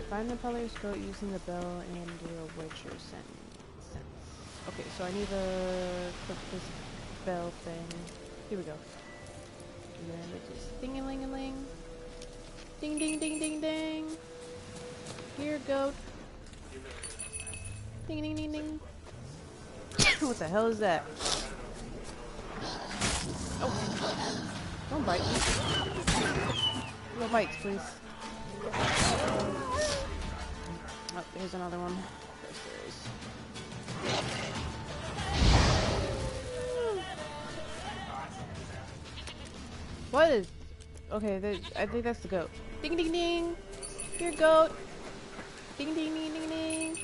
Find the Peller's goat using the bell and do a Witcher sense. Okay, so I need to click this bell thing. Here we go. And then it just ding-a-ling-a-ling. Ding ding ding ding ding. Here, goat. Ding ding ding ding. What the hell is that? Oh. Don't bite me. No bites, please. Oh, here's another one. Yes, there is. What is... Okay, I think that's the goat. Ding ding ding! Here, goat! Ding ding ding ding ding!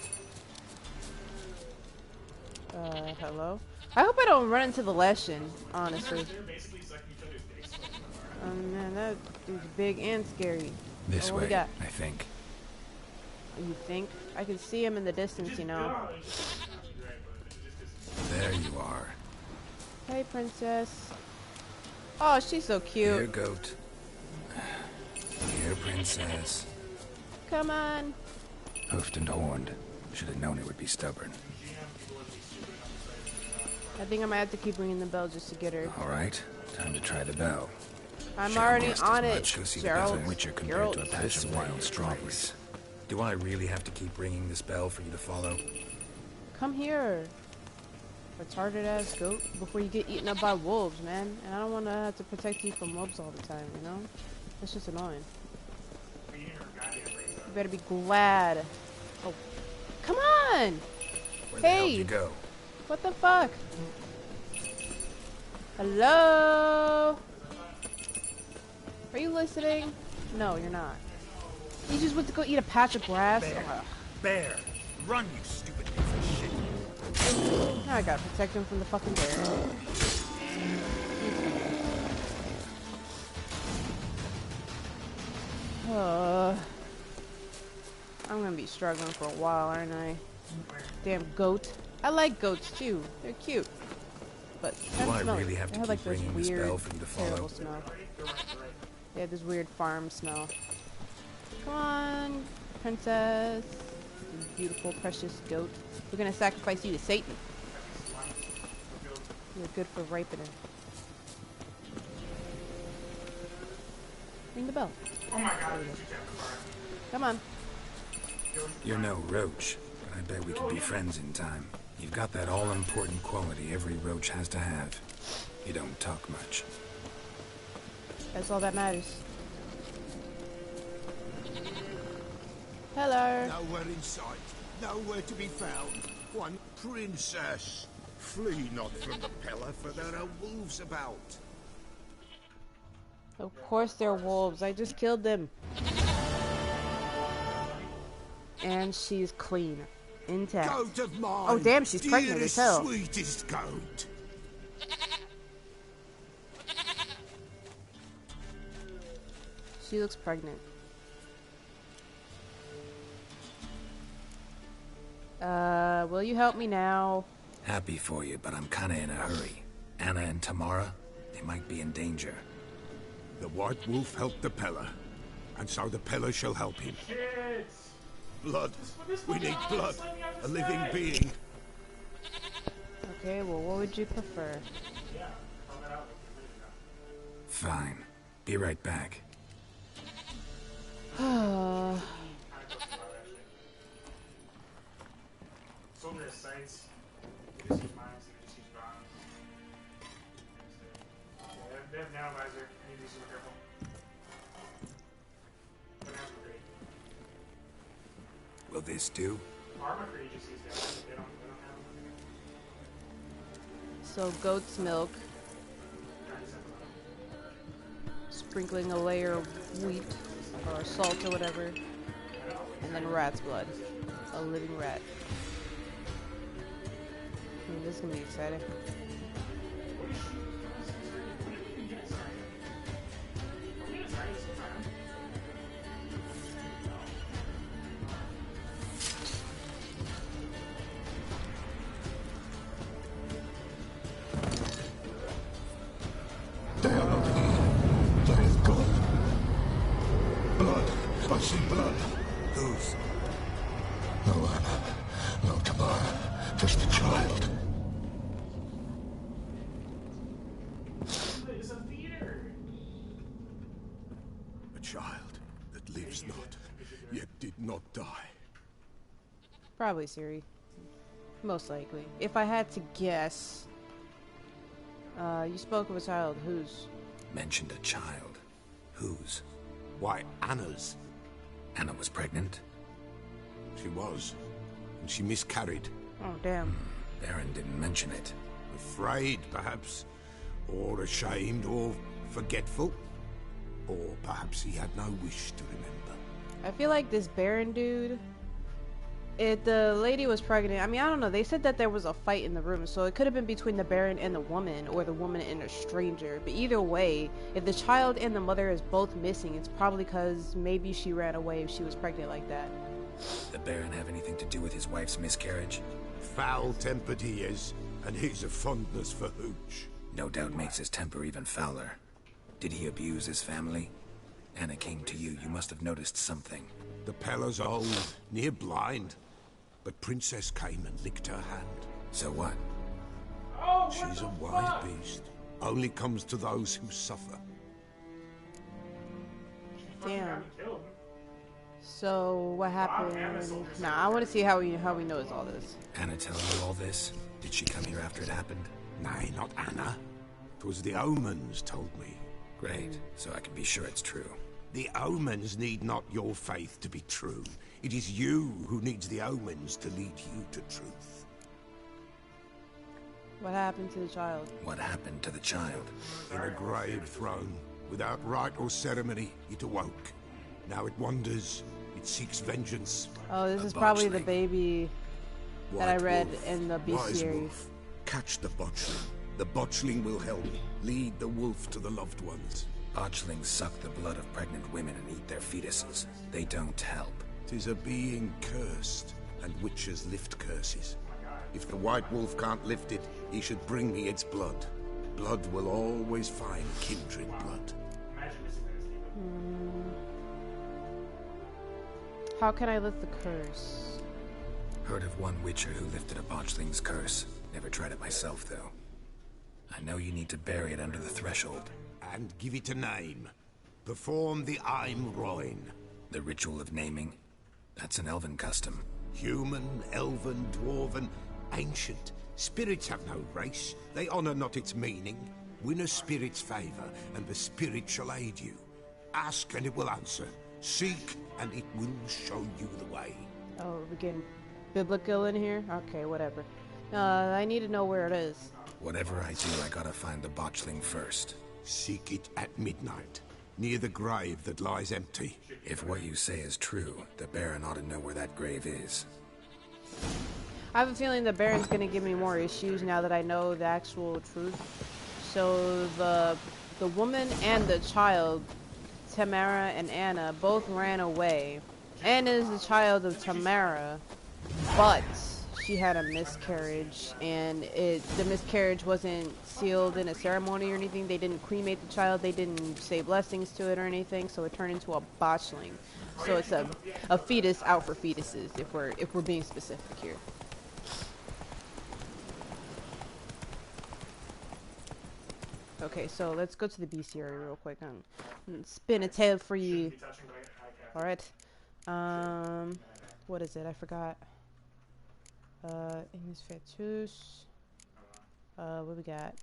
Hello? I hope I don't run into the Leshen, honestly. Oh man, that dude's big and scary. This way, I think. You think? I can see him in the distance, you know. There you are. Hey, princess. Oh, she's so cute. Here, goat. Here, princess. Come on. Hoofed and horned. Should have known it would be stubborn. I think I might have to keep ringing the bell just to get her. All right, time to try the bell. I'm already on it, Gerald. Witcher compared to a patch of wild strawberries. Do I really have to keep ringing this bell for you to follow? Come here, retarded ass goat, before you get eaten up by wolves, man. And I don't want to have to protect you from wolves all the time, you know? That's just annoying. You better be glad. Oh, come on! Where the hey! hell'd you go? What the fuck? Hello? Are you listening? No, you're not. You just went to go eat a patch of grass? Bear! Bear! Run, you stupid piece of shit! Now I gotta protect him from the fucking bear. I'm gonna be struggling for a while, aren't I? Damn goat. I like goats too. They're cute. But do I really have to keep like ringing this bell for you to follow? Smell. They have this weird farm smell. Come on, princess. You beautiful, precious goat. We're gonna sacrifice you to Satan. You're good for ripening. Ring the bell. Oh my god. Come on. You're no roach, but I bet we can be friends in time. You've got that all-important quality every roach has to have. You don't talk much. That's all that matters. Hello. Nowhere in sight. Nowhere to be found. One princess. Flee not from the pillar, for there are wolves about. Of course they're wolves. I just killed them. And she's clean. Intact. Goat of mine. Oh damn, she's pregnant as hell. Sweetest goat. She looks pregnant. Will you help me now? Happy for you, but I'm kinda in a hurry. Anna and Tamara, they might be in danger. The white wolf helped the pillar, and so the pillar shall help him. Blood. We need blood. A living being. Okay, well, what would you prefer? Fine. Be right back. Will this do? So goat's milk, sprinkling a layer of wheat or salt or whatever, and then rat's blood, a living rat. This is gonna be exciting. Blood. I see blood. Whose? No, Anna. No, Tamara. Just the child. A child that lives not, yet did not die. Probably Ciri. Most likely. If I had to guess, you spoke of a child. Whose? Mentioned a child. Whose? Why, Anna's. Anna was pregnant? She was. And she miscarried. Oh, damn. Baron didn't mention it. Afraid, perhaps. Or ashamed, or forgetful. Or perhaps he had no wish to remember. I feel like this Baron dude... the lady was pregnant. I mean, I don't know. They said that there was a fight in the room, so it could have been between the Baron and the woman, or the woman and a stranger. But either way, if the child and the mother is both missing, it's probably because maybe she ran away if she was pregnant like that. Did the Baron have anything to do with his wife's miscarriage? Foul-tempered he is, and he's a fondness for hooch. No doubt makes his temper even fouler. Did he abuse his family? Anna came to you. You must have noticed something. The Pella's old, near blind. But Princess came and licked her hand. So what? She's a wild beast. Only comes to those who suffer. Damn. So what happened? Nah, I want to see how we knows all this. Anna tell you all this? Did she come here after it happened? Nay, not Anna. 'Twas the omens told me. Great, so I can be sure it's true. The omens need not your faith to be true. It is you who needs the omens to lead you to truth. What happened to the child? What happened to the child? In a grave thrown, without rite or ceremony, it awoke. Now it wanders, it seeks vengeance. Oh, this A is probably the botchling. baby that I White read wolf, in the wise bestiary. wolf, catch the botchling. The botchling will help lead the wolf to the loved ones. Botchlings suck the blood of pregnant women and eat their fetuses. They don't help. 'Tis a being cursed, and witches lift curses. If the white wolf can't lift it, he should bring me its blood. Blood will always find kindred blood. How can I lift the curse? Heard of one witcher who lifted a botchling's curse. Never tried it myself, though. I know you need to bury it under the threshold. And give it a name. Perform the Aim Roin. The ritual of naming? That's an elven custom. Human, elven, dwarven, ancient. Spirits have no race. They honor not its meaning. Win a spirit's favor, and the spirit shall aid you. Ask, and it will answer. Seek, and it will show you the way. Oh, we're getting biblical in here? Okay, whatever. I need to know where it is. Whatever I do, I gotta find the botchling first. Seek it at midnight, near the grave that lies empty. If what you say is true, the Baron ought to know where that grave is. I have a feeling the Baron's gonna give me more issues now that I know the actual truth. So the woman and the child, Tamara and Anna, both ran away. Anna is the child of Tamara, but she had a miscarriage, and the miscarriage wasn't sealed in a ceremony or anything. They didn't cremate the child, they didn't say blessings to it or anything, so it turned into a botchling. So it's a fetus out for fetuses, if we're being specific here. Okay, so let's go to the bestiary real quick and spin a tale for you. Alright. What is it? I forgot. Ignis Fetus. What we got?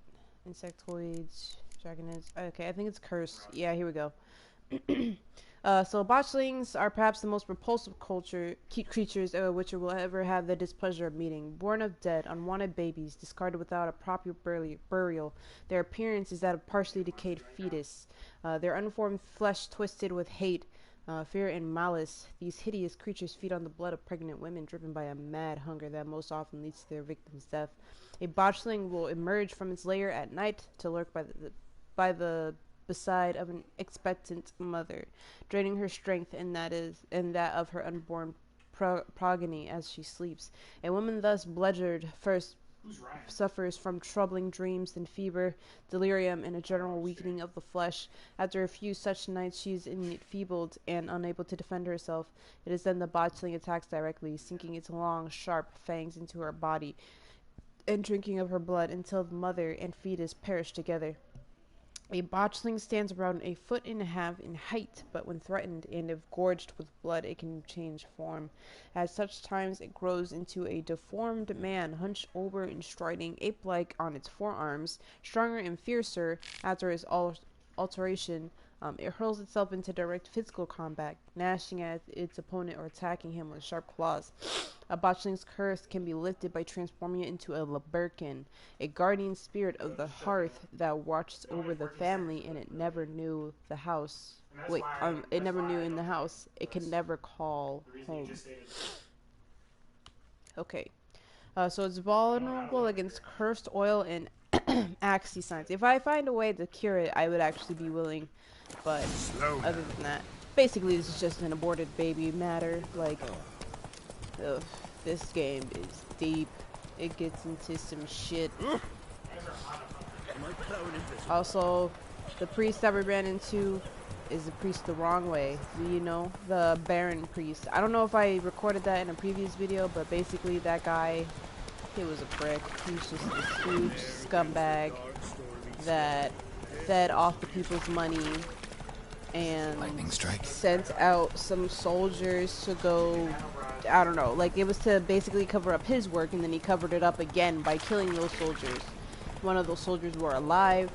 Insectoids, dragonids. Okay, I think it's cursed. Yeah, here we go. So botchlings are perhaps the most repulsive creatures a witcher will ever have the displeasure of meeting. Born of dead, unwanted babies, discarded without a proper burial. Their appearance is that of partially decayed fetus. Their unformed flesh twisted with hate, fear, and malice. These hideous creatures feed on the blood of pregnant women, driven by a mad hunger that most often leads to their victim's death. A botchling will emerge from its lair at night to lurk by the beside of an expectant mother, draining her strength and that of her unborn progeny as she sleeps. A woman thus bludgeoned first suffers from troubling dreams and fever, delirium, and a general weakening of the flesh. After a few such nights, she is enfeebled and unable to defend herself. It is then the botchling attacks directly, sinking its long, sharp fangs into her body and drinking of her blood until the mother and fetus perish together. A botchling stands around 1.5 feet in height, but when threatened and if gorged with blood, it can change form. At such times, it grows into a deformed man, hunched over and striding ape-like on its forearms, stronger and fiercer after its alteration. It hurls itself into direct physical combat, gnashing at its opponent or attacking him with sharp claws. A botchling's curse can be lifted by transforming it into a laberkin, a guardian spirit of the hearth that watches over the family, and it never knew the house. It never knew in the house. It can never call home. Okay. So it's vulnerable against cursed oil and axi signs. If I find a way to cure it, I would actually be willing. But other than that, basically this is just an aborted baby matter. Like, ugh, this game is deep. It gets into some shit. Also, the priest that we ran into is a priest the wrong way. You know, the Baron priest. I don't know if I recorded that in a previous video, but basically that guy, he was a prick. He was just this huge scumbag that fed off the people's money and sent out some soldiers to go, I don't know, like it was to basically cover up his work, and then he covered it up again by killing those soldiers. One of those soldiers were alive,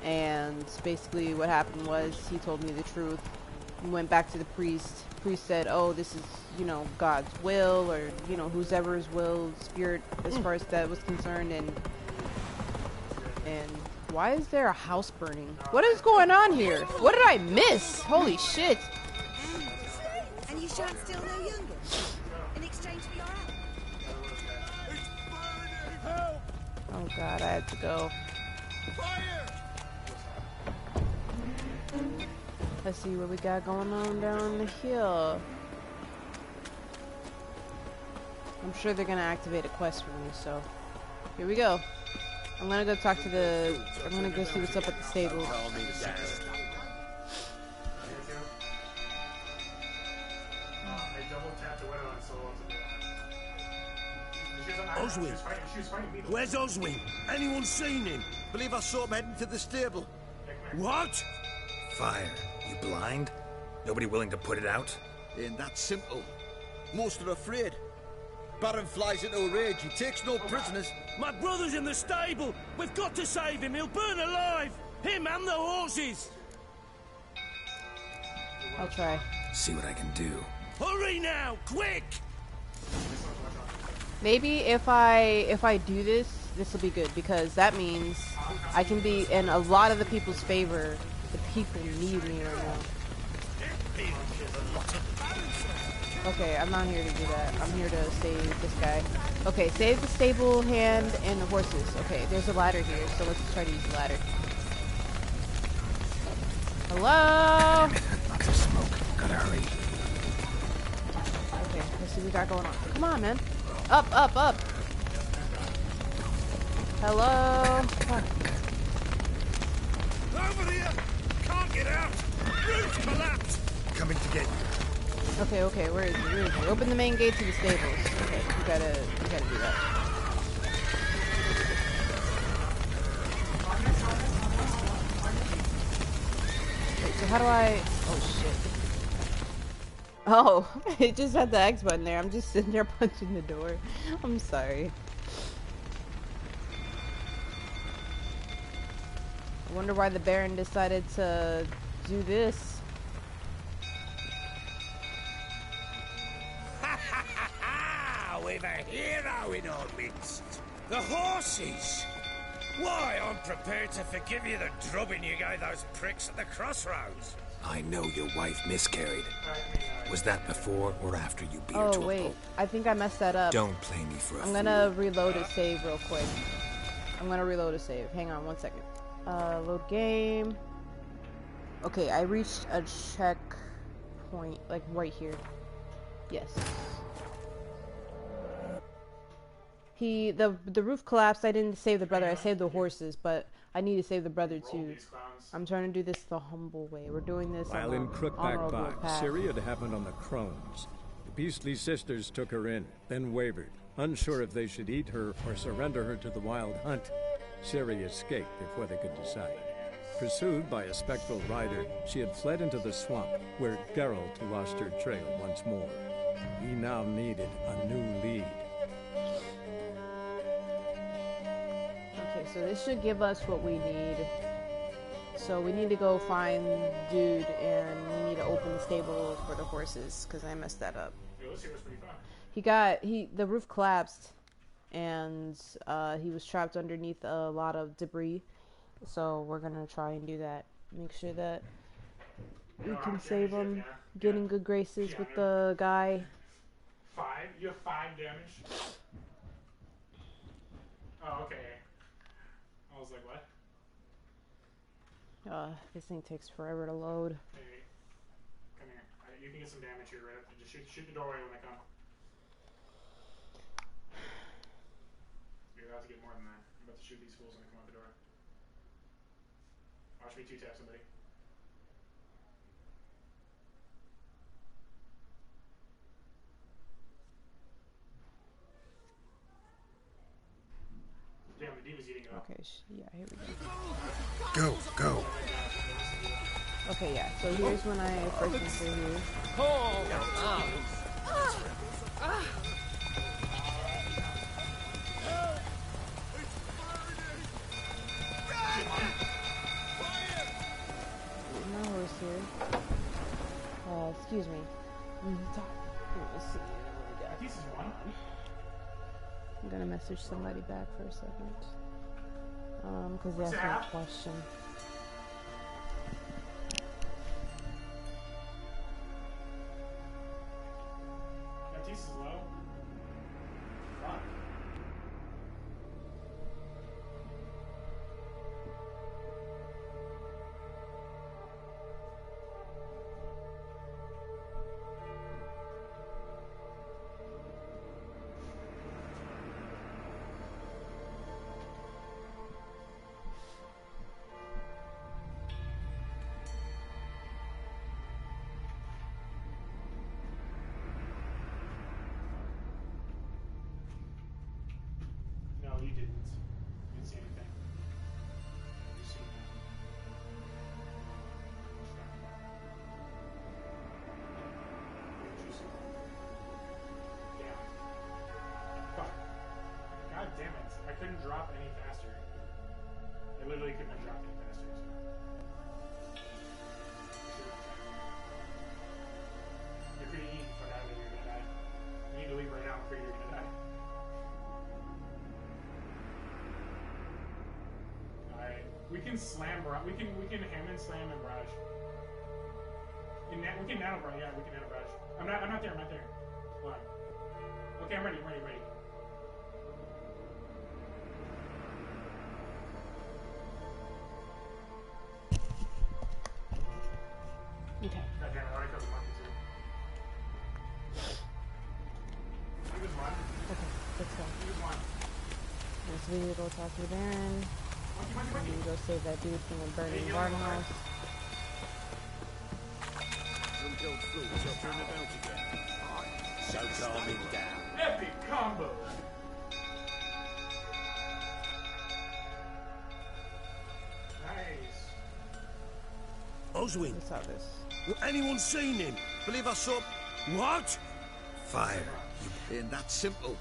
and basically what happened was he told me the truth. He went back to the priest. The priest said, oh, this is, you know, God's will, or, you know, whoever's will, spirit, as far as that was concerned, and why is there a house burning? What is going on here? What did I miss? Holy shit. And you shan't steal no younger in exchange for your help. Oh god, I had to go. Let's see what we got going on down the hill. I'm sure they're gonna activate a quest for me, so here we go. I'm gonna go talk to the... I'm gonna go see what's up at the stables. Oswin! Where's Oswin? Anyone seen him? Believe I saw him heading to the stable. What? Fire. You blind? Nobody willing to put it out? Ain't that simple. Most are afraid. Baron flies into a rage. He takes no prisoners. My brother's in the stable. We've got to save him. He'll burn alive. Him and the horses. I'll try. See what I can do. Hurry now, quick! Maybe if I do this, this will be good, because that means I can be in a lot of the people's favor. The people need me right now. Okay, I'm not here to do that. I'm here to save this guy. Okay, save the stable hand and the horses. Okay, there's a ladder here, so let's try to use the ladder. Hello? Look at the smoke. Gotta hurry. Okay, let's see what we got going on. Come on, man. Up, up, up. Hello? Fuck. Over here! Can't get out! Roof collapsed! Coming to get you. Okay, okay, where is he? Where is he? Open the main gate to the stables. Okay, we gotta do that. Wait, so how do I... Oh, shit. Oh, it just had the X button there. I'm just sitting there punching the door. I'm sorry. I wonder why the Baron decided to do this. We've a hero in our midst. The horses! Why, I'm prepared to forgive you the drubbing you gave those pricks at the crossroads. I know your wife miscarried. Was that before or after you beat her to Oh, a wait. pulp? I think I messed that up. Don't play me for a I'm gonna reload a save real quick. I'm gonna reload a save. Hang on 1 second. Load game. Okay, I reached a checkpoint, like right here. Yes. The roof collapsed. I didn't save the brother. I saved the horses, but I need to save the brother too. I'm trying to do this the humble way. We're doing this While on in an Crookback honorable Bog, path. Ciri had happened on the Crones. The beastly sisters took her in, then wavered, unsure if they should eat her or surrender her to the Wild Hunt. Ciri escaped before they could decide. Pursued by a spectral rider, she had fled into the swamp, where Geralt lost her trail once more. He now needed a new lead. Okay, so this should give us what we need. So we need to go find dude, and we need to open the stable for the horses, because I messed that up. The roof collapsed, and he was trapped underneath a lot of debris. So we're gonna try and do that. Make sure that we can save him. Get in good graces with the guy. 5? You have 5 damage? Oh, okay. I was like, what? This thing takes forever to load. Hey, come here. You can get some damage here, right? Just shoot the doorway when they come. You're about to get more than that. I'm about to shoot these fools when they come out the door. Watch me 2-tap somebody. Damn, the D was eating it up. Okay, yeah, here we go. Go. Okay, yeah, so here's when I first enter here. My horse here. Excuse me. Let's see. This is one. I'm gonna message somebody back for a second. Because they asked me a question. Baptiste is low. Fuck. No, you didn't. You didn't see anything. You see Damn. Fuck. God damn it. I couldn't drop any faster. I literally couldn't have dropped any faster. You're pretty easy. Fuck out of there. You're gonna die. You need to leave right now. I'm afraid you're gonna die. We can slam barrage. We can Hammond slam and barrage. We can nano barrage. Yeah, we can nano barrage. I'm not there. Hold on. Okay, I'm ready. Okay. God damn it! I already killed the monkey too. He was one. Okay, let's go. He was one. Let's we need to go talk to the Baron. We need to go save that dude from the burning garden house. So calming down. Epic combo. Nice. Oswin, Let's have this. anyone seen him? Believe us up. What? Fire. Ain't that simple.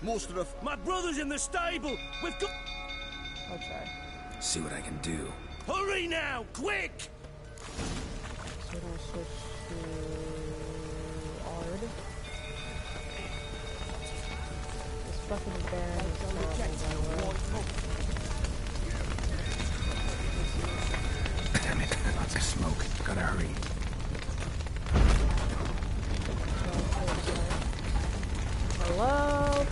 Most of the... My brother's in the stable. We've got... I'll try. See what I can do. Hurry now, quick! So we're gonna switch to Ard. This fucking Baron is terrible. Damn it, lots of smoke. Gotta hurry. Hello?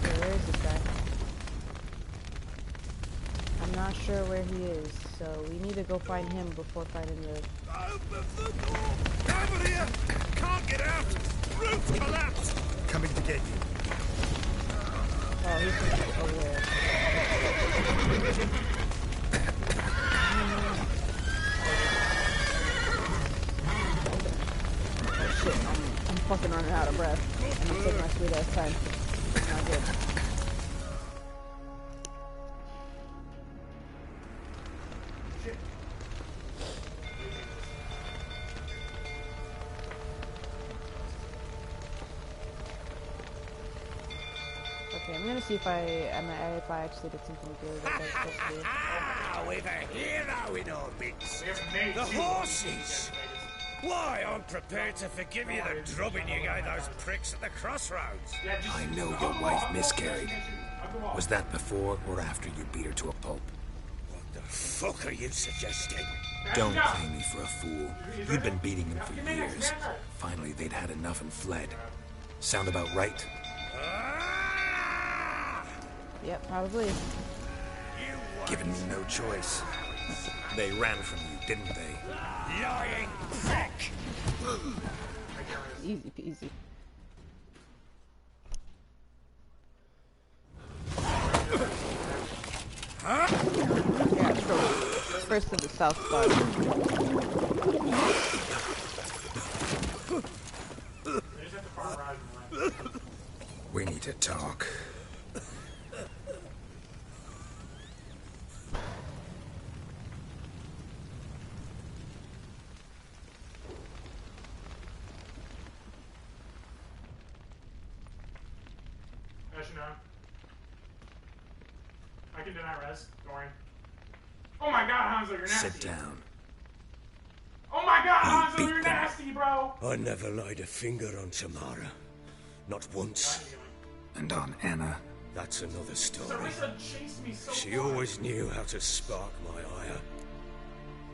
Okay, where is this guy? I'm not sure where he is, so we need to go find him before finding the... Open the door! Over here! Can't get out! Roof collapsed! coming to get you. Oh, he's over there. Oh shit, I'm fucking running out of breath. And I'm taking my sweet ass time. Not good. Okay, I'm gonna see if I actually did something good that I was supposed to do. Ah, we've a hero in our midst. The horses! Why, I'm prepared to forgive you the drubbing you gave those pricks at the crossroads. I know your wife miscarried. Was that before or after you beat her to a pulp? What the fuck are you suggesting? Don't play me for a fool. You'd been beating them for years. Finally, they'd had enough and fled. Sound about right? Yep, probably. Given me no choice. They ran from you, didn't they? Lying prick! Easy peasy. Huh? Yeah, sure. First to the south spot. We need to talk. I can deny res. Don't worry. Oh my god, Hanzo, you're nasty. Sit down. Oh my god, Hanzo, beat you're them. nasty, bro. I never laid a finger on Tamara. Not once. And on Anna. That's another story. Sarissa chased me so She far. always knew how to spark my ire.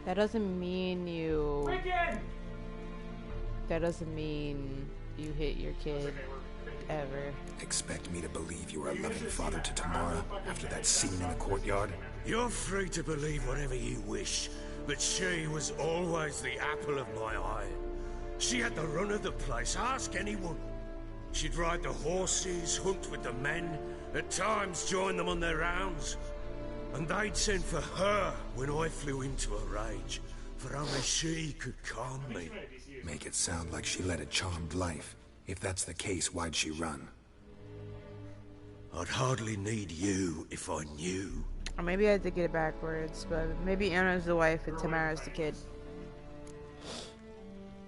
That doesn't mean you... Wicked! That doesn't mean you hit your kid. Ever. Expect me to believe you were a loving father to Tamara after that scene in the courtyard? You're free to believe whatever you wish, but she was always the apple of my eye. She had the run of the place, ask anyone. She'd ride the horses, hunt with the men, at times join them on their rounds. And they'd send for her when I flew into a rage, for only she could calm me. Make it sound like she led a charmed life. If that's the case, why'd she run? I'd hardly need you if I knew. Or maybe I did get it backwards, but maybe Anna's the wife and Tamara's the kid.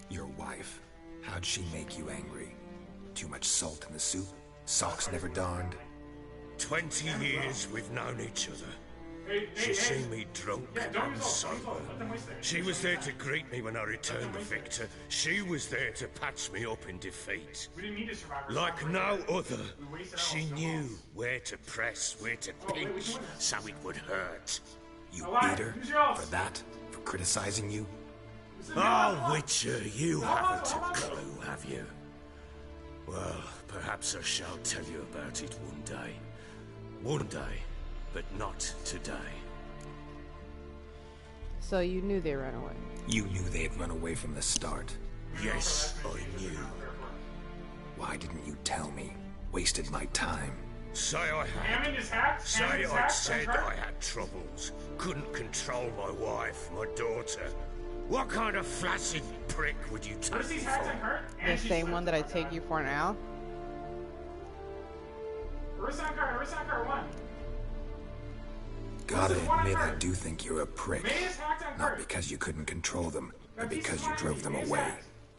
Your wife? How'd she make you angry? Too much salt in the soup? Socks never darned? 20 years we've known each other. She's seen me drunk and sober. She was there to greet me when I returned the victor. She was there to patch me up in defeat. Like no other, she knew where to press, where to pinch, so it would hurt. You beat her? For that? For criticizing you? Oh, Witcher, you haven't a clue, have you? Well, perhaps I shall tell you about it one day. One day. But not today. So you knew they ran away? You knew they had run away from the start. Yes, I knew. Why didn't you tell me? Wasted my time. Say I had. Hammond is hacked? Say Hammond is I'd hacked? said I had troubles. Couldn't control my wife, my daughter. What kind of flaccid prick would you take me for? The same one that I take you for now? Arisankar won. Gotta admit, I do think you're a prick. Not because you couldn't control them, but because you drove them away.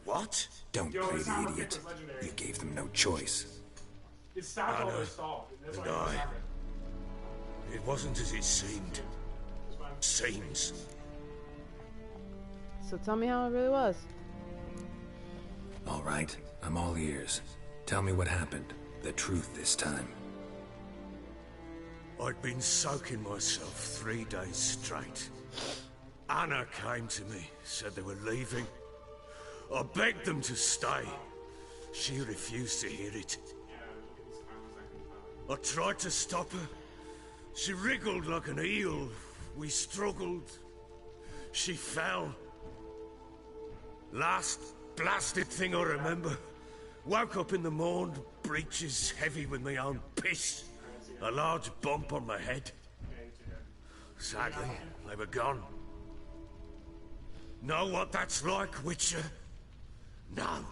What? Don't play the idiot. You gave them no choice. It stopped all their stall. That's And why it wasn't as it seemed. Seems. So tell me how it really was. All right, I'm all ears. Tell me what happened. The truth this time. I'd been soaking myself 3 days straight. Anna came to me, said they were leaving. I begged them to stay. She refused to hear it. I tried to stop her. She wriggled like an eel. We struggled. She fell. Last blasted thing I remember Woke up in the morn, breeches heavy with my own piss. A large bump on my head. Sadly, they were gone. Know what that's like, Witcher? No.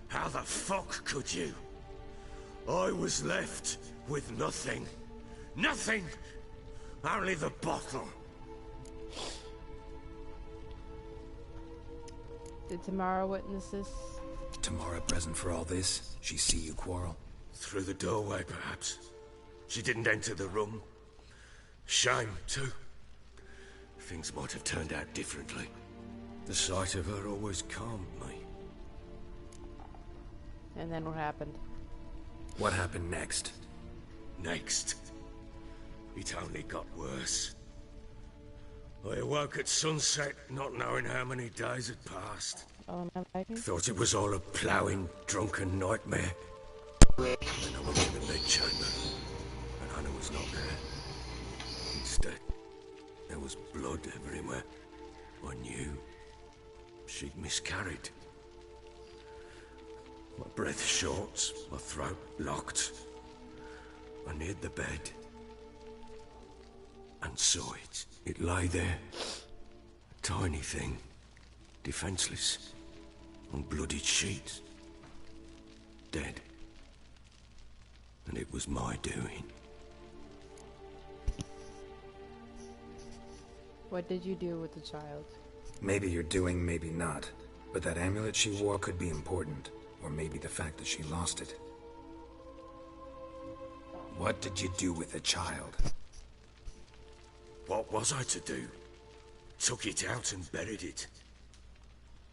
How the fuck could you? I was left with nothing. Nothing! Only the bottle. Did Tamara witness this? Tamara present for all this? She see you quarrel? Through the doorway, perhaps. She didn't enter the room. Shame, too. Things might have turned out differently. The sight of her always calmed me. And then what happened? What happened next? Next? It only got worse. I awoke at sunset, not knowing how many days had passed. Oh, not liking? Thought it was all a ploughing, drunken nightmare. Then I went to the bedchamber, and Anna was not there. Instead, there was blood everywhere. I knew she'd miscarried. My breath short, my throat locked. I neared the bed and saw it. It lay there, a tiny thing, defenseless, on bloodied sheets, dead. And it was my doing. What did you do with the child? Maybe you're doing, maybe not. But that amulet she wore could be important. Or maybe the fact that she lost it. What did you do with the child? What was I to do? Took it out and buried it.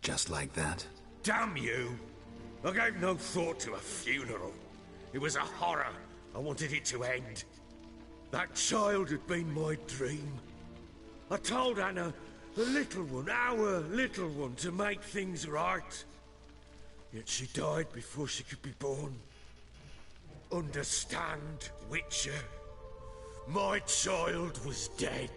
Just like that? Damn you! I gave no thought to a funeral. It was a horror. I wanted it to end. That child had been my dream. I told Anna, the little one, our little one, to make things right. Yet she died before she could be born. Understand, Witcher? My child was dead.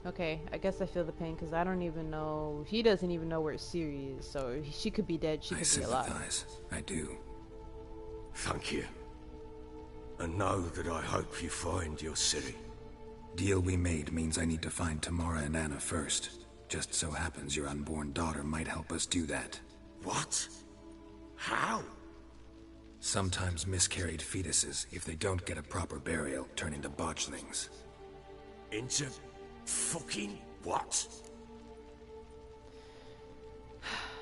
Okay, I guess I feel the pain because I don't even know. He doesn't even know where Ciri is, so she could be dead. She could be alive. I sympathize. I do. Thank you. And know that I hope you find your Ciri. Deal we made means I need to find Tamara and Anna first. Just so happens your unborn daughter might help us do that. What? How? Sometimes miscarried fetuses, if they don't get a proper burial, turn into botchlings. Into fucking what?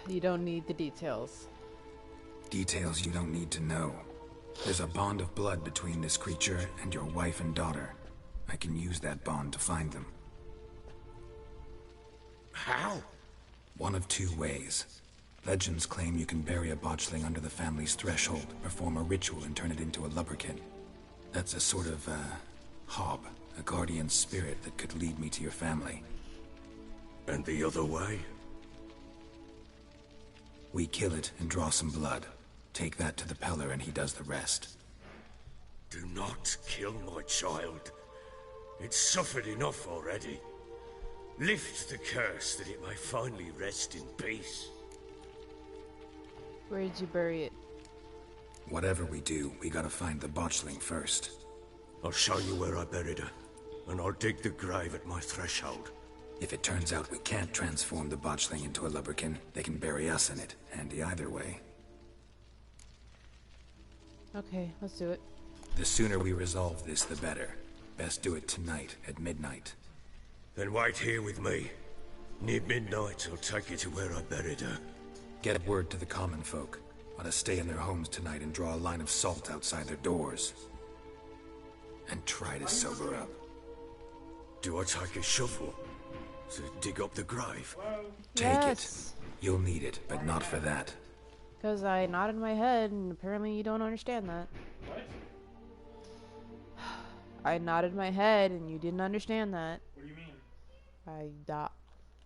You don't need the details. Details you don't need to know. There's a bond of blood between this creature and your wife and daughter. I can use that bond to find them. How? One of two ways. Legends claim you can bury a botchling under the family's threshold, perform a ritual and turn it into a lubberkin. That's a sort of, hob, a guardian spirit that could lead me to your family. And the other way? We kill it and draw some blood. Take that to the Peller and he does the rest. Do not kill my child. It's suffered enough already. Lift the curse that it may finally rest in peace. Where did you bury it? Whatever we do, we gotta find the botchling first. I'll show you where I buried her, and I'll dig the grave at my threshold. If it turns out we can't transform the botchling into a lubberkin, they can bury us in it. Handy either way. Okay, let's do it. The sooner we resolve this, the better. Best do it tonight, at midnight. Then wait here with me. Near midnight, I'll take you to where I buried her. Get word to the common folk. Want to stay in their homes tonight and draw a line of salt outside their doors. And try to sober up. Do I take a shovel to dig up the grave? Take it. You'll need it, but not for that. Because I nodded my head, and apparently you don't understand that. What? I nodded my head, and you didn't understand that. What do you mean?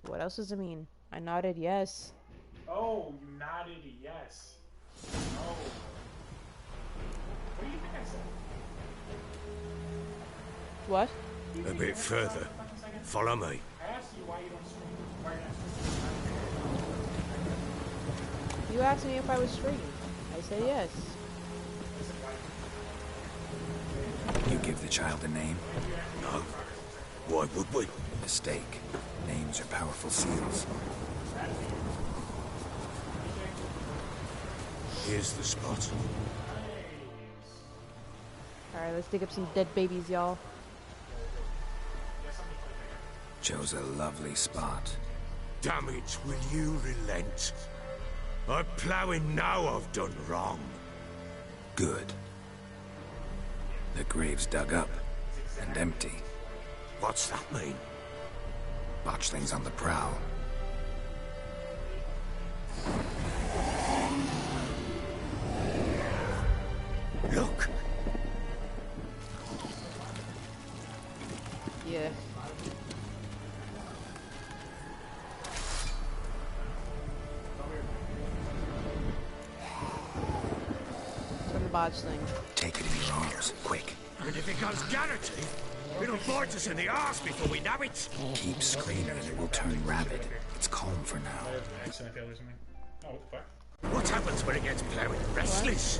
What else does it mean? I nodded yes. Oh, you nodded yes. Oh. What do you think I said? What? A bit further. Follow me. I asked you why you don't swim. Why you're not swimming. You asked me if I was straight. I said yes. You give the child a name? No. Why would we? Mistake. Names are powerful seals. Here's the spot. Alright, let's dig up some dead babies, y'all. Chose a lovely spot. Damn it, will you relent? I'm ploughing now I've done wrong. Good. The grave's dug up and empty. What's that mean? Botchlings on the prowl. Look! Yeah. From the botchling. Take it in your arms, quick. And if it goes guaranteed, it'll bite us in the arse before we know it. Keep screaming and it will turn rabid. It's calm for now. Accent failure or something. Oh, what the fuck? What happens when it gets plowing? Restless?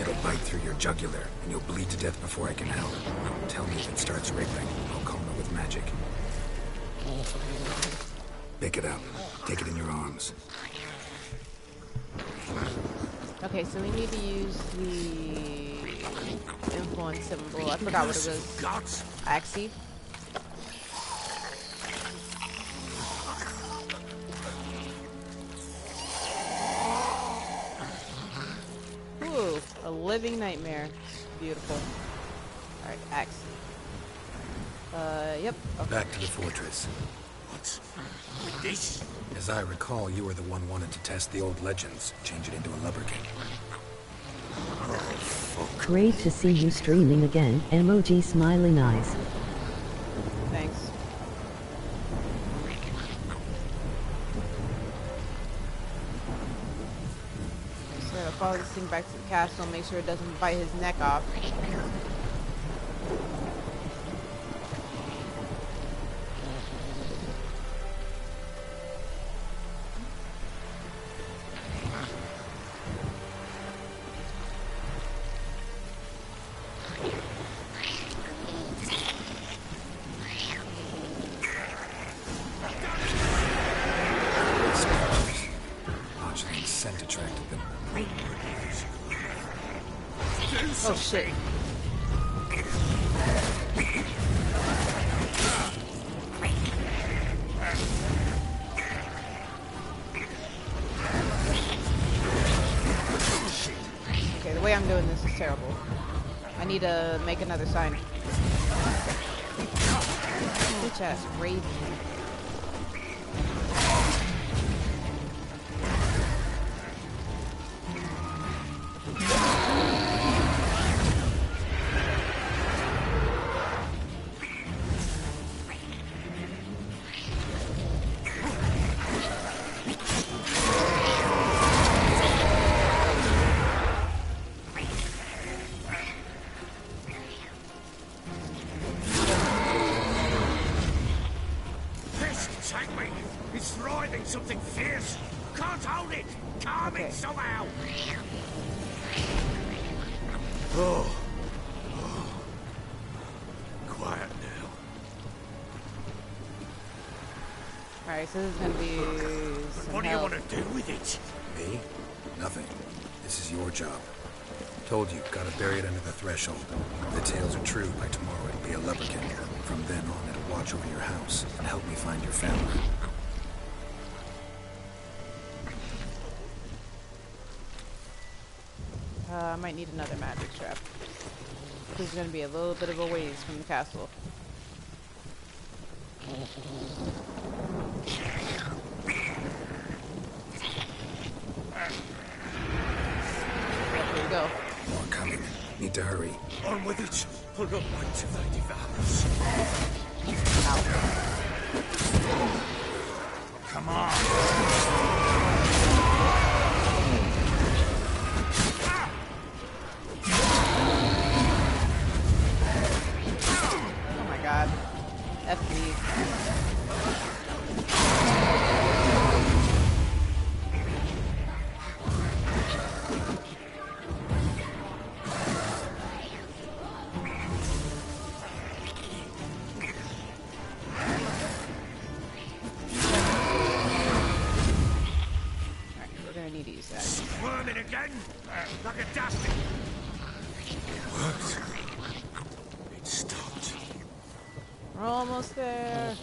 It'll bite through your jugular, and you'll bleed to death before I can help. Tell me if it starts wriggling. I'll calm it with magic. Pick it up. Take it in your arms. Okay, so we need to use the influence symbol. I forgot what it was. Gods! Axie. Ooh, a living nightmare. Beautiful. Alright, Axie. Yep. Okay. Back to the fortress. What's with this? As I recall, you were the one wanted to test the old legends, change it into a lubberkin. Great to see you streaming again. Emoji smiling eyes. Thanks. So I'll follow this thing back to the castle and make sure it doesn't bite his neck off. Botchling's scent attracted them. Oh shit. Okay, the way I'm doing this is terrible. I need to make another sign. Bitch ass raven. This, take me! It's writhing something fierce! Can't hold it! Calm Okay. it somehow! Oh. Quiet now. Alright, so this is gonna be some What do you help. want to do with it? Me? Nothing. This is your job. Told you, gotta bury it under the threshold. If the tales are true, by tomorrow it'll be a lubberkin. From then on, it'll watch over your house and help me find your family. I might need another magic trap. This is gonna be a little bit of a ways from the castle. Here we go. More coming. Need to hurry. On with it! I'll not wait till they devour us. Come on! Oh my god. F me. Like a dusty. Worked. It stopped. We're almost there.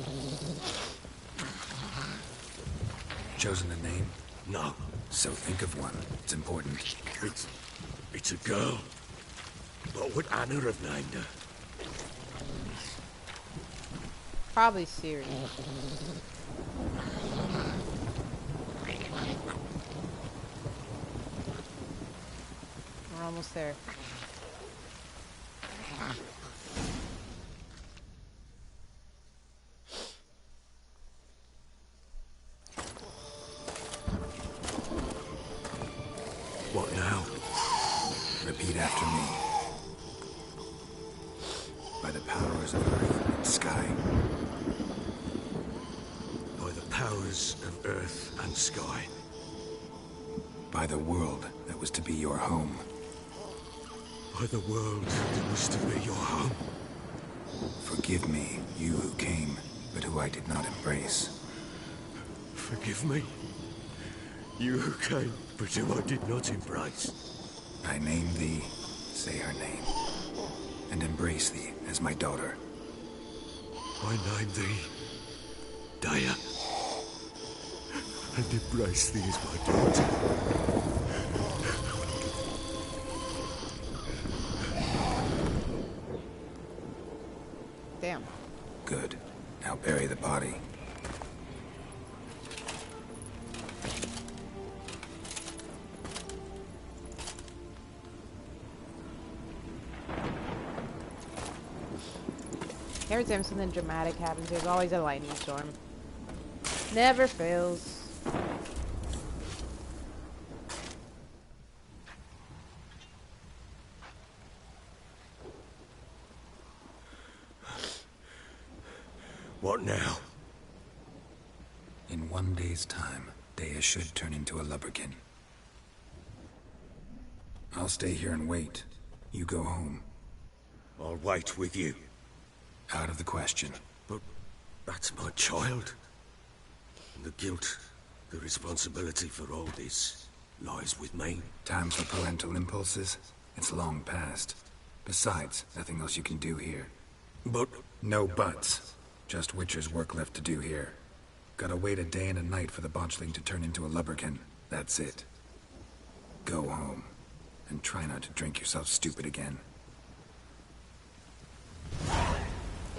Chosen a name? No. So think of one. It's important. It's a girl. What would Anna have named her? Probably Ciri. We're almost there. What now? Repeat after me. By the powers of earth and sky. By the powers of earth and sky. By the world that was to be your home. By the world that was to be your home. Forgive me, you who came, but who I did not embrace. Forgive me. You who came, but who I did not embrace. I name thee, say her name, and embrace thee as my daughter. I name thee Daya, and embrace thee as my daughter. Damn. Good. Now bury the body. Every time something dramatic happens, there's always a lightning storm. Never fails. What now? In 1 day's time, Dea should turn into a lubberkin. I'll stay here and wait. You go home. I'll wait with you. Out of the question. But that's my child. And the guilt, the responsibility for all this lies with me. Time for parental impulses? It's long past. Besides, nothing else you can do here. But... No buts. Just Witcher's work left to do here. Gotta wait a day and a night for the botchling to turn into a lubberkin. That's it. Go home. And try not to drink yourself stupid again.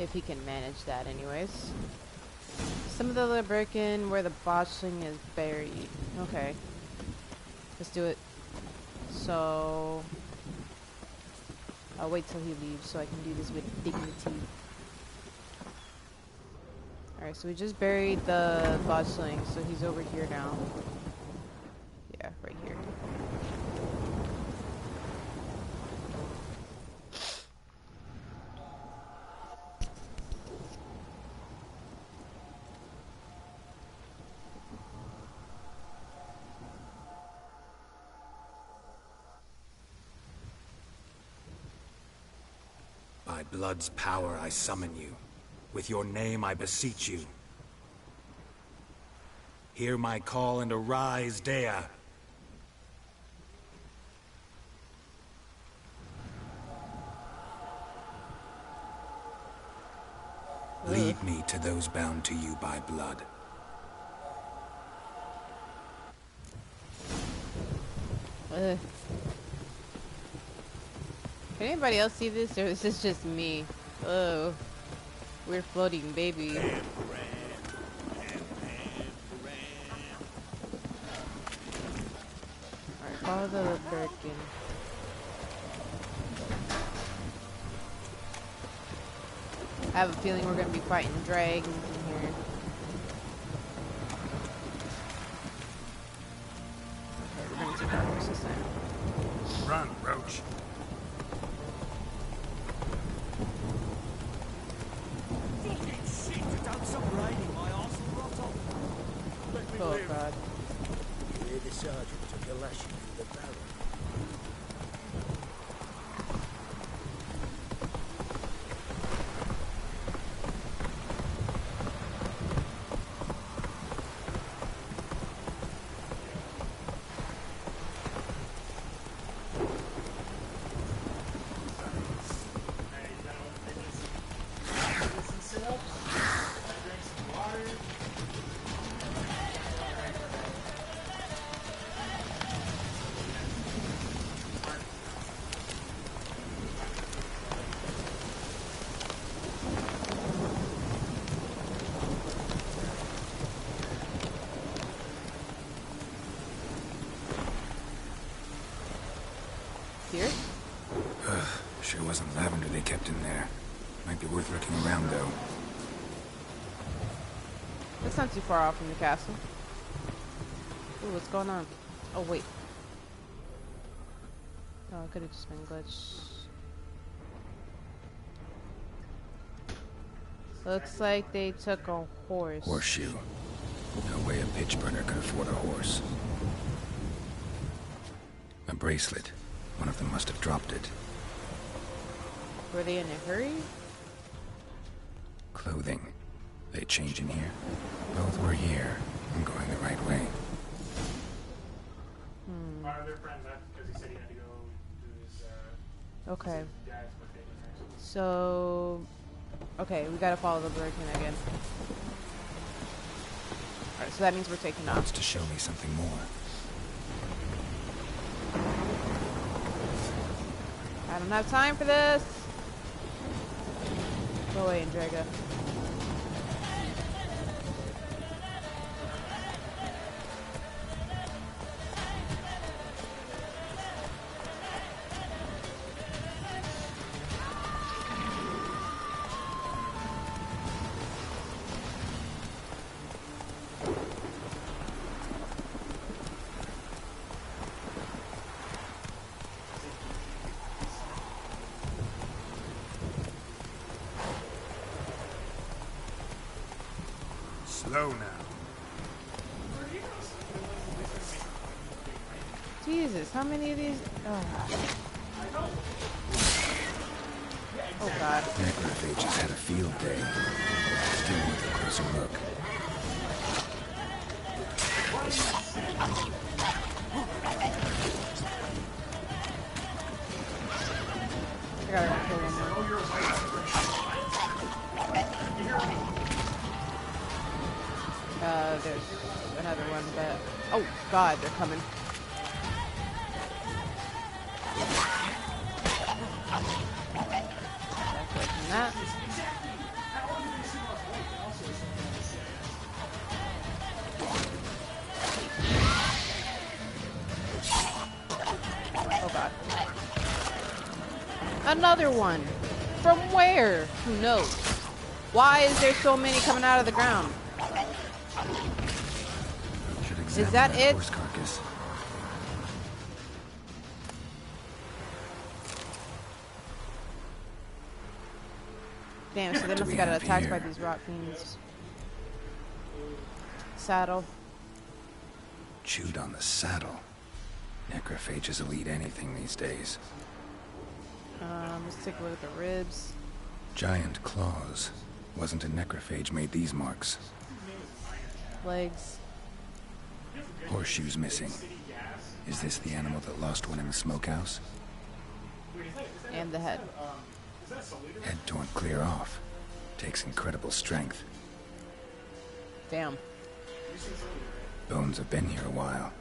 If he can manage that anyways. Some of the lubberkin where the botchling is buried. Okay. Let's do it. So... I'll wait till he leaves so I can do this with dignity. Alright, so we just buried the botchling, so he's over here now. Yeah, right here. By blood's power I summon you. With your name I beseech you. Hear my call and arise, Dea. Lead me to those bound to you by blood. Can anybody else see this, or is this just me? Oh, we're floating, baby. Alright, follow the Birkin. I have a feeling we're gonna be fighting dragons in here. Okay, we're gonna take our horses then. Run, Roach. Oh god. You hear the sergeant took a lashing from the barrel. wasn't lavender they kept in there. Might be worth looking around, though. That's not too far off from the castle. Ooh, what's going on? Oh, wait. Oh, it could have just been glitch. Looks like they took a horse. Horseshoe. No way a pitch burner could afford a horse. A bracelet. One of them must have dropped it. Were they in a hurry? Clothing. They change in here? Both were here. I'm going the right way. Our other friend left because he said he had to go do his, Okay. his dad's birthday dinner. So... Okay, we gotta follow the Birkin again. Alright, so that means we're taking off. Wants to show me something more. I don't have time for this! Go away, Andrega. Slow now. Jesus, how many of these? Oh, oh God. Necrophages had a field day. Still with a closer look. I gotta kill one more. There's another one, but... Oh, God, they're coming. Back away from that. Oh, God. Another one! From where? Who knows? Why is there so many coming out of the ground? Is that it? Horse carcass. Damn, so they must have got attacked by these rock fiends. Saddle. Chewed on the saddle. Necrophages will eat anything these days. Let's take a look at the ribs. Giant claws. Wasn't a necrophage made these marks. Legs. Horseshoes missing. Is this the animal that lost one in the smokehouse? And the head. Head torn clear off. Takes incredible strength. Damn. Bones have been here a while.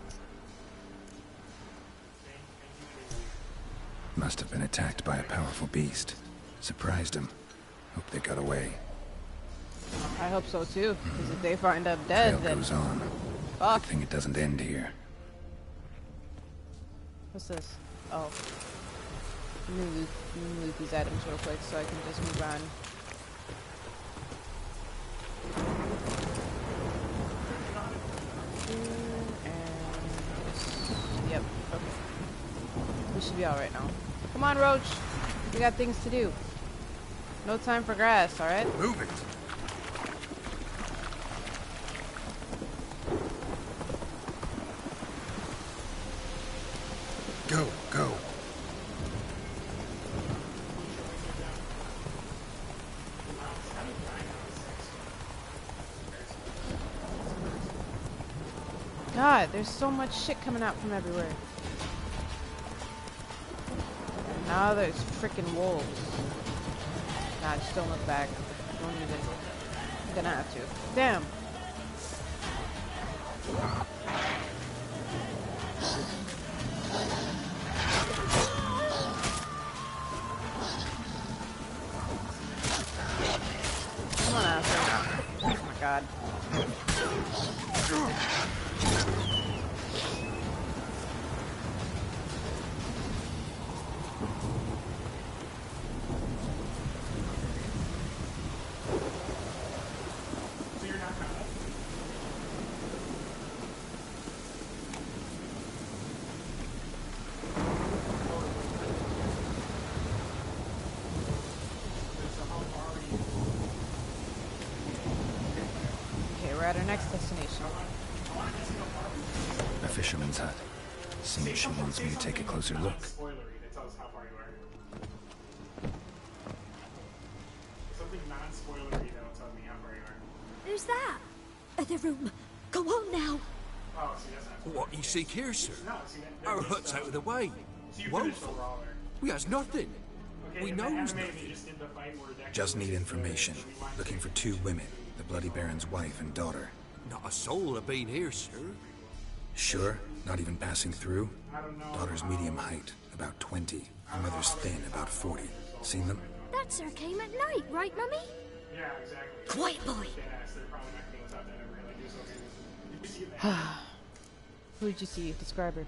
Must have been attacked by a powerful beast. Surprised him. Hope they got away. I hope so too, because if they find them dead, Trail then... goes on. Fuck. Good thing it doesn't end here. What's this? Oh. Let me loot these items real quick so I can just move on. And yep, okay. We should be alright now. Come on, Roach. We got things to do. No time for grass, alright? Move it. Go, go. God, there's so much shit coming out from everywhere. And now there's freaking wolves. Nah, just don't look back. Don't even. I'm gonna have to. Damn. Come on, asshole. Oh my God. we're at our next destination. A fisherman's hut. Seems she wants me to take a closer look. Spoilery that tells how far you are. Something non-spoilery that'll tell me how far you are. Who's that? Other room. Go on now. Oh, see, that's not. What you seek here, sir? No, see that. Our hut's out of the way. So you finished Woeful. overall there. We has nothing. Okay, We in the knows anime, nothing. they just did the fight where Deku Just need was, information. the rewind Looking for 2 women. The Bloody Baron's wife and daughter. Not a soul have been here, sir. Sure? Not even passing through? I don't know. Daughter's medium height, about 20. Her mother's thin, about 40. Seen them? That sir came at night, right, Mummy? Yeah, exactly. Quiet, boy. Yes, they're probably not gonna without that ever really do so. Did you see that? Who did you see? Describe her.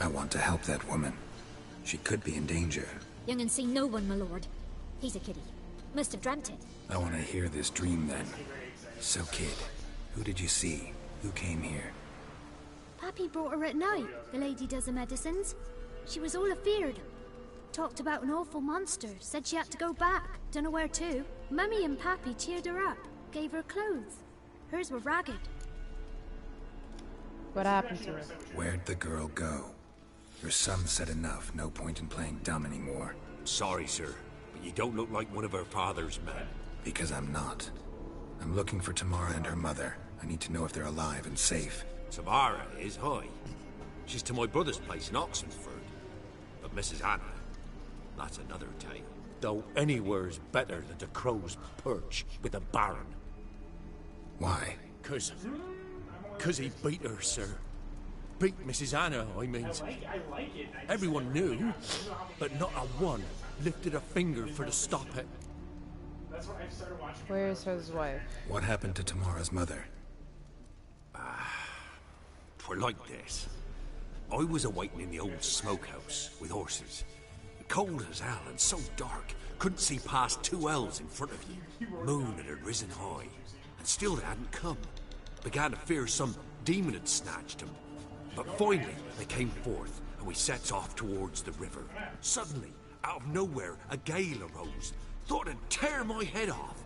I want to help that woman. She could be in danger. Young and see no one, my lord. He's a kiddie. Must have dreamt it. I want to hear this dream then. So, kid, who did you see? Who came here? Pappy brought her at night, the lady does the medicines. She was all afeared. Talked about an awful monster, said she had to go back, dunno where to. Mummy and Pappy cheered her up, gave her clothes. Hers were ragged. What happened to her? Where'd the girl go? Your son said enough. No point in playing dumb anymore. Sorry, sir, but you don't look like one of our father's men. Because I'm not. I'm looking for Tamara and her mother. I need to know if they're alive and safe. Tamara is high. She's to my brother's place in Oxenford. But Mrs. Anna, that's another tale. Though anywhere's better than the Crow's Perch with a baron. Why? Cause he beat her, sir. Beat Mrs. Anna, I mean. I like it. Everyone knew, but not a one lifted a finger for to stop it. That's why I started watching. Where's his wife? What happened to Tamara's mother? Twere like this. I was awaiting in the old smokehouse with horses. Cold as hell and so dark, couldn't see past 2 ells in front of you. Moon had risen high, and still they hadn't come. Began to fear some demon had snatched them. But finally, they came forth, and we sets off towards the river. Suddenly, out of nowhere, a gale arose. Thought it'd tear my head off.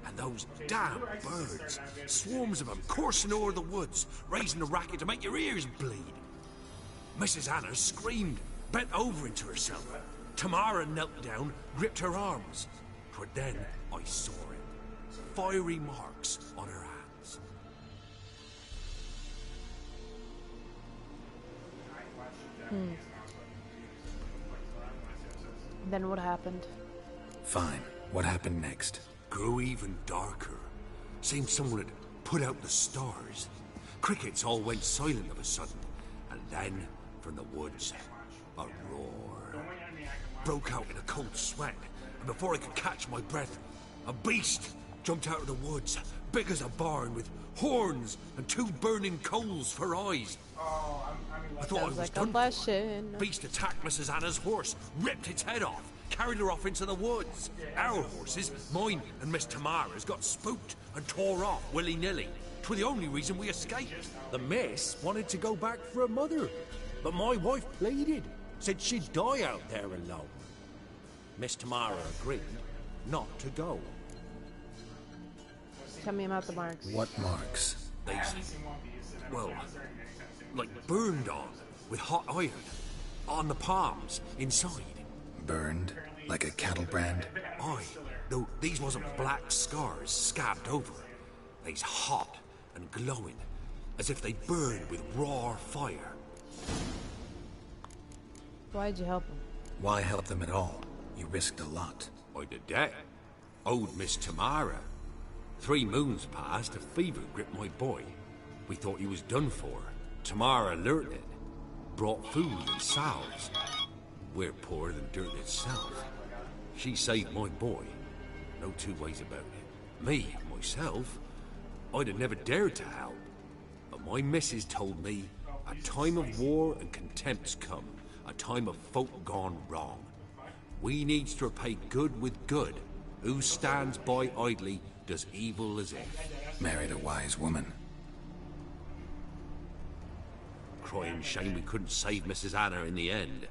And those damn birds, swarms of them coursing over the woods, raising a racket to make your ears bleed. Mrs. Anna screamed, bent over into herself. Tamara knelt down, gripped her arms. For then I saw it. Fiery marks on her hands. Then what happened? Fine. What happened next? Grew even darker. Seemed someone had put out the stars. Crickets all went silent of a sudden. And then, from the woods, a roar. Broke out in a cold sweat. And before I could catch my breath, a beast jumped out of the woods. Big as a barn, with horns and 2 burning coals for eyes. I thought I Sounds was like a done for. lesson. Beast attacked Mrs. Anna's horse, ripped its head off, carried her off into the woods. Our horses, mine and Miss Tamara's, got spooked and tore off willy-nilly. 'Twere the only reason we escaped. The miss wanted to go back for her mother, but my wife pleaded, said she'd die out there alone. Miss Tamara agreed not to go. Tell me about the marks. What marks? Well, like burned on with hot iron on the palms inside. Burned? Like a cattle brand? Aye, though these wasn't black scars scabbed over. They's hot and glowing, as if they burned with raw fire. Why'd you help him? Why help them at all? You risked a lot. I did that. Owed Miss Tamara. 3 moons passed, a fever gripped my boy. We thought he was done for. Tamara learnt it. Brought food and salves. We're poorer than dirt itself. She saved my boy. No 2 ways about it. Me, myself, I'd have never dared to help. But my missus told me a time of war and contempt's come. A time of folk gone wrong. We needs to repay good with good. Who stands by idly does evil as if. Married a wise woman. Crying shame we couldn't save Mrs. Anna in the end.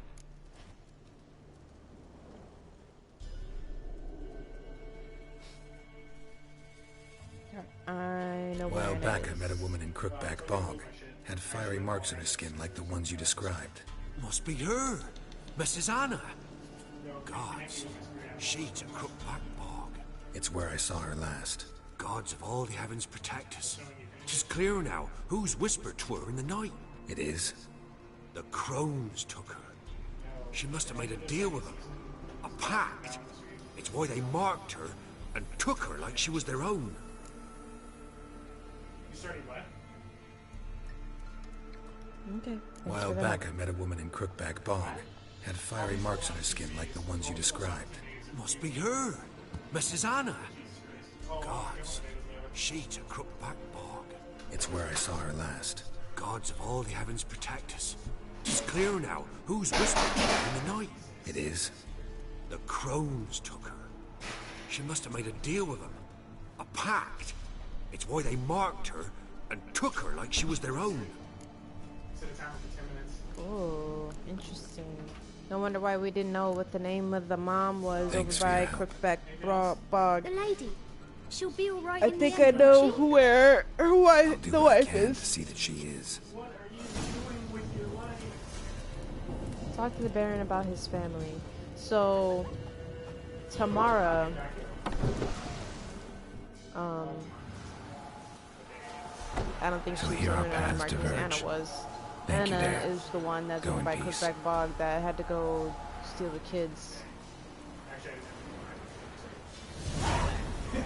I only know A where while it back, is. I met a woman in Crookback Bog. Had fiery marks on her skin like the ones you described. Must be her, Mrs. Anna. Gods, she's a Crookback Bog. It's where I saw her last. Gods of all the heavens protect us. 'Tis clear now who's whispered to her in the night. It is? The crones took her. She must have made a deal with them. A pact. It's why they marked her and took her like she was their own. You started what? Okay. A while back, I met a woman in Crookback Bog. Had fiery marks on her skin like the ones you described. Must be her, Mrs. Anna. Gods, she's a Crookback Bog. It's where I saw her last. Gods of all the heavens protect us. 'Tis clear now who's whispered to her in the night. It is? The crones took her. She must have made a deal with them. A pact. It's why they marked her and took her like she was their own. Set a timer for 10 minutes. Oh, interesting. No wonder why we didn't know what the name of the mom was. Thanks over for by your help. Crookback Bog. The lady. She'll be all right I in think the I end, know won't she? where her wife, I'll do the what I wife can is. to see that she is. What are you doing with your life? Talk to the Baron about his family. So, Tamara, I don't think So she's here our similar to paths Mark as diverge. Anna was. Thank you, Anna Dad. is the one that's Go over in by peace. Crookback Bog that had to go steal the kids. Actually, I didn't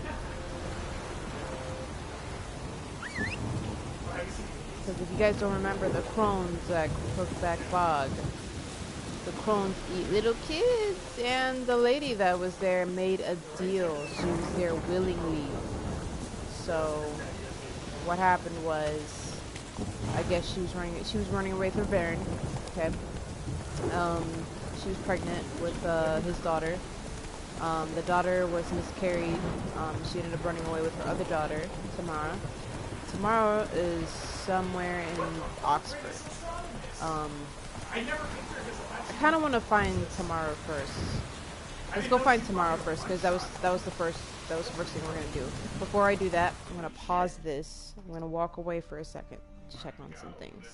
Because if you guys don't remember the crones at Crookback Bog, the crones eat little kids, and the lady that was there made a deal. She was there willingly. So what happened was, I guess she was running away from Baron. Okay. She was pregnant with his daughter. The daughter was miscarried. She ended up running away with her other daughter, Tamara. Tamara is somewhere in Oxford. I never pictured this. I kind of want to find Tamara first. Let's go find Tamara first, because that was the first thing we're gonna do. Before I do that, I'm gonna pause this. I'm gonna walk away for a second to check on some things.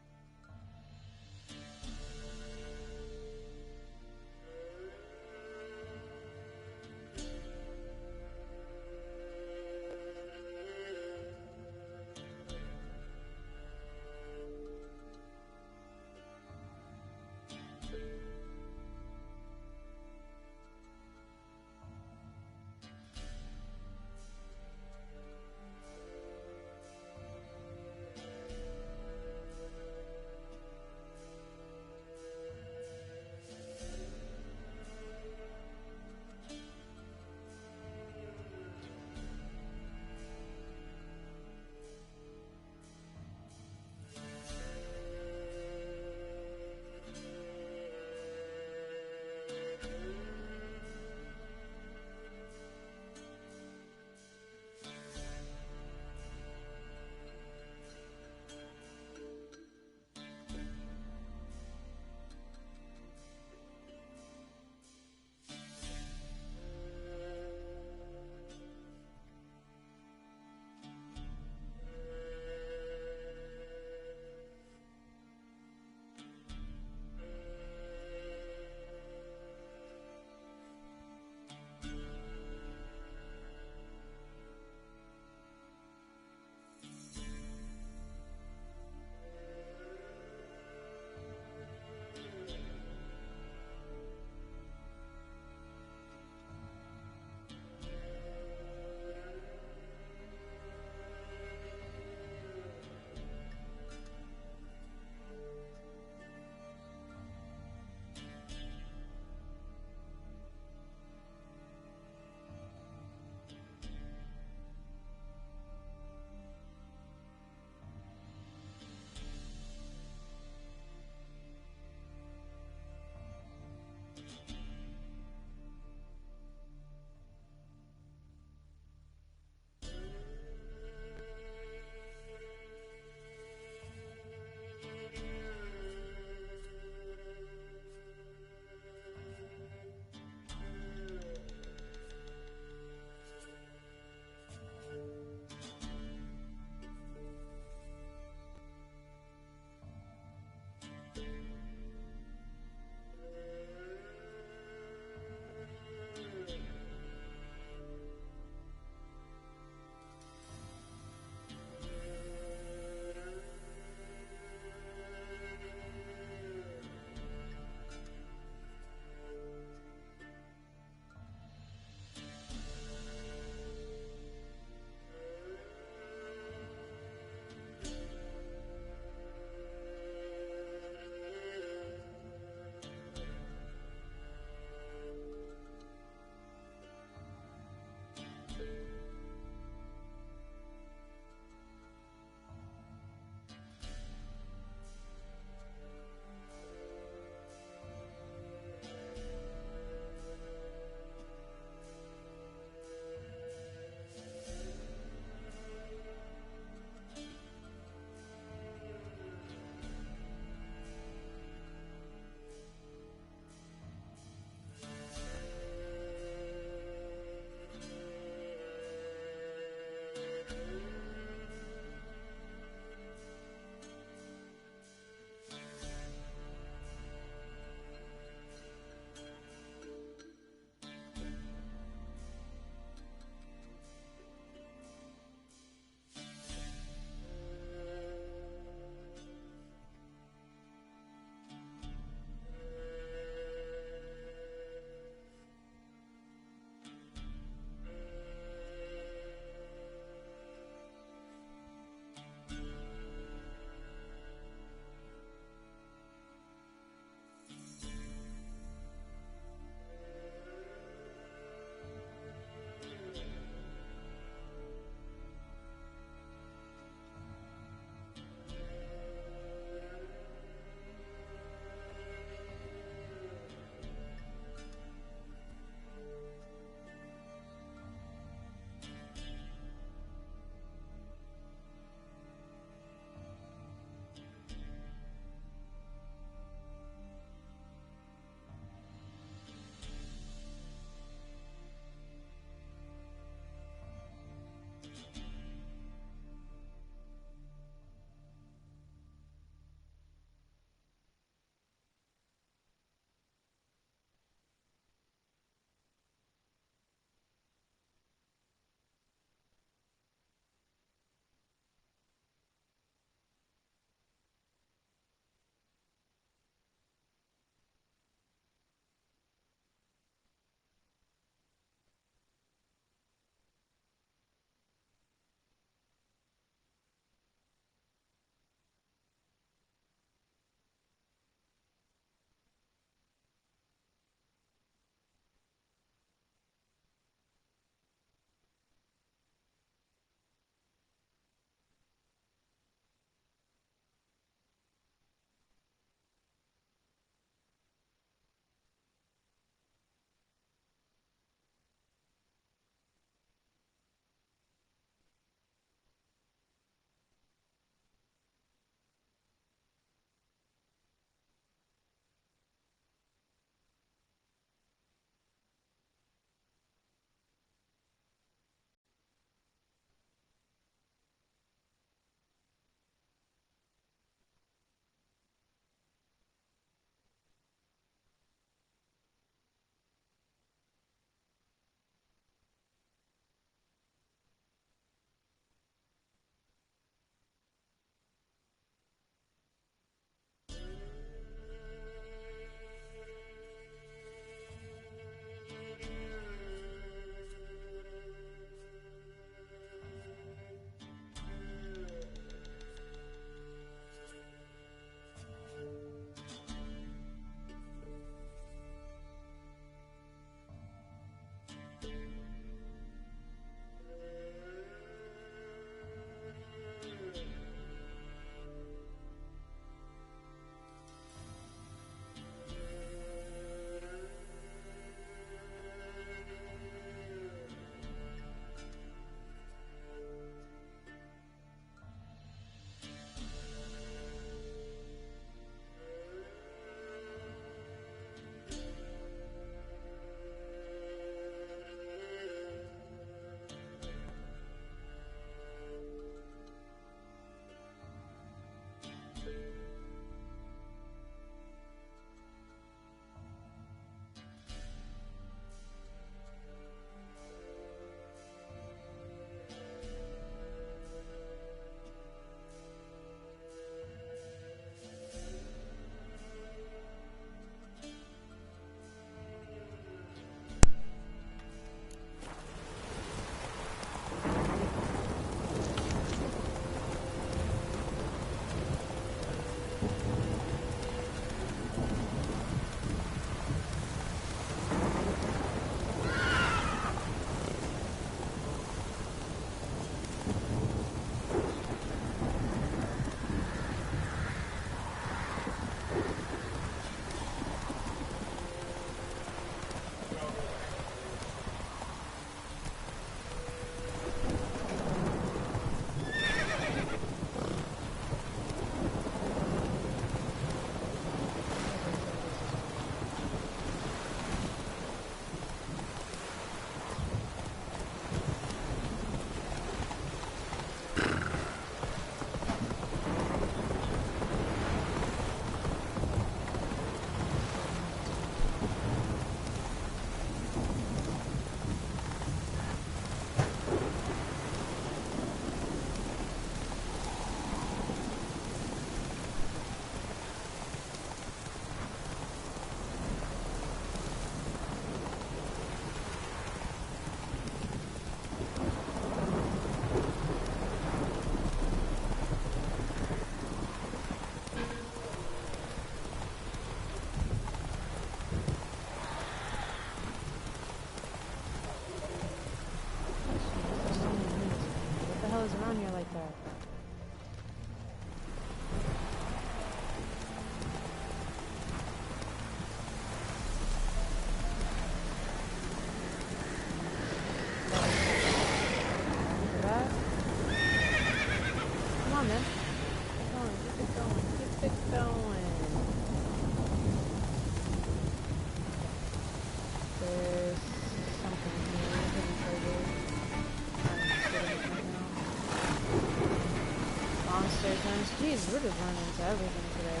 burns. Jeez, we're just running into everything today.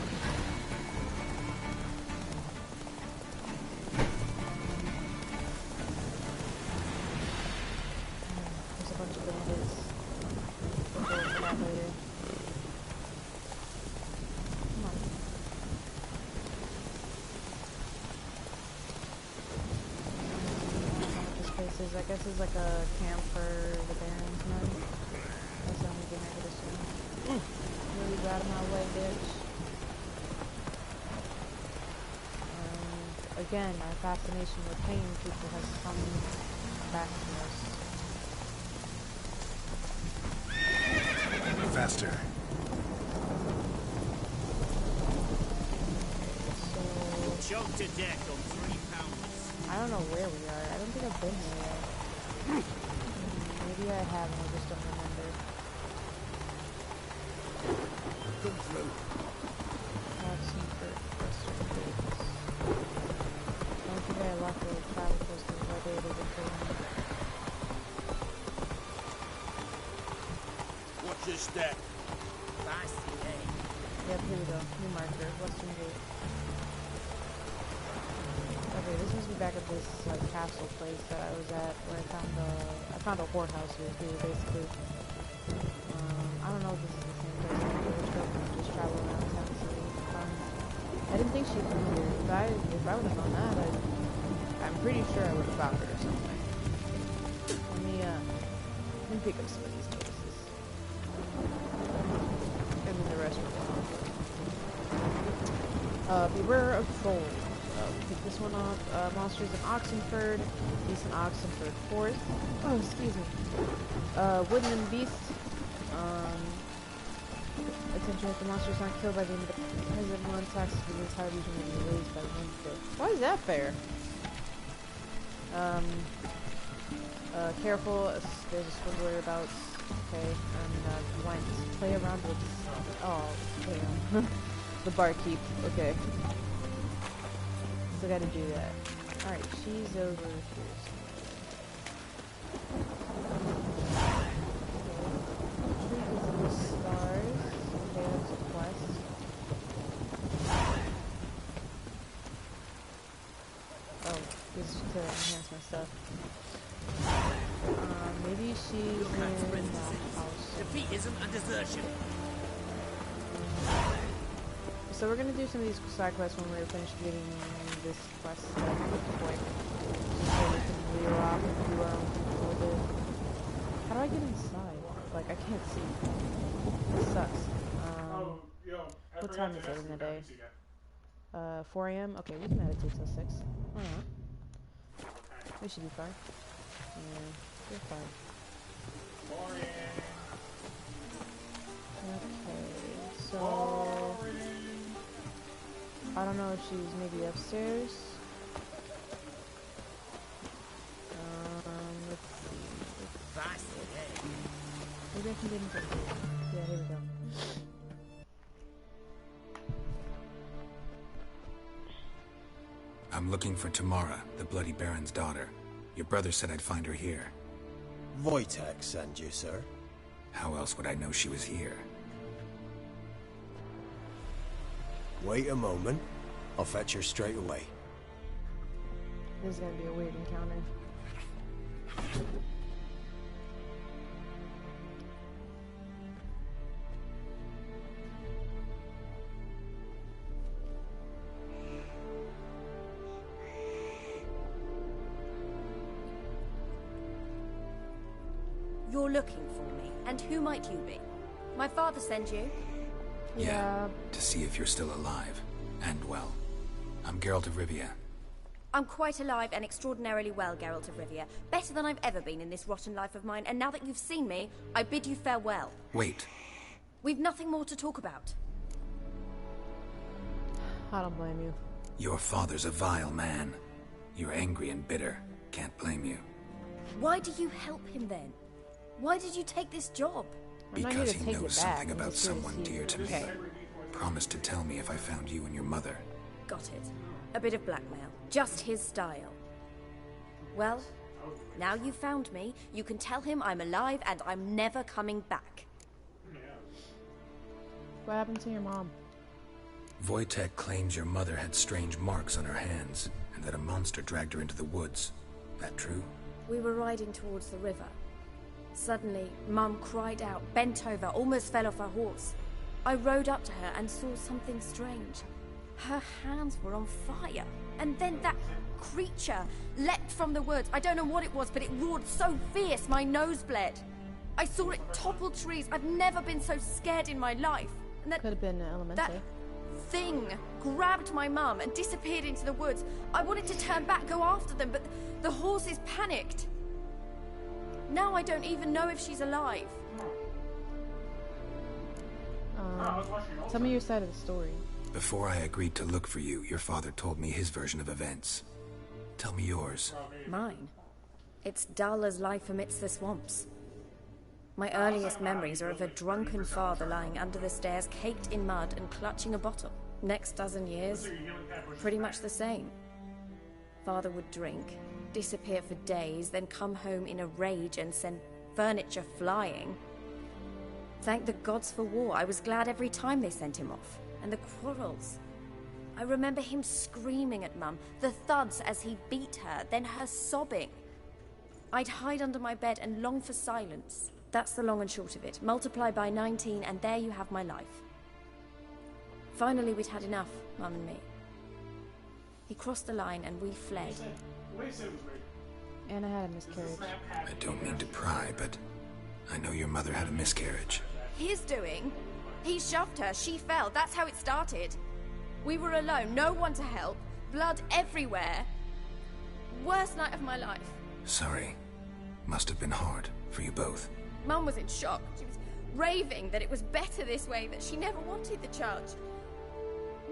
There's a bunch of bandits. We'll go for that later. Come on. I don't know what this place is. I guess it's like a camp for the Barons men. That's the only thing I could assume. Really got out of my way, bitch. Again, our fascination with paying people has come back to us. Faster. So, Choked to death on 3 pounds. I don't know where we are. I don't think I've been here yet. Maybe I have and I just don't remember. Come through. Uncensored, Western Gates. I don't think I locked the travel post because I did it before. Watch your step. Yep, here we go. New marker, Western Gate. Okay, this must be back at this like castle place that I was at, where I found a whorehouse here too, basically. I don't know if this is the same place. I was just travel around town to see what we can find. I didn't think she'd come here. If I would have known that, I'm pretty sure I would have found her or something. Let me pick up some of these notices. And then the rest were gone. Beware of trolls. Pick this one up. Monsters in Oxenford. Beast in Oxenford. Forest. Oh, excuse me. Woodland Beast. Attention if the monsters aren't killed by the end of the present month, taxes for the entire region will be raised by the Wednesday. Why is that fair? Careful. There's a squiggler about. Okay. And Gwent. Play around with. Oh, damn. The barkeep. Okay. Still gotta do that. Alright, she's over here somewhere. Okay. Stars. Okay, that's a quest. Oh, this is to enhance my stuff. Maybe she's in the house. Defeat isn't a desertion. So we're gonna do some of these side quests when we're finished getting this quest done quick. So we can clear off and do our own thing with it. How do I get inside? Like, I can't see. This sucks. What time is it in the day? 4 a.m.? Okay, we can meditate till 6. Why not? We should be fine. Yeah, we're fine. Okay, so... I don't know if she's maybe upstairs. Let's see. Maybe I can get into here. Yeah, here we go. I'm looking for Tamara, the Bloody Baron's daughter. Your brother said I'd find her here. Wojtek sent you, sir. How else would I know she was here? Wait a moment. I'll fetch her straight away. This is gonna be a weird encounter. You're looking for me, and who might you be? My father sent you? Yeah, to see if you're still alive. And well. I'm Geralt of Rivia. I'm quite alive and extraordinarily well, Geralt of Rivia. Better than I've ever been in this rotten life of mine, and now that you've seen me, I bid you farewell. Wait. We've nothing more to talk about. I don't blame you. Your father's a vile man. You're angry and bitter. Can't blame you. Why do you help him then? Why did you take this job? Because he knows something about someone dear to me. Promised to tell me if I found you and your mother. Got it. A bit of blackmail. Just his style. Well, now you've found me, you can tell him I'm alive and I'm never coming back. What happened to your mom? Wojtek claims your mother had strange marks on her hands, and that a monster dragged her into the woods. That true? We were riding towards the river. Suddenly, Mum cried out, bent over, almost fell off her horse. I rode up to her and saw something strange. Her hands were on fire. And then that creature leapt from the woods. I don't know what it was, but it roared so fierce my nose bled. I saw it topple trees. I've never been so scared in my life. And that could have been elemental. That thing grabbed my mum and disappeared into the woods. I wanted to turn back, go after them, but the horses panicked. Now I don't even know if she's alive. Tell me your side of the story. Before I agreed to look for you, your father told me his version of events. Tell me yours. Mine? It's dull as life amidst the swamps. My earliest memories are of a drunken father lying under the stairs, caked in mud and clutching a bottle. Next dozen years, pretty much the same. Father would drink, disappear for days, then come home in a rage and send furniture flying. Thank the gods for war. I was glad every time they sent him off. And the quarrels. I remember him screaming at Mum, the thuds as he beat her, then her sobbing. I'd hide under my bed and long for silence. That's the long and short of it. Multiply by 19 and there you have my life. Finally we'd had enough, Mum and me. He crossed the line and we fled. Anna had a miscarriage. I don't mean to pry, but I know your mother had a miscarriage. His doing? He shoved her, she fell, that's how it started. We were alone, no one to help, blood everywhere. Worst night of my life. Sorry. Must have been hard for you both. Mum was in shock. She was raving that it was better this way, that she never wanted the child.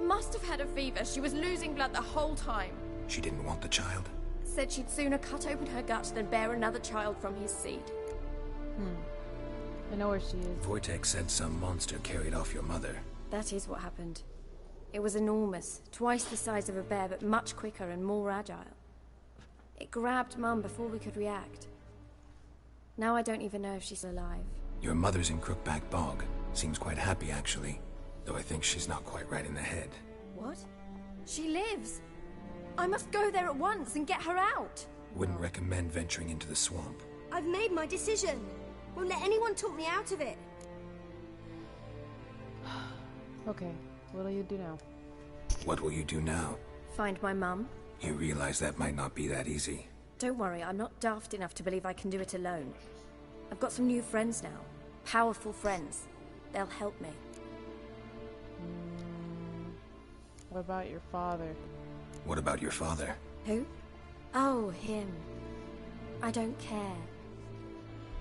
Must have had a fever, she was losing blood the whole time. She didn't want the child? Said she'd sooner cut open her gut than bear another child from his seed. I know where she is. Wojtek said some monster carried off your mother. That is what happened. It was enormous, twice the size of a bear, but much quicker and more agile. It grabbed Mum before we could react. Now I don't even know if she's alive. Your mother's in Crookback Bog. Seems quite happy, actually. Though I think she's not quite right in the head. What? She lives! I must go there at once and get her out! Wouldn't recommend venturing into the swamp. I've made my decision. Won't let anyone talk me out of it. Okay, what'll you do now? What will you do now? Find my mum. You realize that might not be that easy. Don't worry, I'm not daft enough to believe I can do it alone. I've got some new friends now. Powerful friends. They'll help me. What about your father? What about your father? Who? Oh, him. I don't care.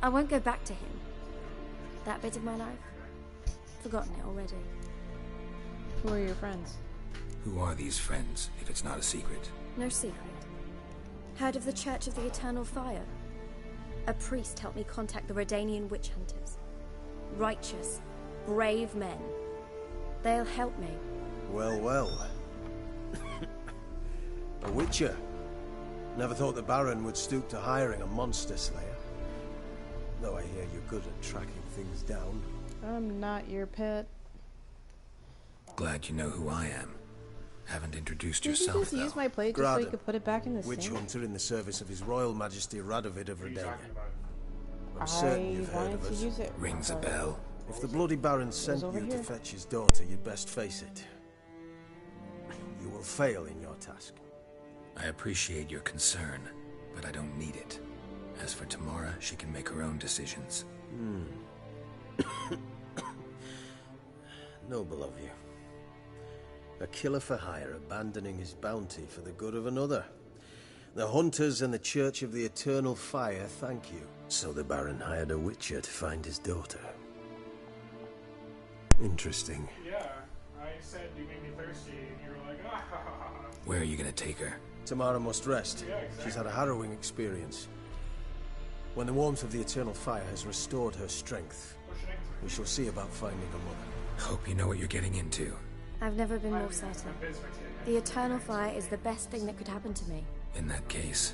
I won't go back to him. That bit of my life? Forgotten it already. Who are your friends? Who are these friends, if it's not a secret? No secret. Heard of the Church of the Eternal Fire? A priest helped me contact the Redanian witch hunters. Righteous, brave men. They'll help me. Well, well. A witcher. Never thought the Baron would stoop to hiring a monster slayer. Though I hear you're good at tracking things down. I'm not your pet. Glad you know who I am. Haven't introduced Did yourself, you just use my plate just so you could put it back in the witch sink? hunter in the service of His Royal Majesty Radovid of Redania. I'm certain you've heard of us. Use it. Rings a bell. If the bloody Baron sent over you to here. fetch his daughter, you'd best face it. You will fail in your task. I appreciate your concern, but I don't need it. As for Tamara, she can make her own decisions. Noble of you. A killer for hire abandoning his bounty for the good of another. The hunters and the Church of the Eternal Fire thank you. So the Baron hired a witcher to find his daughter. Interesting. Yeah, I said you made me thirsty, and you were like, ah, ha, ha, ha. Where are you gonna take her? Tamara must rest. Yeah, exactly. She's had a harrowing experience. When the warmth of the Eternal Fire has restored her strength, we shall see about finding her mother. Hope you know what you're getting into. I've never been more certain. The Eternal Fire is the best thing that could happen to me. In that case,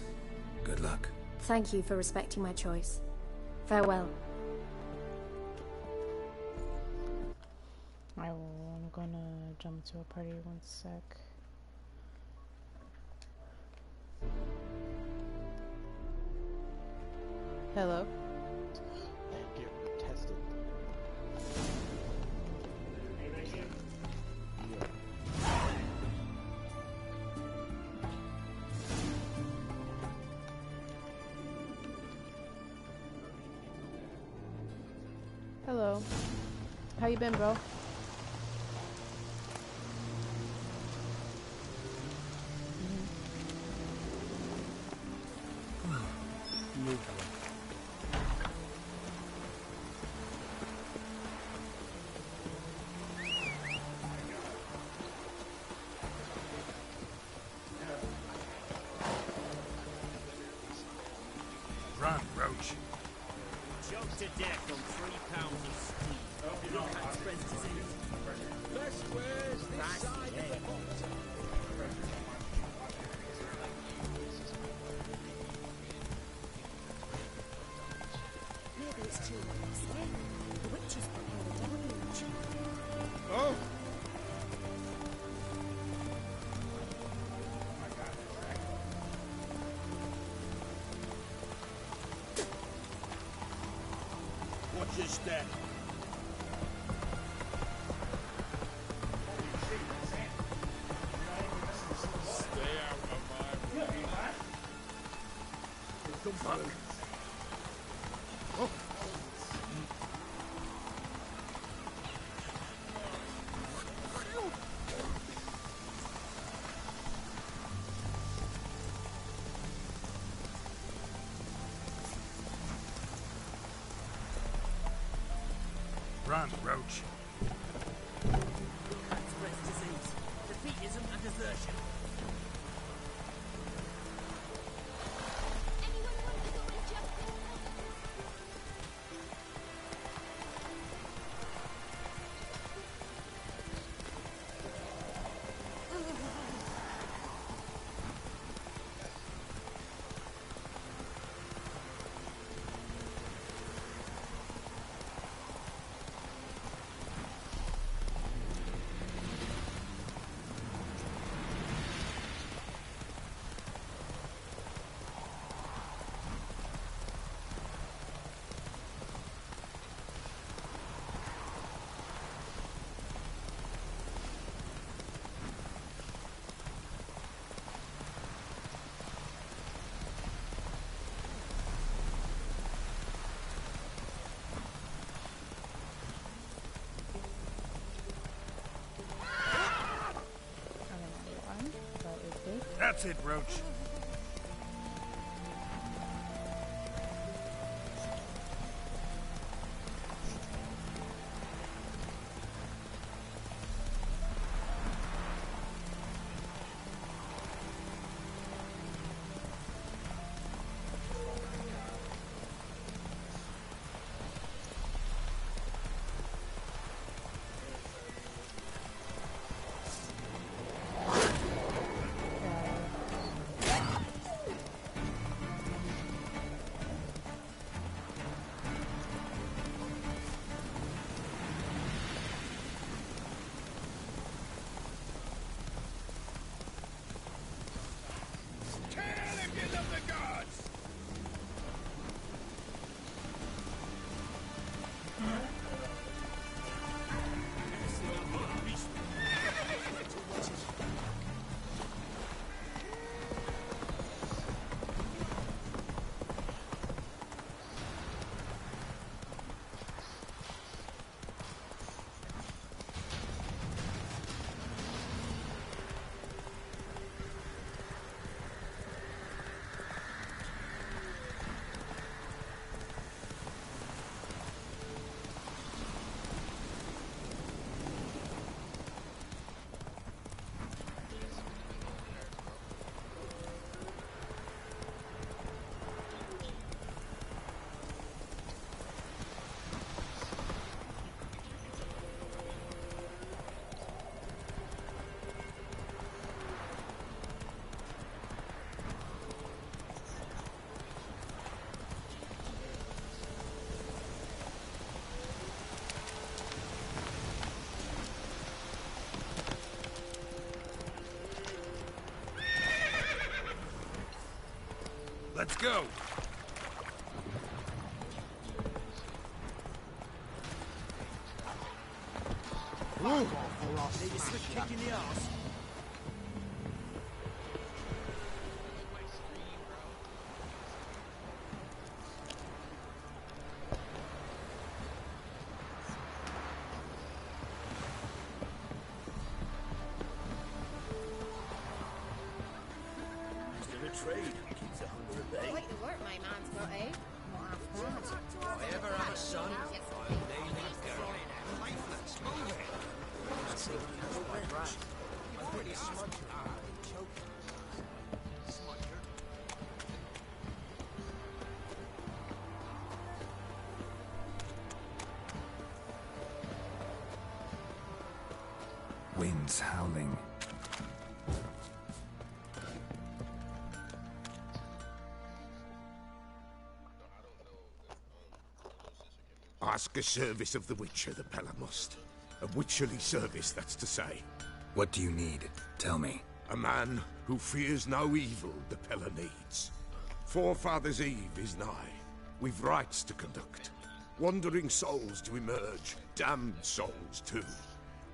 good luck. Thank you for respecting my choice. Farewell. I'm gonna jump to a party 1 sec. Hello? And get tested. Hello. How you been, bro? Run, Roach. Choked to death on 3 pounds of steam. Look at spread disease. Best ways this side of the box. Maybe it's too late to say. The witches prepared a deluge. Oh! Watch your step. Stay out of my way. Come back. Oh. Run, Roach. Cat spreads disease. Defeatism and desertion. That's it, Roach. Let's go. Need a slick kick in the arse. Still a trade. Keeps the hunger at bay. Quite the work my man's got, eh? Not half bad. If I ever have a son, I'll name him Gary. Lifeless, move it. Winds howling. Ask a service of the Witcher, the Pella must. A witcherly service, that's to say. What do you need? Tell me. A man who fears no evil the Pella needs. Forefathers' Eve is nigh. We've rites to conduct. Wandering souls to emerge. Damned souls, too.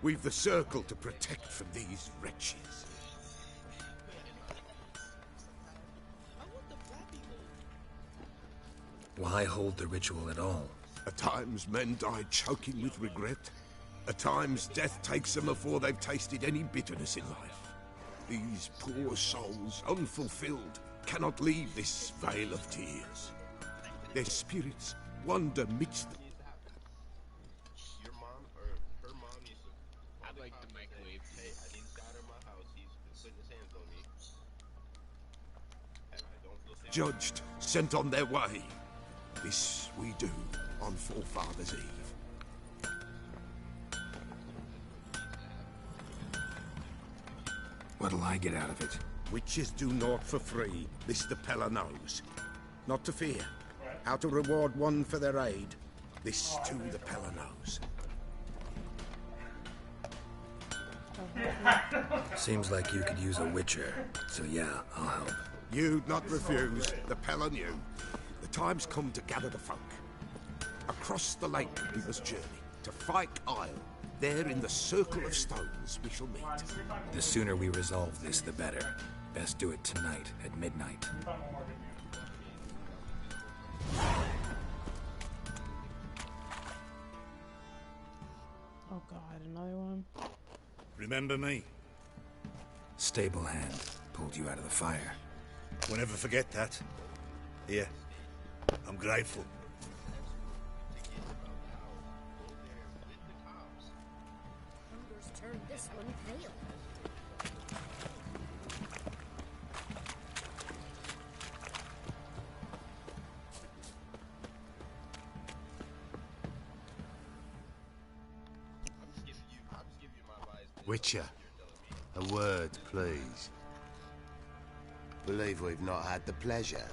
We've the circle to protect from these wretches. Why hold the ritual at all? At times men die choking with regret. At times death takes them before they've tasted any bitterness in life. These poor souls, unfulfilled, cannot leave this vale of tears. Their spirits wander midst them. Your mom or her mom used to... I'd like the microwave. Hey, inside of my house, he's been putting his hands on me. And I don't feel safe. Judged, sent on their way. This we do on Forefathers' Eve. What'll I get out of it? Witches do naught for free, this the Pella knows. Not to fear. How to reward one for their aid, this too the Pella knows. Seems like you could use a witcher, so yeah, I'll help. You'd not refuse, the Pella knew. The time's come to gather the folk. Across the lake we must journey, to Fyke Isle. There in the circle of stones we shall meet. The sooner we resolve this, the better. Best do it tonight, at midnight. Oh god, another one? Remember me? Stable hand pulled you out of the fire. We'll never forget that. Here, I'm grateful. Hunger's turned this one pale. Witcher, a word, please. Believe we've not had the pleasure.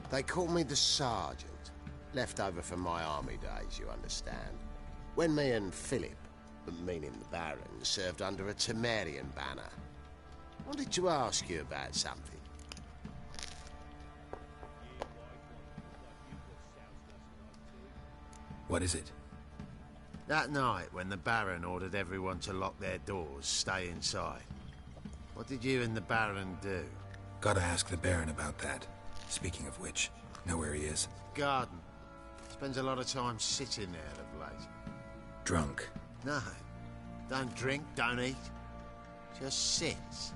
They call me the Sergeant. Left over from my army days, you understand. When me and Philip, meaning the Baron, served under a Temerian banner. Wanted to ask you about something. What is it? That night, when the Baron ordered everyone to lock their doors, stay inside. What did you and the Baron do? Gotta ask the Baron about that. Speaking of which, know where he is? Garden. Spends a lot of time sitting there of late. Drunk. No. Don't drink, don't eat. Just sits.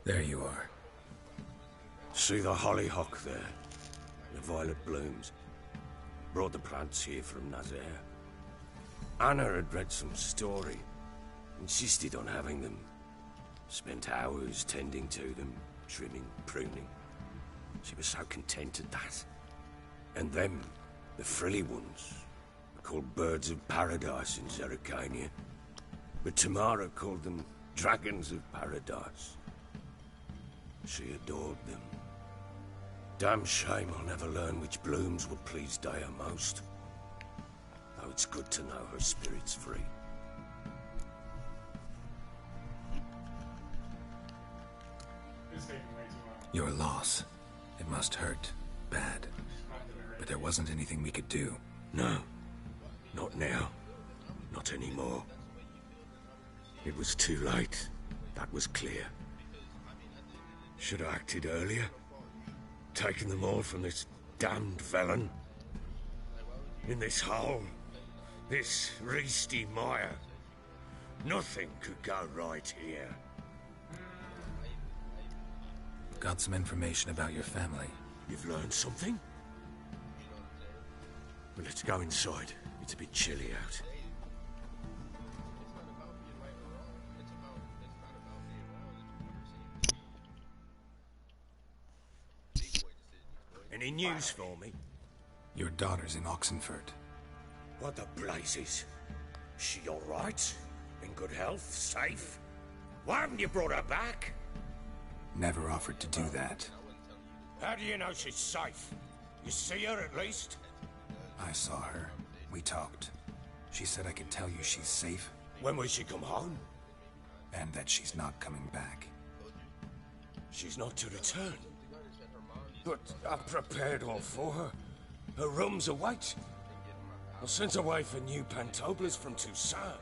There you are. See the hollyhock there? The violet blooms. Brought the plants here from Nazaire. Anna had read some story. Insisted on having them. Spent hours tending to them, trimming, pruning. She was so content at that. And them, the frilly ones, are called birds of paradise in Zerrikania. But Tamara called them dragons of paradise. She adored them. Damn shame I'll never learn which blooms would please Dea most. Though it's good to know her spirit's free. Your loss. It must hurt. Bad. But there wasn't anything we could do. No. Not now. Not anymore. It was too late. That was clear. Should have acted earlier. Taken them all from this damned felon. In this hole. This reesty mire. Nothing could go right here. Got some information about your family. You've learned something? Well, let's go inside. It's a bit chilly out. Any news for me? Your daughter's in Oxenford. What the blazes? She all right? In good health? Safe? Why haven't you brought her back? Never offered to do that. How do you know she's safe? You see her at least? I saw her. We talked. She said I could tell you she's safe. When will she come home? And that she's not coming back. She's not to return. But I've prepared all for her. Her rooms await. I sent away for new pantoblas from Toussaint.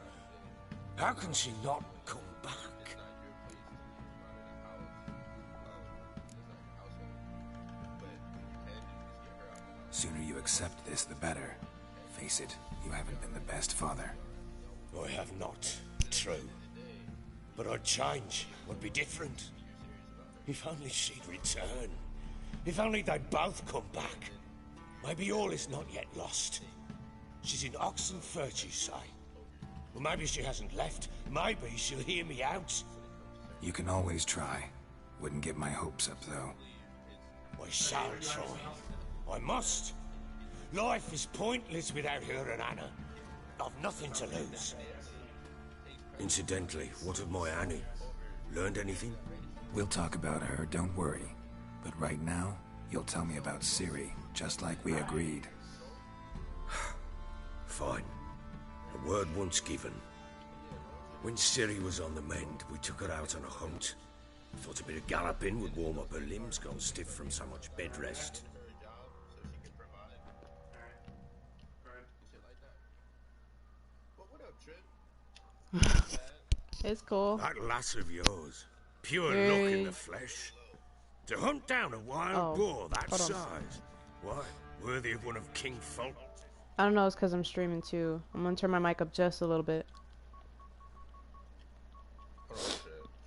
How can she not come back? Sooner you accept this, the better. Face it, you haven't been the best father. I have not. True. But I'd change. I'd be different. If only she'd return. If only they'd both come back. Maybe all is not yet lost. She's in Oxenford, you say? Well, maybe she hasn't left. Maybe she'll hear me out. You can always try. Wouldn't get my hopes up, though. I shall try. I must. Life is pointless without her and Anna. I've nothing to lose. Incidentally, what of my Annie? Learned anything? We'll talk about her, don't worry. But right now, you'll tell me about Ciri, just like we agreed. Fine. A word once given. When Ciri was on the mend, we took her out on a hunt. Thought a bit of galloping would warm up her limbs, gone stiff from so much bed rest. It's cool. That lass of yours. Pure luck in the flesh. To hunt down a wild boar that size. Why? Worthy of one of King Folk. I don't know, it's because I'm streaming too. I'm gonna turn my mic up just a little bit. Hold on,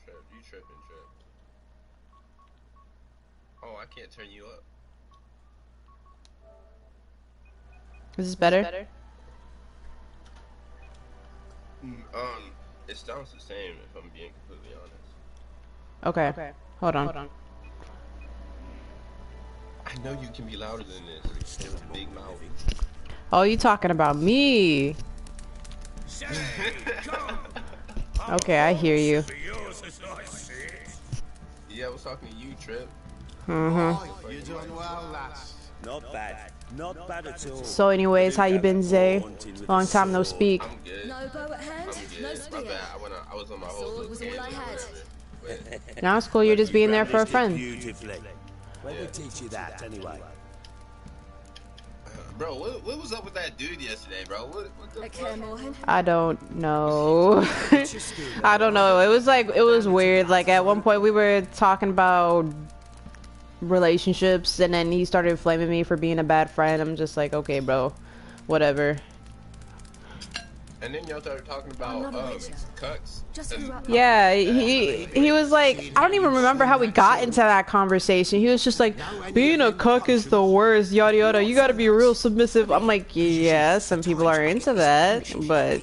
Trip. You tripping, Trip. Oh, I can't turn you up. Is this better? It sounds the same if I'm being completely honest. Okay. Hold on. I know you can be louder than this. Still a big mouth. Oh, you talking about me? Okay, I hear you. Yeah, I was talking to you, Trip. You're doing well, lads. Not bad. Not bad at all. So anyways, how you been, Zay? Long time no speak. I'm good. No bow at hand, no My spear. bad. I was on my whole Sword was all I had. Now it's cool, you're just being there for a friend. Beautifully. When we teach you that, anyway. Bro, what was up with that dude yesterday, bro? What the fuck? I don't know. I don't know. It was weird. Like at one point we were talking about relationships and then he started flaming me for being a bad friend. I'm just like, okay, bro, whatever. And then y'all started talking about cucks. Yeah, he was like, I don't even remember how we got into that conversation. He was just like, being a cuck is the worst, yada yada. You gotta be real submissive. I'm like, yeah, some people are into that, but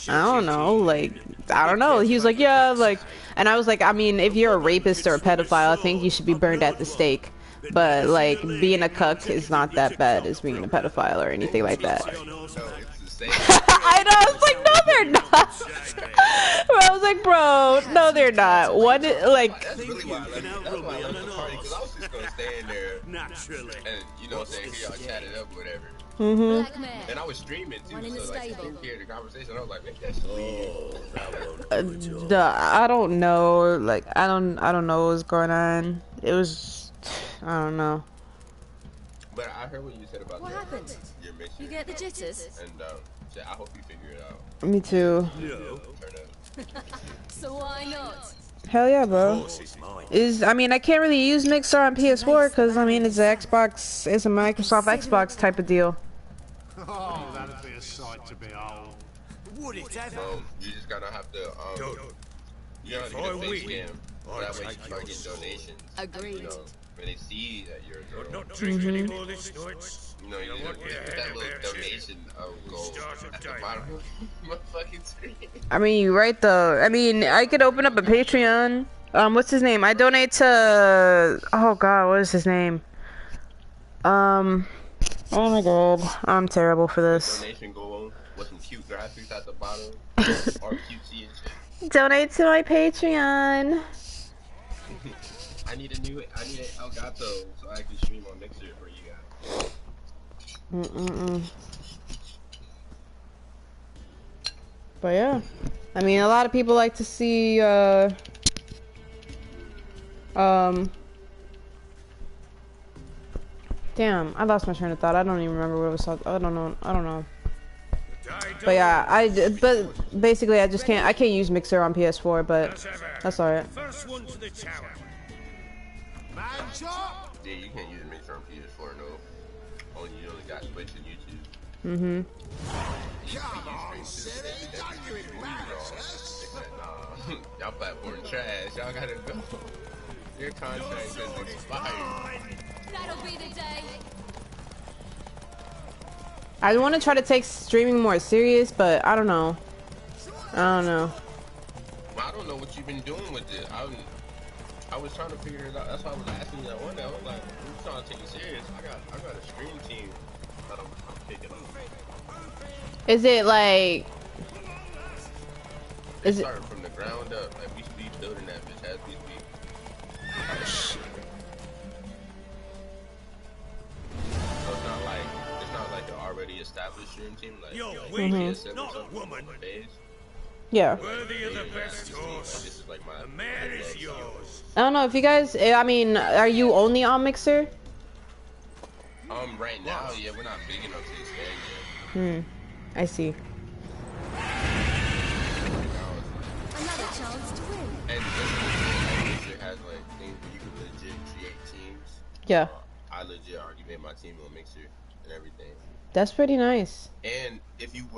I don't know. Like, I don't know. He was like, yeah, like, and I was like, I mean, if you're a rapist or a pedophile, I think you should be burned at the stake. But like, being a cuck is not that bad as being a pedophile or anything like that. I know. I was like, no, they're not. Bro, I was like, bro, no, they're not. One, like. That's really why I left. That's why I left the party, because I was just gonna stand there. Naturally. And you know, saying, here y'all chat it up, or whatever. And I was streaming too, so like, I didn't hear the conversation. I was like, maybe that's I don't know. Like, I don't know what was going on. It was, I don't know. But I heard what you said about What happened? Your mixer. You get the jitters? And so I hope you figure it out. Me too. So why not? Hell yeah, bro. I mean, I can't really use Mixer on PS4 because, I mean, it's an Xbox, it's a Microsoft Xbox type of deal. Oh, that'd be a sight to behold. Would it ever? You just gotta have to, you know, get a face cam. That way you can start getting donations. Agreed. You know, when they see that you're a girl. Not drink anymore this night. You know, you put that little donation goal at the bottom of my fucking screen. I mean, you're right though. I mean, I could open up a Patreon. What's his name? I donate to. Oh God, what is his name? Oh my God, I'm terrible for this. Donation goal with some cute graphics at the bottom, or cutesy and shit. Donate to my Patreon. I need an Elgato so I can stream on Mixer for you guys. But yeah, I mean, a lot of people like to see damn, I lost my train of thought. I don't even remember what it was. I don't know. But yeah, but basically I can't use Mixer on PS4, but that's alright. First one to the tower. Yeah, you can't use Mixer on PS4, no. You only got Twitch and YouTube. Come on, Ciri, don't you embarrass us. Y'all platform trash. Y'all gotta go. Your contract is expired. That'll be the day. I want to try to take streaming more serious, but I don't know. Well, I don't know what you've been doing with it. I was trying to figure it out. That's why I was asking you that one day. I was like, I'm trying to take it serious. I got a stream team that I'm picking up. Is it like? It started from the ground up. Like we be building that bitch as we speak. So it's not like an already established stream team. Like not a woman. Yeah. Worthy of the best horse. This is like my. The mare is yours. I don't know if you guys. I mean, are you only on Mixer? Right now, yeah, we're not big enough to expand yet. I see. Another chance to win. And it has like things where you can legit create teams. Yeah. I legit already made my team on Mixer and everything. That's pretty nice. And if you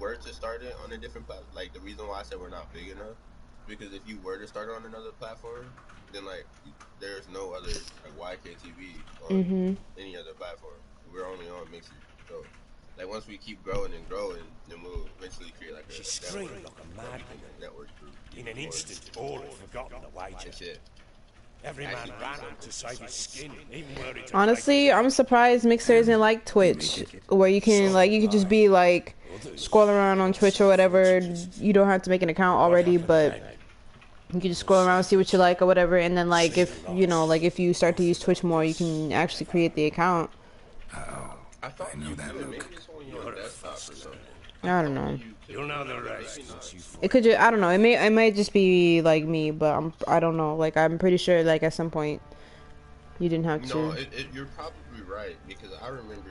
were to start it on a different platform, like the reason why I said we're not big enough, because if you were to start it on another platform, then like there's no other like YKTV on any other platform. We're only on Mixer. So like once we keep growing and growing, then we'll eventually create like a network group. In an instant, all had forgotten the wager. Every man ran up to save his skin, even were it. Honestly, I'm surprised Mixer isn't like Twitch, where you can just be like scroll around on Twitch or whatever. You don't have to make an account already, but you can just scroll around and see what you like or whatever. And then like if you start to use Twitch more, you can actually create the account. I know that look. I don't know. You'll know the rest. It could just, I don't know. It might just be like me, but I don't know. Like I'm pretty sure like at some point you didn't have to. No, you're probably right because I remember.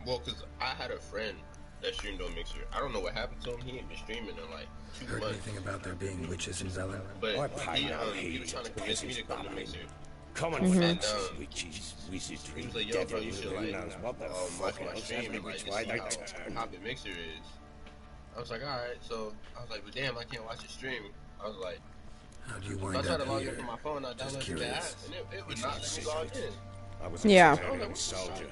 Well, because I had a friend that streamed on Mixer. I don't know what happened to him. He ain't been streaming in like 2 months. Heard anything about there being witches in Velen? But he was trying to convince me to come to Mixer. Common friends, witches, wizardry, he was like, yo, bro, you should like watch my stream and like just see how the Mixer is. I was like, alright, so I was like, but damn, I can't watch your stream. I was like, how'd you wind up I tried to log in here? from my phone, I downloaded the app, and it would not let me log in. I was yeah. Soldier.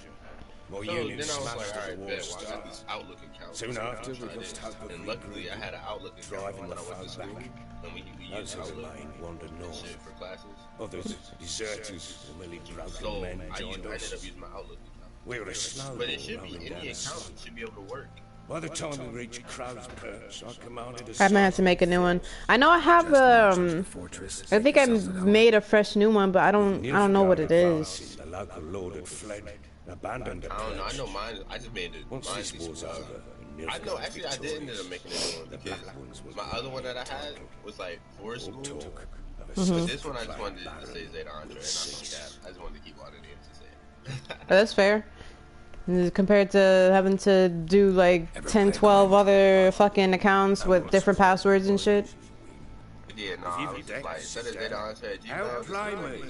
More so units then I was smashed like, as the alright, war bet, well, I got started. this Outlook account. Soon so after, we try lost this. hope of And luckily, I had an Outlook account driving when I the went to far school, back. and we Those used of the Outlook line wandered and north. shit for classes. Others, deserters, or merely broken So men I joined ended up us. using my Outlook account. We were a snowball But it should be, rolling any down the account slope. should be able to work. By the time we reached Crow's Perch, I commanded a I might have to make a new one. I know I have I think I made a fresh new one, but I don't know what it is. The local lord had fled, abandoned the I don't know. I perch. know mine. I just made it. Once this war's over, I know. Actually, I did end up making a new one because my other one that I had was like forest school. But this one I just wanted to say Zeta Entre, and I just wanted to keep all the names to say. That's fair. Compared to having to do like 10, 12 other fucking accounts with different passwords and shit. Yeah, no, I was just like, set a Zeta Entre at Gmail. Outplay me,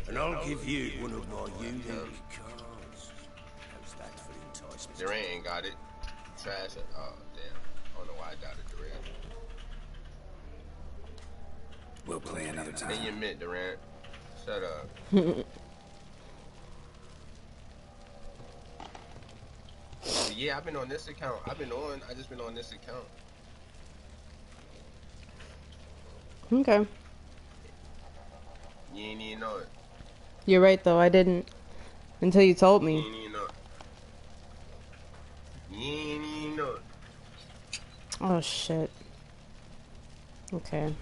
and I'll give you one of my unique cards. Durant ain't got it. Trash it. Oh, damn. I don't know why I doubted Durant. We'll play another time. In your mid, Durant. Shut up. Yeah, I've been on this account. I just been on this account. Okay. You ain't even know it. You're right though, I didn't. Until you told me. You ain't even know it. You ain't even know it. Oh shit. Okay.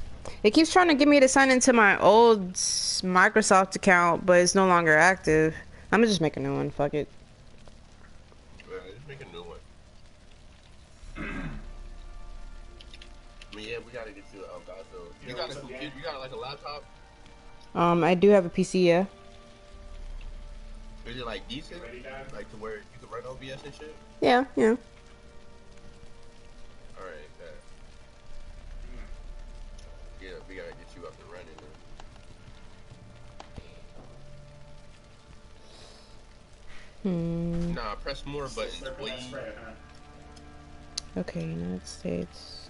It keeps trying to get me to sign into my old Microsoft account, but it's no longer active. I'm gonna just make a new one, fuck it. Just make a new one. I mean, yeah, we gotta get you a Elgato. You got a computer? You got like a laptop? I do have a PC, yeah. Is it like decent? Like to where you can run OBS and shit? Yeah, yeah. Alright, that. Yeah, we gotta get you up and running then. Nah, press more buttons, boy. Okay, United States.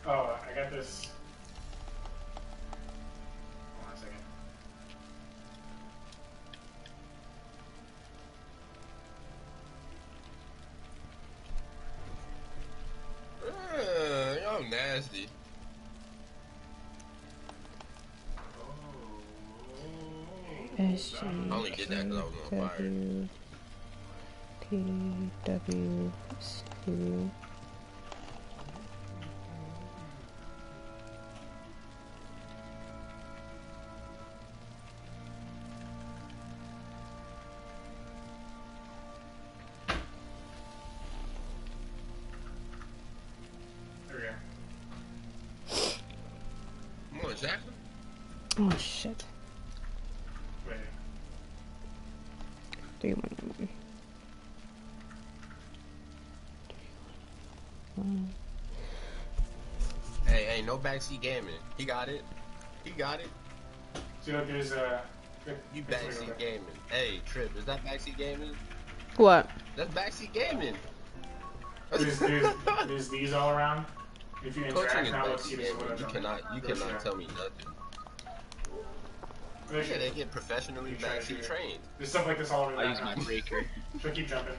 Oh, I got this. Hold on a second. Y'all nasty. I only did that because I was on fire. TWC. Oh shit. Wait. 311. Hey, no backseat gaming. He got it. He got it. See, look, there's you backseat gaming. Hey, Trip, is that backseat gaming? What? That's backseat gaming. There's these all around. If you Coaching interact is now, let's see backseat this gaming. You cannot tell me nothing. Yeah, they get professionally backseat trained. There's stuff like this all over the I use my breaker. So keep jumping.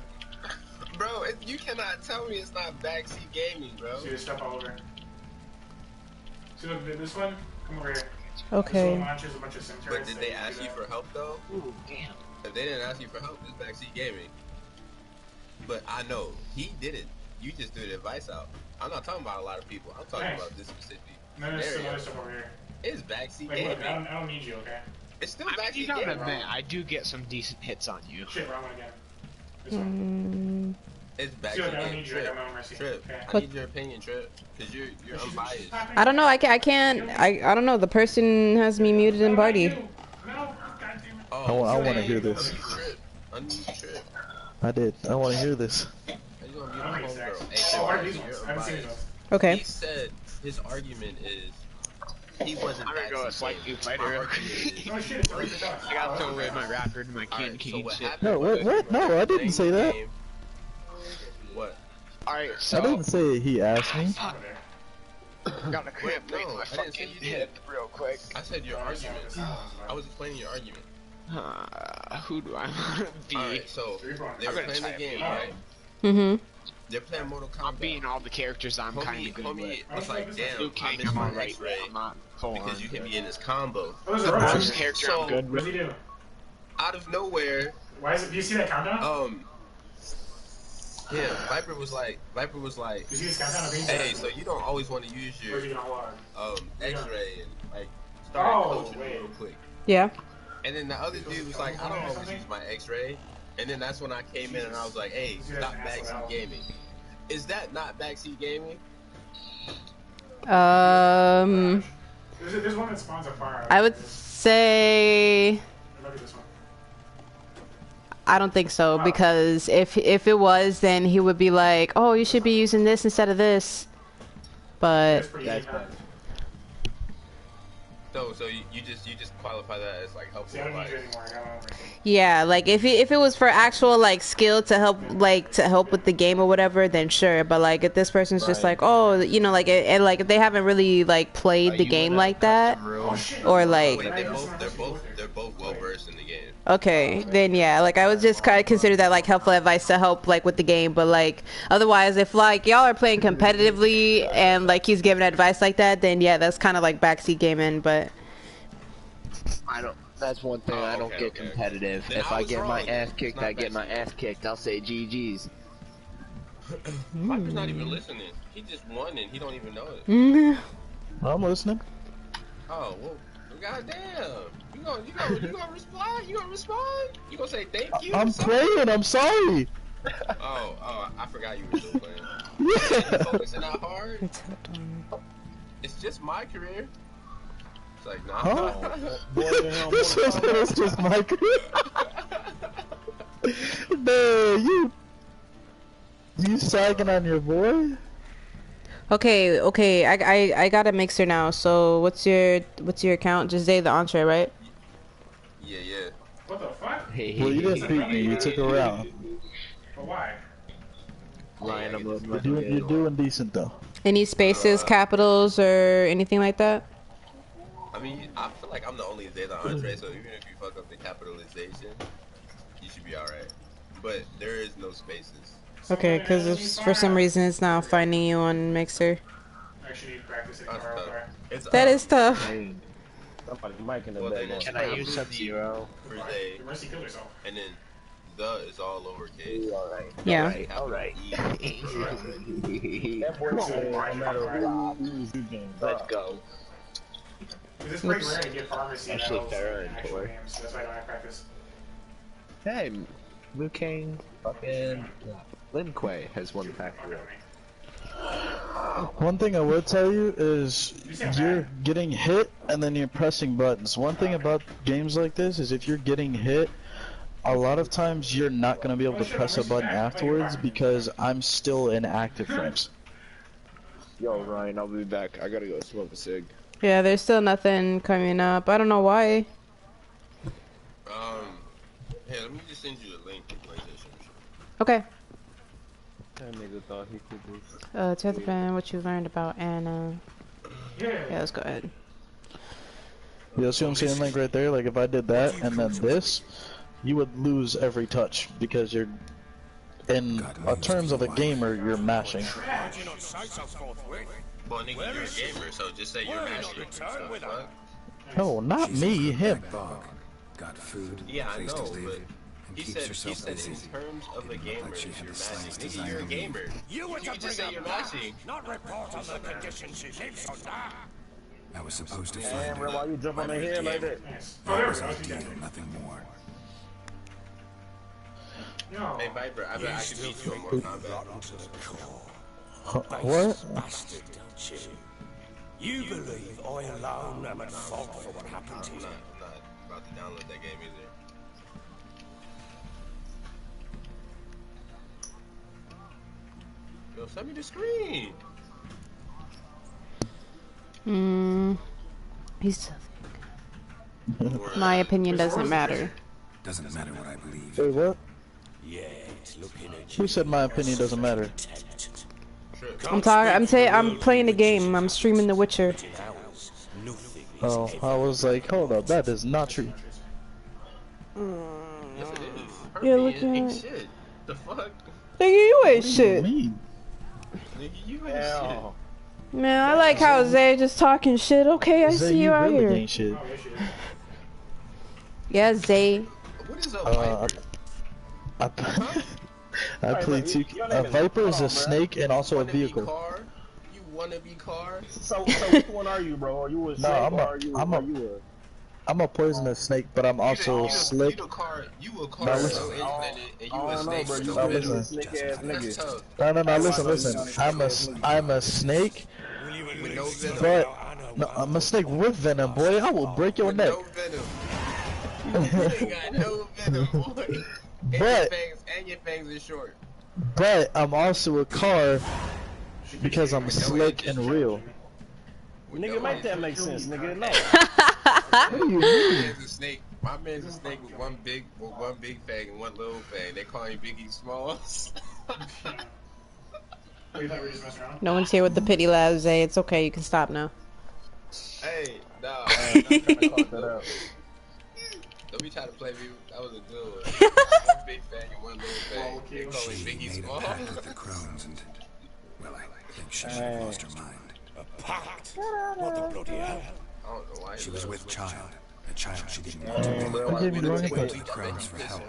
Bro, you cannot tell me it's not backseat gaming, bro. See, there's stuff all over. See, look, this one, come over here. Okay. This one launches a bunch of sim But turrets. did they ask you for help, though? Ooh, damn. If they didn't ask you for help, it's backseat gaming. But I know, he did it. You just threw the advice out. I'm not talking about a lot of people. I'm talking about this specific There's some area. other stuff over here. It's backseat Like, gaming. look, I don't need you, okay? It's still I mean, you backseat gotta gaming. admit, I do get some decent hits on you. Shit, wrong one again. This one. It's See, look, I backseat don't gaming. need you. I Trip. got my own mercy. Trip. Okay. I need your opinion, Trip. Because you're unbiased. I don't know. I can't. I don't know. The person has me muted in party. Oh, I want to hear this. Trip. Unmute Trip. I did. I want to hear this. How you gonna mute my homegirl? Hey, Oh, Trip, are these you're ones? I haven't seen unbiased. those. Okay. He said his argument is he wasn't. I'm gonna go a slight goop fighter real quick. Oh shit, it's already done. I gotta throw away my rapper and my candy cane shit. No, what? No, I didn't say that. What? Alright, so. I didn't say he asked me. Got a cramp in my I didn't say fucking you did. hip real quick. I said your argument. I was explaining your argument. Who do I want to be? Alright, so they're I'm gonna playing try the game, to right? Mm-hmm. They're playing Mortal Kombat. I'm being all the characters I'm kind of good Homie, with. it's like, damn, Liu I Kang, missed I'm my alright. X-ray I'm not full because on you can good. be in this combo. Oh, there's a The roach. first character I'm good What with. does he do? Out of nowhere, Why is it? Do you see that countdown? Yeah, Viper was like, hey, so you don't always want to use your X-ray and like start coaching me real quick. Yeah. And then the other dude was like, I don't always use my X-ray. And then that's when I came in and I was like, hey, stop backseat gaming. Is that not backseat gaming? There's one that spawns a fire. I would say Look at this one. I don't think so, because if it was, then he would be like, oh, you should be using this instead of this. But So you just qualify that as like helpful advice. yeah, like if it was for actual like skill to help with the game or whatever, then sure. But like if this person's just like, oh, you know, like and like if they haven't really like played the game like that, or like Wait, they're both well versed in the game. okay, then yeah, like I would just kind of consider that like helpful advice to help like with the game. But like otherwise, if like y'all are playing competitively and like he's giving advice like that, then yeah, that's kind of like backseat gaming. But I don't. That's one thing I don't get competitive. Then If I I was get my wrong. ass It's kicked, not I get my backseat. ass kicked. I'll say GG's. Viper's not even listening. He just won and he don't even know it. I'm listening. Oh well, goddamn! You gonna respond? You gonna respond? You gonna say thank you? I'm or something? playing. I'm sorry. Oh, I forgot you were still playing. You focusing that hard? It's just my career. It's like nah. Huh? This was just my career. Man, you sagging on your boy? okay, I got a mixer now. So what's your account? Just say the entree, right? Yeah. What the fuck? Well, you didn't beat me. You took a round. But why? Ryan, I'm loading my You're doing decent though. Any spaces, capitals, or anything like that? I mean, I feel like I'm the only Zeta entree, so even if you fuck up the capitalization, you should be alright. But there is no spaces. Okay, because for some reason it's not finding you on mixer. Actually, practicing That is tough. Somebody mic in the Well, then Can I use Sub-Zero? Mercy killed herself. And then the is all lowercase. Alright. Yeah. Alright. Let's go. This pretty rare to get pharmacy Actually, medals Farah in and actual Tor. games, so that's why I don't have practice. Hey, Liu Kang, fucking Lin Kuei has one factory. One thing I would tell you is you're getting hit and then you're pressing buttons. One thing about games like this is if you're getting hit, a lot of times you're not going to be able to press a button afterwards because I'm still in active frames. Yo, Ryan, I'll be back. I gotta go smoke a cig. Yeah, there's still nothing coming up. I don't know why. Hey, let me just send you a link to PlayStation. Okay. That nigga thought he could do. To the band, what you learned about Anna. Yeah, let's go ahead. Yeah, see what I'm saying? Like right there, like if I did that and then this, you would lose every touch because you're, in terms of a gamer, you're mashing. Well, nigga, you're a gamer, so just say you're mashing. No, not me, him. Got food, Yeah, I place know, to live, but and he keeps said yourself busy. in terms of a gamer, Like she if had you're the mashing. slightest Nigga, desire you're a to leave. gamer. You can just say you're mashing. Not report on the conditions she lives under. I was supposed to find Damn, it. why you jump on the hill like that? That was an ideal, nothing more. Hey, Viper, I bet I can beat you in Mortal Kombat. What? Bastard, don't you? You believe I alone am at fault for what happened to you? I'm not about to download that game either. Yo, send me the screen. He's. My opinion doesn't matter. Doesn't matter what I believe. Wait, what? Yeah, it's looking at Who said my opinion doesn't matter? I'm talking. I'm playing the game. I'm streaming The Witcher. Oh, I was like, hold up, that is not true. Yes, it is. Yeah, Herpy look ain't at- shit. The fuck? Nigga, you ain't shit. Nigga, you ain't shit. Man, I like how Zay just talking shit. Okay, I Zay, see you out really here. ain't shit. Yeah, Zay. What is up, Viper? I play two. A Viper is a snake and also a vehicle. You wanna be car? So which one are you, bro? Are you a snake or are you a... I'm a poisonous snake, but I'm also slick. You a car Now so listen. independent, and you a snake bro. with You no a venom. snake ass nigga. No, listen. I'm a snake, With no venom. but no, I'm a snake with venom, boy. I will break your neck. No venom. You ain't got no venom, boy. But your fangs are short. But I'm also a car because I'm slick and real. Nigga, make that make sense, nigga. No. What do you mean? My man's a snake with one big fang and one little fang. They call him Biggie Smalls. No one's here with the pity labs, eh? It's okay, you can stop now. Hey, nah. Don't be trying to play me. That was a good one. One big fang and one little fang. They call him Biggie Smalls. With the crones and, well, I think she should have lost her mind. A pact? What the bloody hell? I don't know why. She was with child. A child she didn't want to be. Went to the crones for help.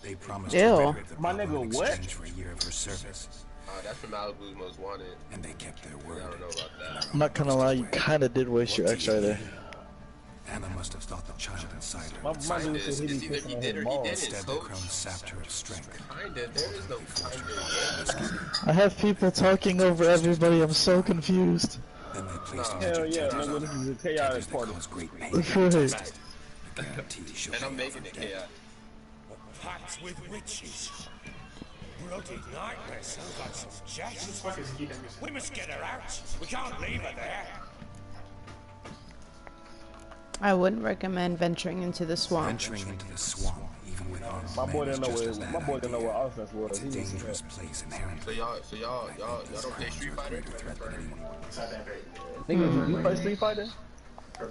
They promised to rid her of the problem in exchange for a year of her service. That's from Malibu's Most Wanted. And they kept their word. I don't know about that. I'm not gonna lie, you kinda did waste your X right there. Anna must have thought the child inside her. My dude said he be Either he did or he didn't. Instead, the crones sapped her of strength. Kinda. There is no kinda. I have people talking over everybody. I'm so confused. Then they placed hell yeah, nigga, this is a chaotic party. Great pain. And I'm making it chaotic. A pact with witches. Bloody nightmare. Sounds like some jest. We must get her out. We can't leave her there. I wouldn't recommend venturing into the swamp. Venturing into the swamp, even with armed My boy didn't know men, where my boy didn't know where offense was. It's a dangerous place inherently. So y'all don't play Street Fighter? Nigga, you play Street Fighter? No.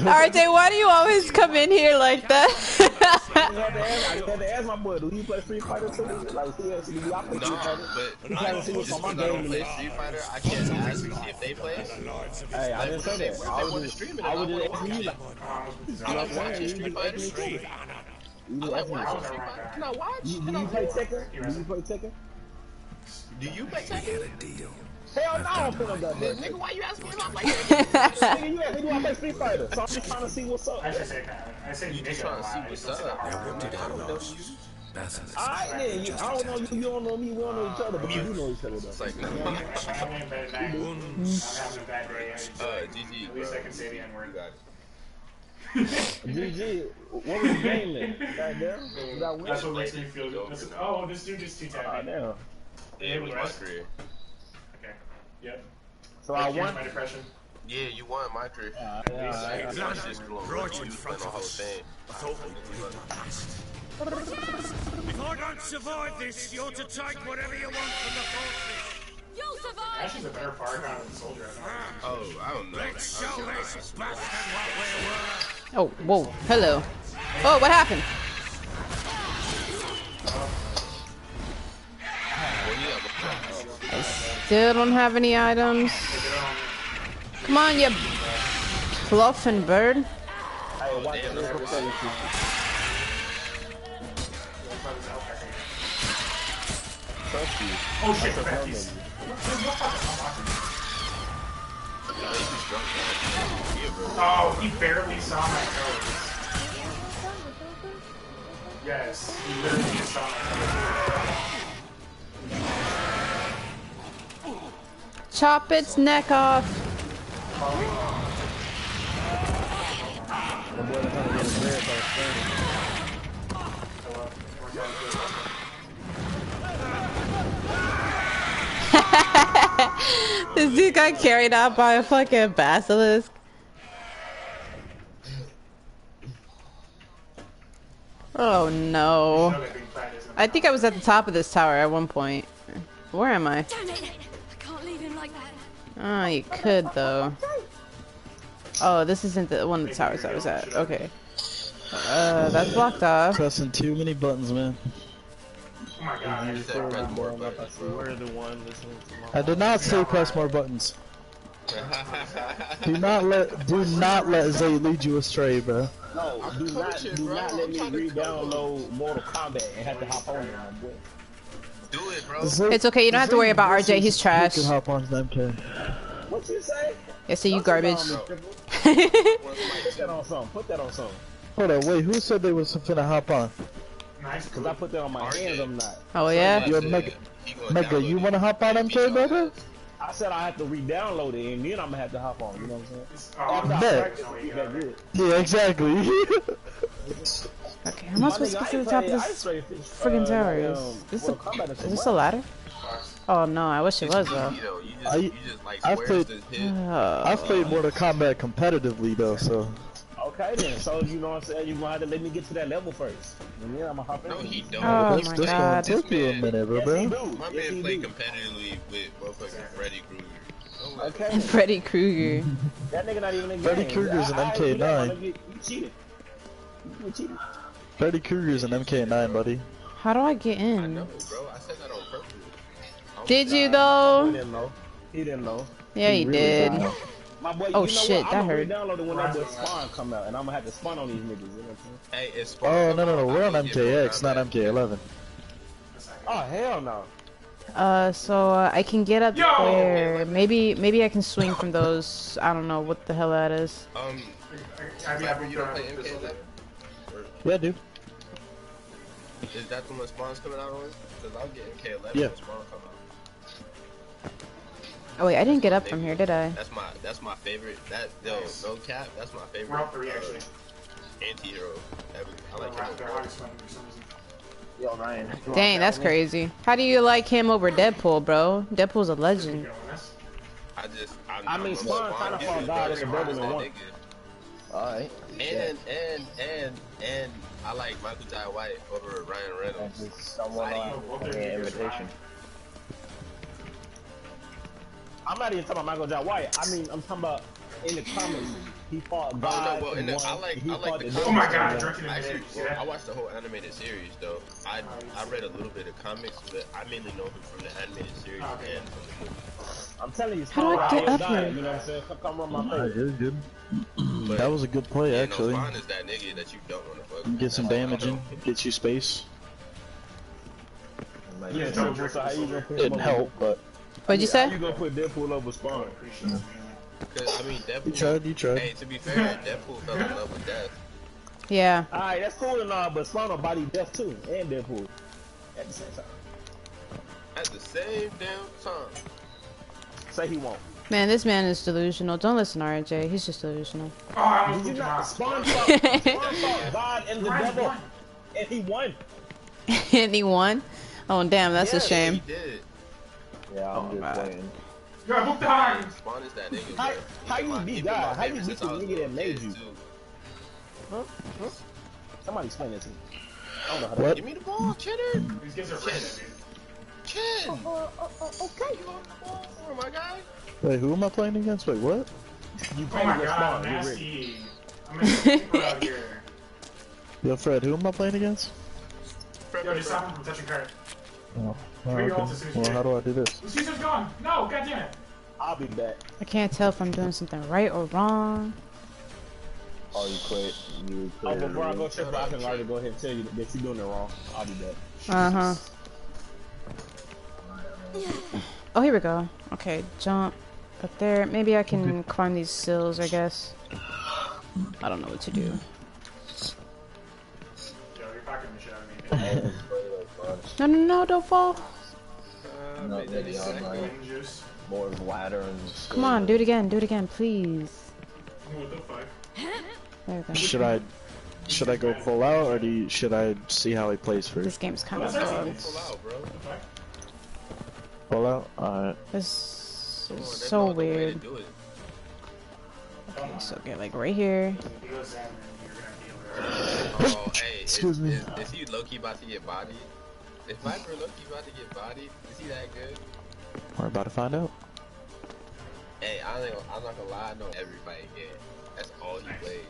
RJ, why do you always come in here like that? I had to ask my boy, do you play Street Fighter too? Like, seriously, do y'all play Street Fighter? But I don't play Street Fighter. I can't ask if they play. Hey, I didn't say that. I was just streaming it. I was just asking you. I like watching Street Fighter. You like watching Street Fighter? Can I watch? Do you play Tekken? Do you play Tekken? Hell no, I don't play no goddamn. Nigga, why you asking me about like Nigga, you asked me do I play Street Fighter? So I'm just trying to see what's up. I say You just trying to see what's up. Alright, yeah, I don't know you, you don't know me, we don't know each other, but we do know each other though. It's like, GG. At least I can say the N-word. GG, what was the game then? Goddamn. That's what makes me feel good. Oh, this dude just two-tapped me. Damn. Yeah, it was my career. Okay. Yep. So I won. My depression. Yeah, you won my career. Right in front of us. I thought we'd played our best. If I don't survive this, you're to take whatever you want from the forces. You'll survive! Ashley's a better firefighter than Soldier, I think. Oh, I don't know. Let's show this bastard what we're worth. Oh, whoa, hello. Oh, what happened? I still don't have any items. Come on, you fluffing bird. Hey, watch it. Oh shit, Becky's. Oh, he barely saw my toes. Yes, he literally just saw my toes. Chop its neck off. This dude got carried out by a fucking basilisk. Oh no. I think I was at the top of this tower at one point. Where am I? Damn it! I can't leave him like that. Oh, you could though. Oh, this isn't the one of the towers I was at. Okay. That's blocked off. Pressing too many buttons, man. Oh my god. I did not say press more buttons. Do not let Zay lead you astray, bro. No, do not let me re-download Mortal Kombat and have to hop on there, my boy. Do it, bro. It's okay. You don't have to worry about RJ. He's trash. You can hop on MK. What you say? Yeah, so you garbage. Put that on something. Put that on something. Hold on, wait. Who said they was finna hop on? Nice, because I put that on my hands. I'm not. Oh yeah. Yo, Mega, you wanna hop on MK, brother? I said I have to re-download it, and then I'm gonna have to hop on. You know what I'm saying? Yeah, exactly. Okay, how am I supposed to get to the top of this friggin' tower? Is this a ladder? Oh no, I wish it was though. I've played Mortal Kombat competitively though, so. Okay then, so you know what I'm saying, you're gonna have to let me get to that level first. And then I'm gonna hop in. No, he don't. Oh my god. This gonna take you a minute, bro. My man played competitively with motherfucking Freddy Krueger. Okay. Freddy Krueger. That nigga not even in Freddy game. Krueger's an MK9. You cheated. You cheated. Freddy Krueger's an MK9, buddy. How do I get in? I know, bro. I said that on purpose. Did you though? He didn't know. He didn't know. Yeah, he did. My boy, Oh you know shit, what? that I'm hurt. gonna re-download it when that boy Spawn come out, and I'm gonna have to spawn on these niggas. You know what I'm saying? Hey, it's Oh no, we're on MKX, not MK11. Oh hell no. So I can get up there. Maybe I can swing from those. I don't know what the hell that is. Cyber, you don't play MK11? Yeah, dude. Is that the one Spawn's coming out on? Because I'll get MK11 Yeah. when Spawn come out. Oh wait, I didn't get up from here, did I? That's my favorite. That no cap. That's my favorite. We're all three actually. Anti-hero ever. I like him. Yo, Ryan. Dang, that's crazy. How do you like him over Deadpool, bro? Deadpool's a legend. I mean, Spawn kind of fought God in the better than one. Alright. And I like Michael Jai White over Ryan Reynolds. Someone an invitation. I'm not even talking about Michael Jai White. I mean, I'm talking about in the comics. He fought God. I like the Oh my god, actually, I watched the whole animated series though. I read a little bit of comics, but I mainly know him from the animated series and from the movie. I'm telling you, how do I get up here? You know what I'm saying? Come on my face. Good. That was a good play, actually. Spawn is that nigga that you don't want to fuck. Get some damage in, get you space. Yeah, so how you gonna put Didn't help, but. What'd you say? How you gonna put Deadpool over Spawn? Cause I mean, Deadpool. You tried. Hey, to be fair, Deadpool fell in love with Death. Yeah. Alright, that's cool and all, but Spawn will body Death too, and Deadpool at the same time. At the same damn time. Say he won't. Man, this man is delusional. Don't listen to RJ. He's just delusional. Did you not? Spawn fought God and the devil, and he won. And he won? Oh, damn, that's a shame. He did. Yeah, I'm just playing. Yo, I booked the high. Spawn is that nigga. How you beat God? How you beat the nigga that made you? Huh? Somebody explain that to me. I don't know how to. What? Give me the ball, Cheddar. These kids are friends. Ken. Okay. You on the ball for my guy? Wait, who am I playing against? Wait, what? You Oh my god, nasty. I'm gonna get out here. Yo, Fred, who am I playing against? Yo, just stop him from touching card. Oh, Bring your okay. ult as soon as you Well, get how it. do I do this? The Caesar's gone. No, goddammit. I'll be back. I can't tell if I'm doing something right or wrong. Oh, you quit. You Oh, quit. before I go triple, I can already go ahead and tell you that you're doing it wrong. I'll be back. Uh-huh. Oh, here we go. Okay, jump up there. Maybe I can climb these sills, I guess. I don't know what to do. Yo, you're packing the shit out of me. No, don't fall. No, maybe on my more ladder and. Come on, do it again, please. What the fuck? There we go. Should I go full out, or should I see how he plays This first? game's kind of bugged. Full out? Alright. This is so weird. Okay, so get like right here. Oh, hey, Excuse me. Is he low-key about to get bodied? Is Viper low-key about to get bodied? Is he that good? We're about to find out. Hey, I'm not gonna lie, I know every fight he get. That's all he plays.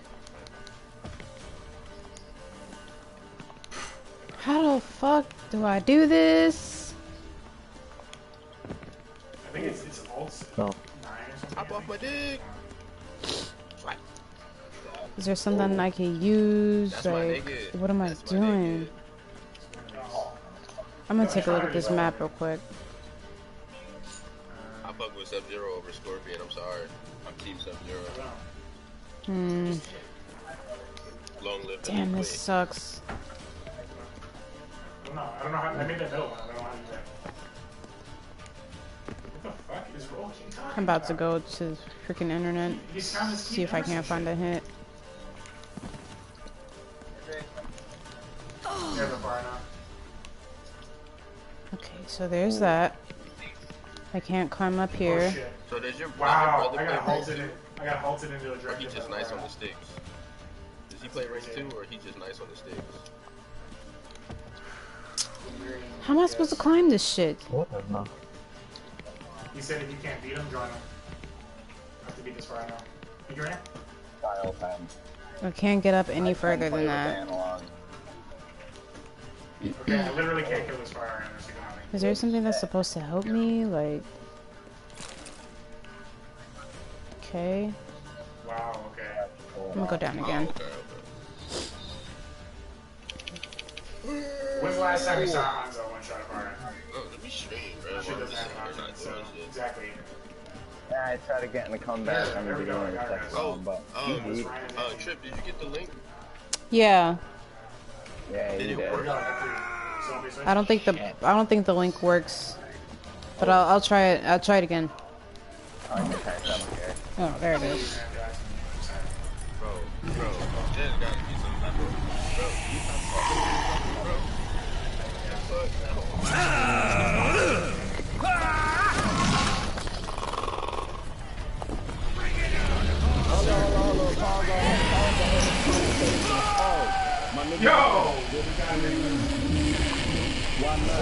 How the fuck do I do this? I think it's alt. Oh. Hop off my dick! Is there something I can use? That's Like, what am I doing? I'm gonna take a look at this map real quick. I fuck with Sub-Zero over Scorpion. I'm sorry. I'm Team Sub-Zero. Long live the Damn, this sucks. I don't know how I made that middle one. I don't know how to do that. What the fuck is rolling? I'm about to go to the freaking internet, see if I can't find a hit. Okay, so there's that. I can't climb up here. So does your Wow, brother I got play halted into a or drift. he just nice on the sticks? Does he play Ring 2 or he just nice on the sticks? How am I supposed to climb this shit? Whatever. He said if you can't beat him, join him. I have to beat this far now. You join him? I can't get up any further than that. Okay, I literally can't kill this fire unless you come out. Is there something that's supposed to help me? Like... Okay. Wow, okay. I'm gonna go down again. When's the last time you saw Hanzo one-shot a fire? Oh, let me stream, bro. She doesn't have an option, so exactly. Yeah, I tried to get in the comeback. I'm gonna be doing the second one, but Trip, did you get the link? Yeah. yeah, you did. I don't think the link works. But I'll try it. I'll try it again. Oh, there it is. Bro, there's gotta be some type of Yo!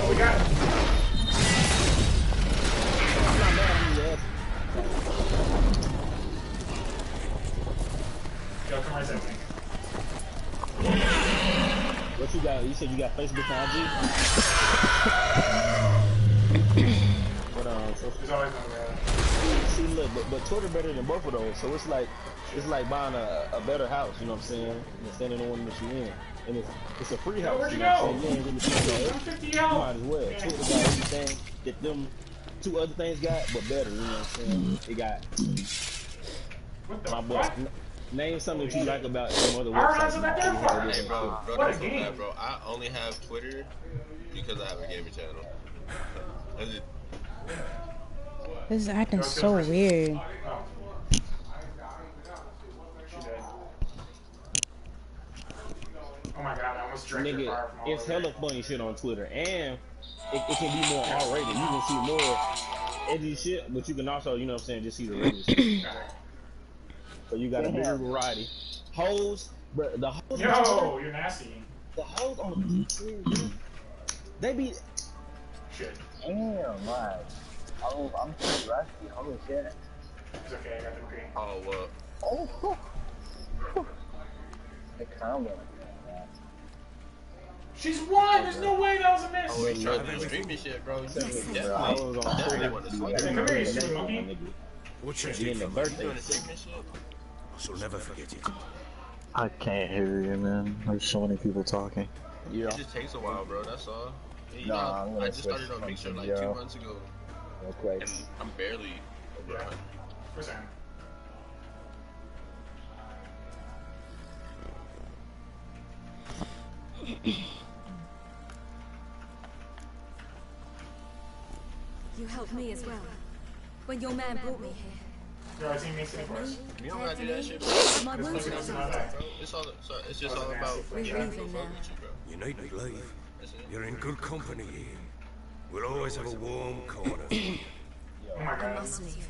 We got it. Yo, come right there. What you got? You said you got Facebook and IG? But There's always no way. see, look, but Twitter better than both of those. So it's like buying a better house. You know what I'm saying? Instead of the one that you in, and it's a free house. Where'd you know what I'm go? saying? You ain't really paying for it. You might as well. Twitter got everything that them two other things got, but better. You know what I'm saying? It got my boy. Name something that you like about some other websites. Hey, bro, don't feel bad, bro. I only have Twitter because I have a gaming channel. That's it. This is acting so weird. Oh my god, I almost drank your Nigga, fire from all it's over. hella funny shit on Twitter, and it can be more R-rated. You can see more edgy shit, but you can also, you know what I'm saying, just see the regular shit. So you got a bigger variety. Hoes, bro, the hoes. Yo, you're nasty. The hoes on they be. Shit. Damn, man. Oh, I'm so rusty. Holy shit. It's okay, I got the green. Oh, Oh, the combo. She's won! There's no way that was a miss! oh, wait, try to stream this shit, bro. You definitely want to swing Come here, you it. stupid monkey. What's your In the secret? birthday. You doing the streaming shit? I shall never forget it. I can't hear you, man. There's so many people talking. Yeah. It just takes a while, bro. That's all. Yeah, you Nah, know, I'm gonna I just started switch on Mixer like something, 2 yo. months ago, real quick. and I'm barely over 100. Where's Anne? You helped me as well. When your man brought me here. Yo, our team makes it for us. You don't gotta do that shit, bro. My Let's wounds look are at healed. that. It's just all about We're trying to leaving fuck now. with you, bro. You needn't leave. You're in good company here. We'll always have a warm corner. Oh my I god. must leave.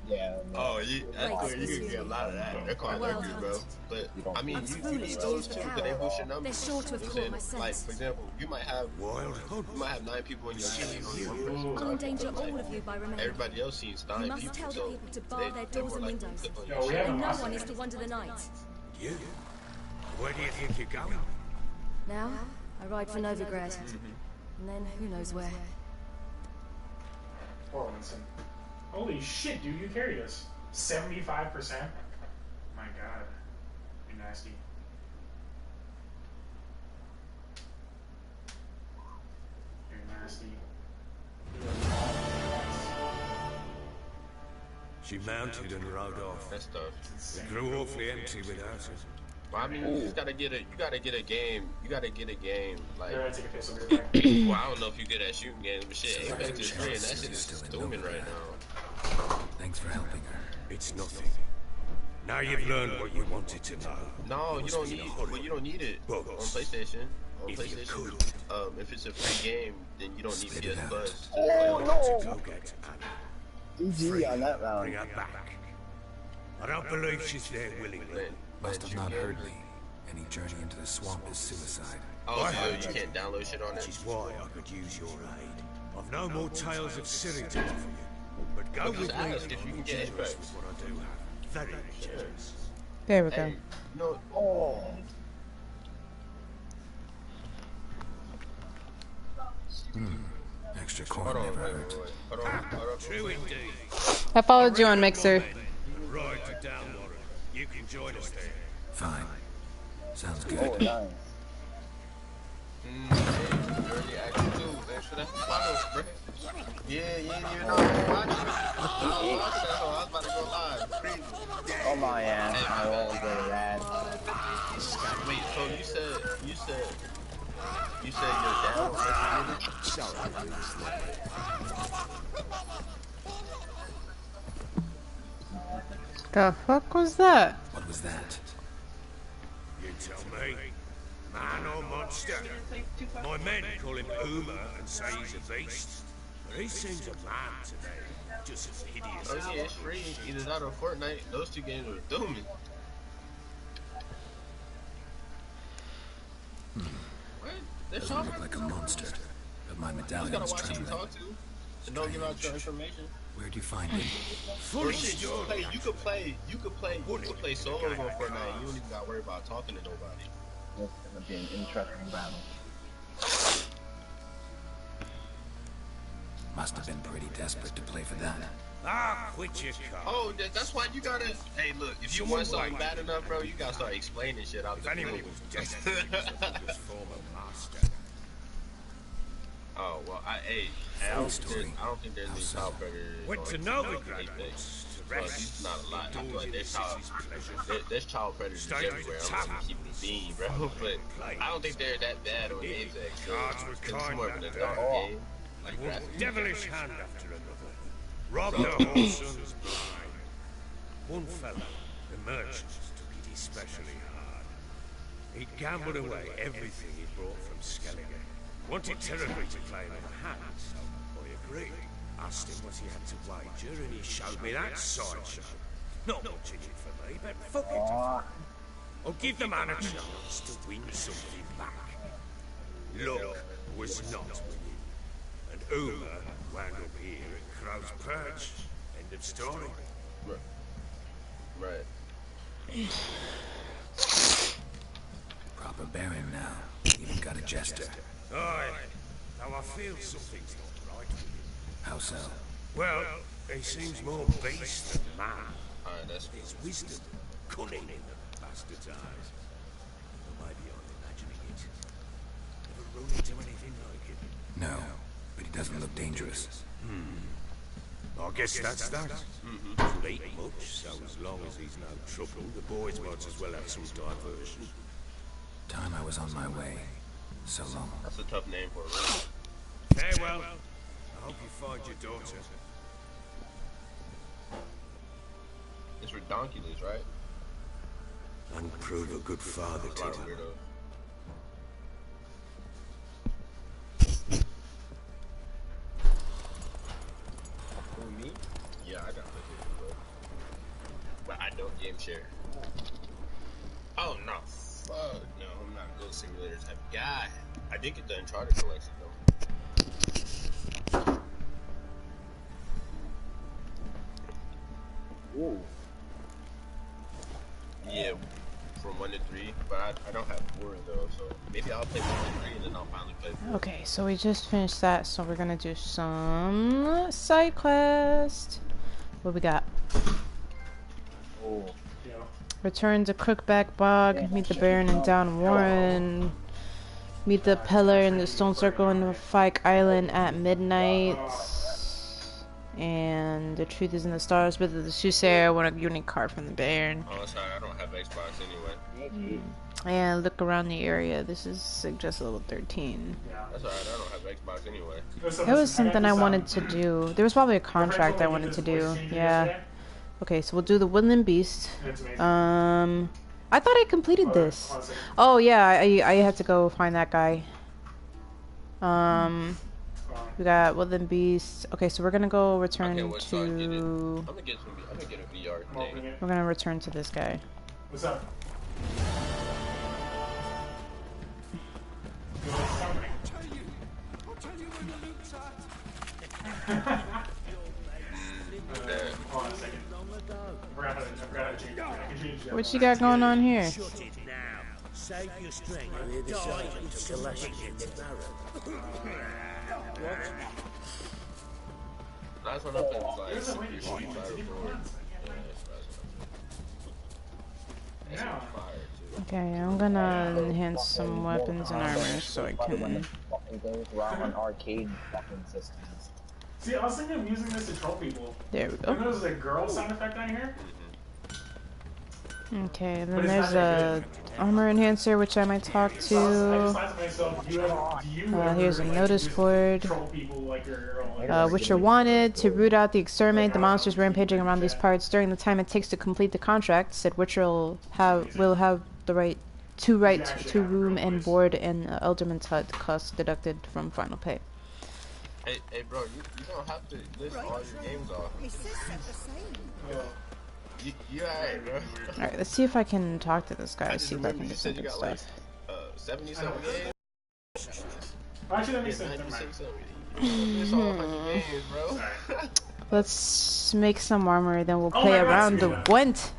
Yeah. Oh, that's cool. You can get a lot of that. They're called Well ugly, bro. But I mean, I'm you foolish need to those use the too, power. because they boost your numbers. They're sure to have You know caught what my I'm saying? Like, scent. for example, you might have Wild hunt. 9 people in your team, only one person. I'll endanger all of you by remaining. Everybody else sees 9 You must people, tell the so people to bar they're their doors more and likely to windows. click on Yo, your we shit. have And no lost one it. is to wander the night. You? Where do you think you're going? Now, I ride for Novigrad. And then who knows where. Poor Winston. Holy shit, dude, you carried us. 75%? My god. nasty. Very nasty. She mounted and rode off. That stuff. It grew awfully empty without her. Well, I mean, you just gotta get a. You gotta get a game. You gotta get a game. Like, Take a piss over well, I don't know if you get at shooting games, but shit, Apex is free, and that shit is booming right now. Thanks for helping her. It's nothing. Now you've learned what you wanted to know. No, you don't need. Well, you don't need it on PlayStation. On If PlayStation, you could. if it's a free game, then you don't need PS Plus. Oh no! Go get GG on that round. Bring her back. I don't believe she's there willingly. Must have not heard me. Any journey into the swamp is suicide. Oh, so you can't download shit on it? Which is why I could use your aid. I've no more tales of Ciri to offer you. But go with me ask if you can get generous Apex. with what I do have. Very generous. There we go. Hey, no. Oh. Extra corn never hurt. True indeed. I followed you on Mixer. Ride to Downwater. You can join us there. Fine. Sounds good. Oh, nice. Early action too. Thanks for that follow, bro. Yeah, you ain't even know I was watching. I was watching that, so I was about to go live. Crazy. Oh my yeah, I won't go to that. Wait, so you said you're down. The fuck was that? What was that? You tell me. Man or monster? My men call him Uma and say he's a beast. But he seems a man to me. Just as hideous Oh as yeah, it's free. Either that or Fortnite. Those two games were dooming. What? They're Doesn't look like a monster, but my You medallion's gotta watch who you trembling. talk to. And don't give out your information. Where'd you find it? Or shit, you could play solos on Fortnite. You don't even gotta worry about talking to nobody. It's gonna be an interesting battle. Must have been pretty desperate to play for that. Ah, quit your car. Oh, that's why you gotta. Hey, look, if you want something bad enough, bro, you gotta start explaining shit out If the anyone blue. was destined to use his former master. Oh well, I don't think there's any child predators. Went to Novigrad once to Well, rest. it's not a lot. I feel like there's child predators Stayed at everywhere. the I'm not tavern. keeping it being, bro. But I don't think they're that bad on Apex. Cards were It's kind more of an that adult day. game. Like One graphics. devilish hand after another. Robbed the whoreson's blind. One fellow, the merchant, took it especially hard. He'd gambled away everything he'd brought from Skellige. Wanted terribly to claim him a hand, so I agreed. Asked him what he had to wager, and he showed me that sideshow. Not much in it for me, but fuck it. I'll give the man a chance to win something back. Luck was not with him, and Uma wound up here at Crow's Perch. End of story. Right. Proper baron now. Even got a jester. Aye, though I feel something's not right with him. How so? Well, he seems more beast than man. Alright, that's His wisdom, cunning in the bastard's eyes. Or maybe I'm imagining it. Never run into anything like it. No, but he doesn't look dangerous. I guess that's that. Late much, so as long as he's no trouble, the boys might as well have some diversion. Time I was on my way. So long. That's a tough name for a room. Farewell. I hope you find your daughter. It's redonkulous, right? And prove a good father That's a to lot of him. weirdos. Who, me? Yeah, I got the video, but I don't game share. Oh no, fuck no, I'm not a Ghost Simulator type of guy. I did get the Uncharted collection though. Ooh. Yeah, from 1 to 3, but I don't have 4 though, so maybe I'll play 1 to 3 and then I'll finally play 4. Okay, so we just finished that, so we're gonna do some side quest. What we got? Oh. Return to Crookback Bog. Meet the Baron in Down Warren. Meet the Peller in the Stone Circle in Fike Island at midnight. And the truth is in the stars, but the soothsayer won a unique card from the Baron. Oh, sorry, I don't have Xbox anyway. And look around the area. This is suggested level 13. That's alright, I don't have Xbox anyway. It was something I wanted to do. There was probably a contract I wanted to do. Yeah. Okay, so we'll do the Woodland Beast. I thought I completed this. Oh yeah, I had to go find that guy. We got Woodland Beast. Okay, so we're gonna go return to. I'm gonna get a VR thing. We're gonna return to this guy. What's up? Hold on a second. What you got going on here? Save your strength. Die until the legend gets Last one up is like Okay, I'm gonna enhance some weapons and armor so I can. On arcade fucking systems. See, I was thinking of using this to troll people. There we go. There's a girl sound effect on here. Okay, and then there's a armor enhancer which I might talk to. Here's a notice board. Which are wanted to root out the exterminate the monsters rampaging around these parts during the time it takes to complete the contract. Said Witcher will have the right to room and board in Elderman's hut, costs deducted from final pay. Hey bro, you don't have to list all your games off. You alright, bro. Alright, let's see if I can talk to this guy. See if I can get some you good got stuff. like 77 games? Actually, that makes sense. It's all 100 games, bro. Let's make some armor, then we'll play around the Gwent.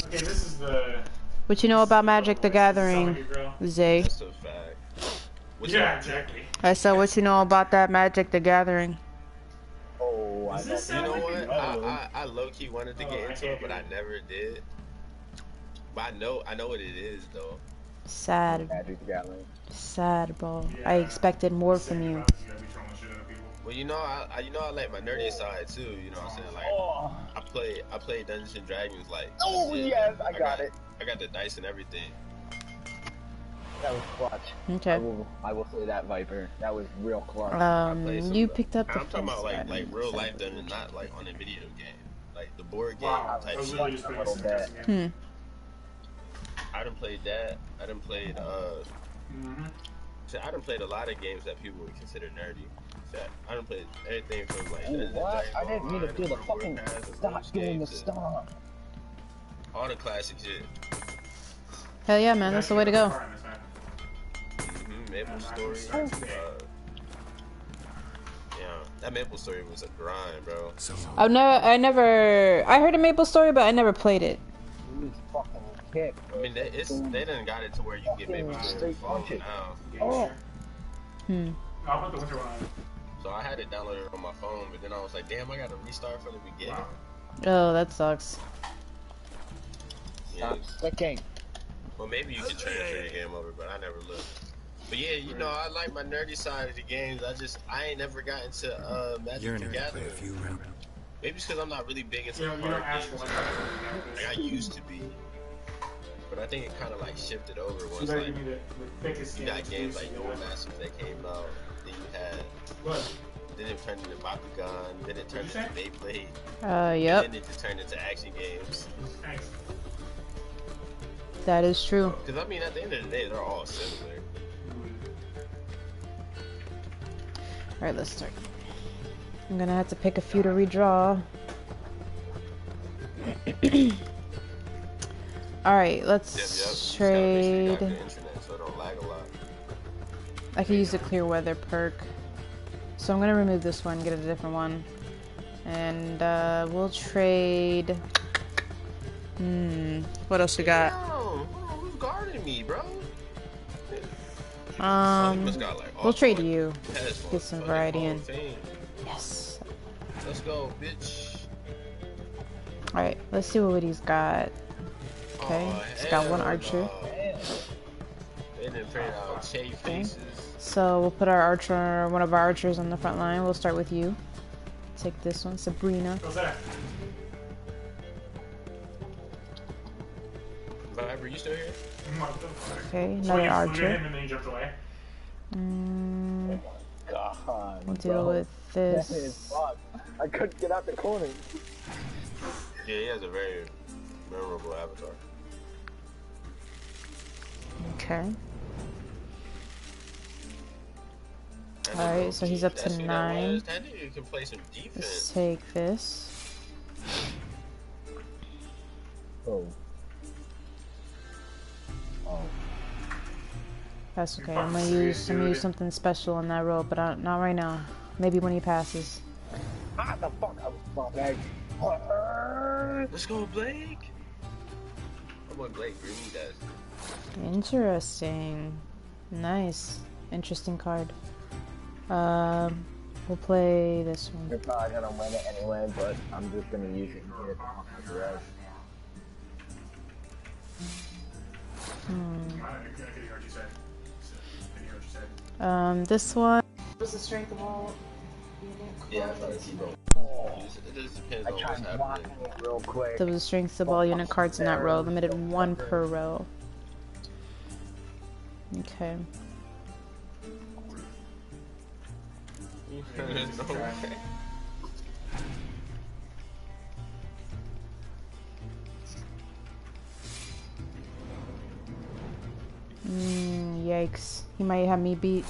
Okay, this is the... What you know about Magic the Gathering, Zay? That's a fact. Yeah, exactly. I said, what you know about that Magic the Gathering? Oh, I know. You know what? I low-key wanted to get into it, but I never did. But I know what it is, though. Sad. Magic the Gathering. Sad, bro. I expected more from you. Well, you know, I like my nerdy side too. You know what I'm saying? Like, I play Dungeons and Dragons. Like, oh yes, I got it. I got the dice and everything. That was clutch. Okay. I will say that, Viper. That was real clutch. You picked up the I'm talking about like real life dungeons, not like on a video game, like the board game type shit. I done played that. I done played I done played a lot of games that people would consider nerdy. I done played everything from like. What? I didn't mean to do the fucking. Stop doing the stomp. All the classic shit. Hell yeah, man! That's the way to go. Maple Story. Yeah, that Maple Story was a grind, bro. I heard of Maple Story, but I never played it. I mean, they done got it to where you can get Maple Story now. Oh. I'll put the winter one on. So I had it downloaded on my phone, but then I was like, damn, I gotta restart from the beginning. Oh, that sucks. Yeah. Okay. Well, maybe you could transfer your game over, but I never looked. But yeah, you know, I like my nerdy side of the games. I ain't never got into Magic the Gathering. Maybe it's because I'm not really big into card games. Like I used to be. But I think it kind of like shifted over once like you got games like Duel Masters that came out. Then you had then it turned into Bakugan. Then it turned into Beyblade. Yep. And then it just turned into action games. That is true. Because I mean, at the end of the day, they're all similar. Alright, let's start. I'm gonna have to pick a few to redraw. Alright, let's trade. I could use the clear weather perk. So I'm gonna remove this one, get a different one. And we'll trade. What else we got? Who's guarding me, bro? We'll trade you. Get some variety in. Yes. Let's go, bitch. Alright, let's see what he's got. Okay, it's got one archer. No. They didn't print out Che faces. So we'll put our archer, one of our archers on the front line. We'll start with you. Take this one, Sabrina. What's that? Viber, you still here? Okay, another archer. Him and then he jumped away. God. We'll deal with this. That is fucked. I couldn't get out the corner. Yeah, he has a very memorable avatar. Okay. Alright, so he's up to 9. That dude can play some defense. Let's take this. Oh. Oh. That's okay. I'm gonna use something special on that road, but not right now. Maybe when he passes. Ah, the fuck out of my leg. Let's go, Blake. I'm on Blake Green, guys. Interesting. Nice. Interesting card. We'll play this one. You're probably gonna win it anyway, but I'm just gonna use it here to the rest. This one. What's the strength of all? Yeah, I thought it's Evo. It just depends on what's happening. Real quick. The strength of all unit cards in that row, limited 1 per row. Okay. There's no way. Yikes. He might have me beat.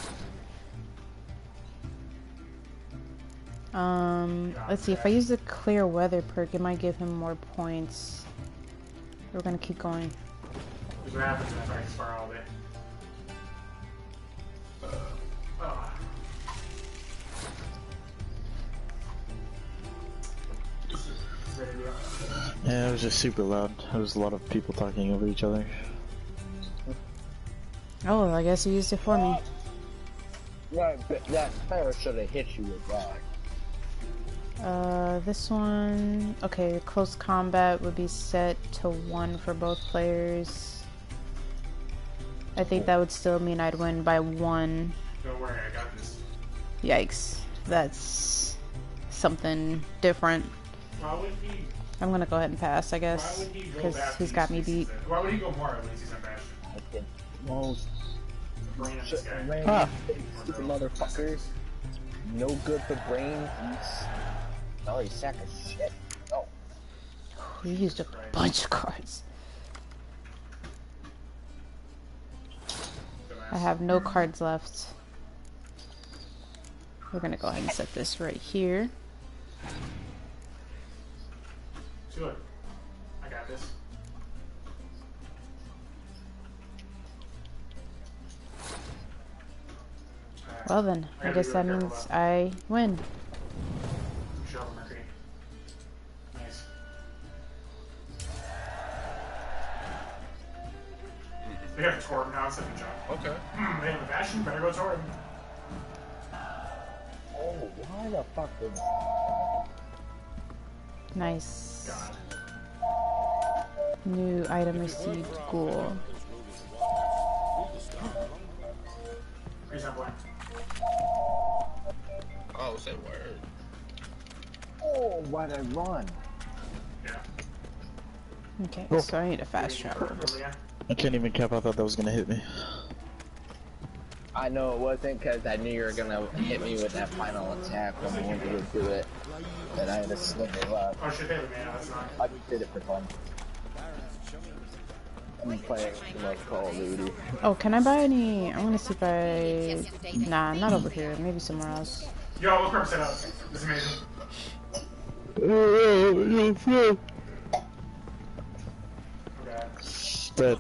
Let's see, if I use the clear weather perk, it might give him more points. We're gonna keep going. Because what happens if I expire all day? Yeah, it was just super loud. There was a lot of people talking over each other. Oh, well, I guess he used it for me. That fire should have hit you with that. This one... Okay, close combat would be set to 1 for both players. I think that would still mean I'd win by 1. Don't worry, I got this. Yikes. That's something different. Why would he... I'm gonna go ahead and pass, I guess, because he's got me beat. Why would he go more at least he's on Bastion? Most Brain of this guy. ah, stupid motherfucker. No good for brain. Sorry, sack of shit. Oh. We used a bunch of cards. I have no cards left. We're gonna go ahead and set this right here. Good. I got this. Well then, I guess that means I win. Shovel Mercury. Nice. They got a Torb now instead of a jump. Okay. They have a Bastion, better go Torb. Oh, why the fuck did Nice. New item received, ghoul. Oh, say word. Oh, why'd I run? Yeah. Okay, so I need a fast travel. I can't even cap. I thought that was gonna hit me. I know it wasn't because I knew you were gonna hit me with that final attack when we went to go do it. And I had to slip it left. Oh shit, they have a mana, that's not. I just did it for fun. I'm playing too much Call of Duty. Oh, can I buy any? I want to see if I... Nah, not over here. Maybe somewhere else. Yo, look where I'm set up. This is amazing. But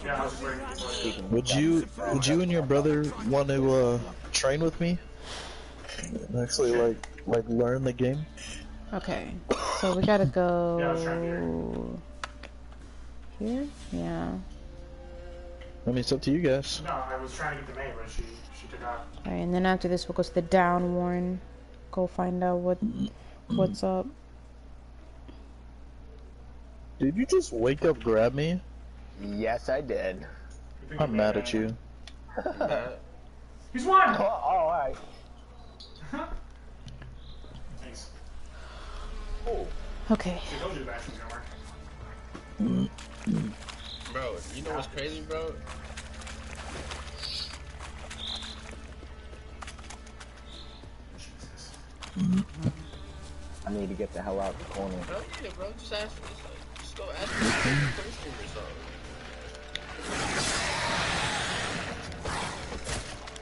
Yeah, I was just waiting. would you and your brother want to train with me? And actually, like learn the game. Okay, so we gotta go... Yeah, I was trying to Here? Yeah. I mean, it's up to you guys. No, I was trying to get the May, but she took off. Alright, and then after this we'll go to the down warren. Go find out what's up. Did you just wake up, grab me? Yes, I did. I'm mad at you. He's won! Oh, alright. Thanks. Oh. Okay. I told you the bathrooms don't work. Bro, you know what's crazy, bro? I need to get the hell out of the corner. Bro, yeah, bro. Just ask for this. Just go ask for the question or something.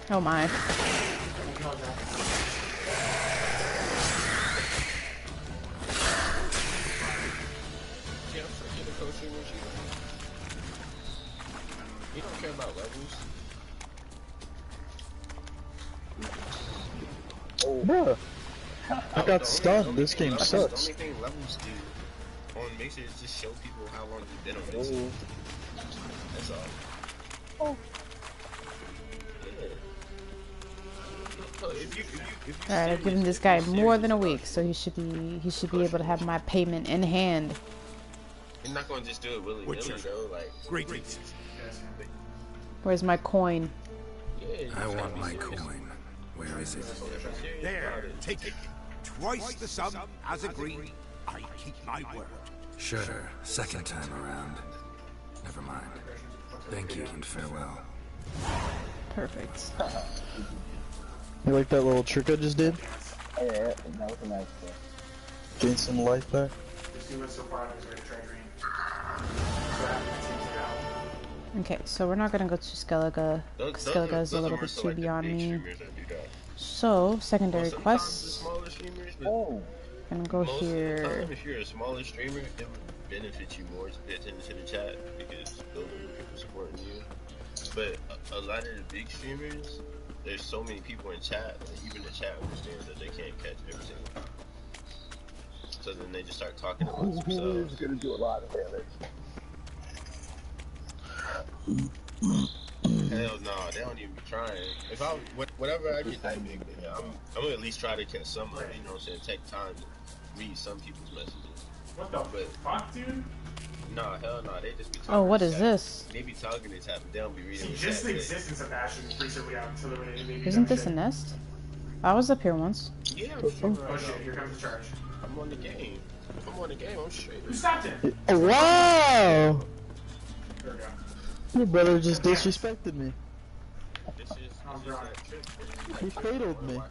Oh my. Yeah, forget the coaching with you. You don't care about levels. Oh, bruh. I got stunned. This game sucks. The only thing levels do on Mixer is just show people how long you've been on Mixer. That's all. Oh. Alright, I've given this guy more than a week, so he should be able to have my payment in hand. You're not gonna just do it willy-nilly though, like. Greetings. Where's my coin? I want my coin. Where is it? There, take it. Twice the sum, as agreed. I keep my word. Sure, second time around. Never mind. Thank you and farewell. Perfect. You like that little trick I just did? Yeah, that was a nice one. Gain some life back. Okay, so we're not gonna go to Skellige. Skellige is a little bit too beyond me. So, secondary quests. Oh. Gonna go here. If you're a smaller streamer, it would benefit you more to pay attention to the chat because those are the people supporting you. But a lot of the big streamers, there's so many people in chat that even the chat understands that they can't catch every single time. So then they just start talking amongst themselves. It's gonna do a lot of damage. Hell no, they don't even be trying. If I, whatever I get that big, I'm gonna at least try to catch somebody, you know what I'm saying? Take time to read some people's messages. What the fuck, dude? Nah, hell no, they just be talking. Oh, what is chat. this? They be talking to chat, but they don't be reading. See, just the existence of Bastion freaks everybody out until they Isn't this a nest? I was up here once. Yeah, oh shit, here comes the charge. I'm on the game. I'm on the game, I'm straight. Who stopped him? Wow! There we go. Your brother just disrespected me. Oh, He fataled me.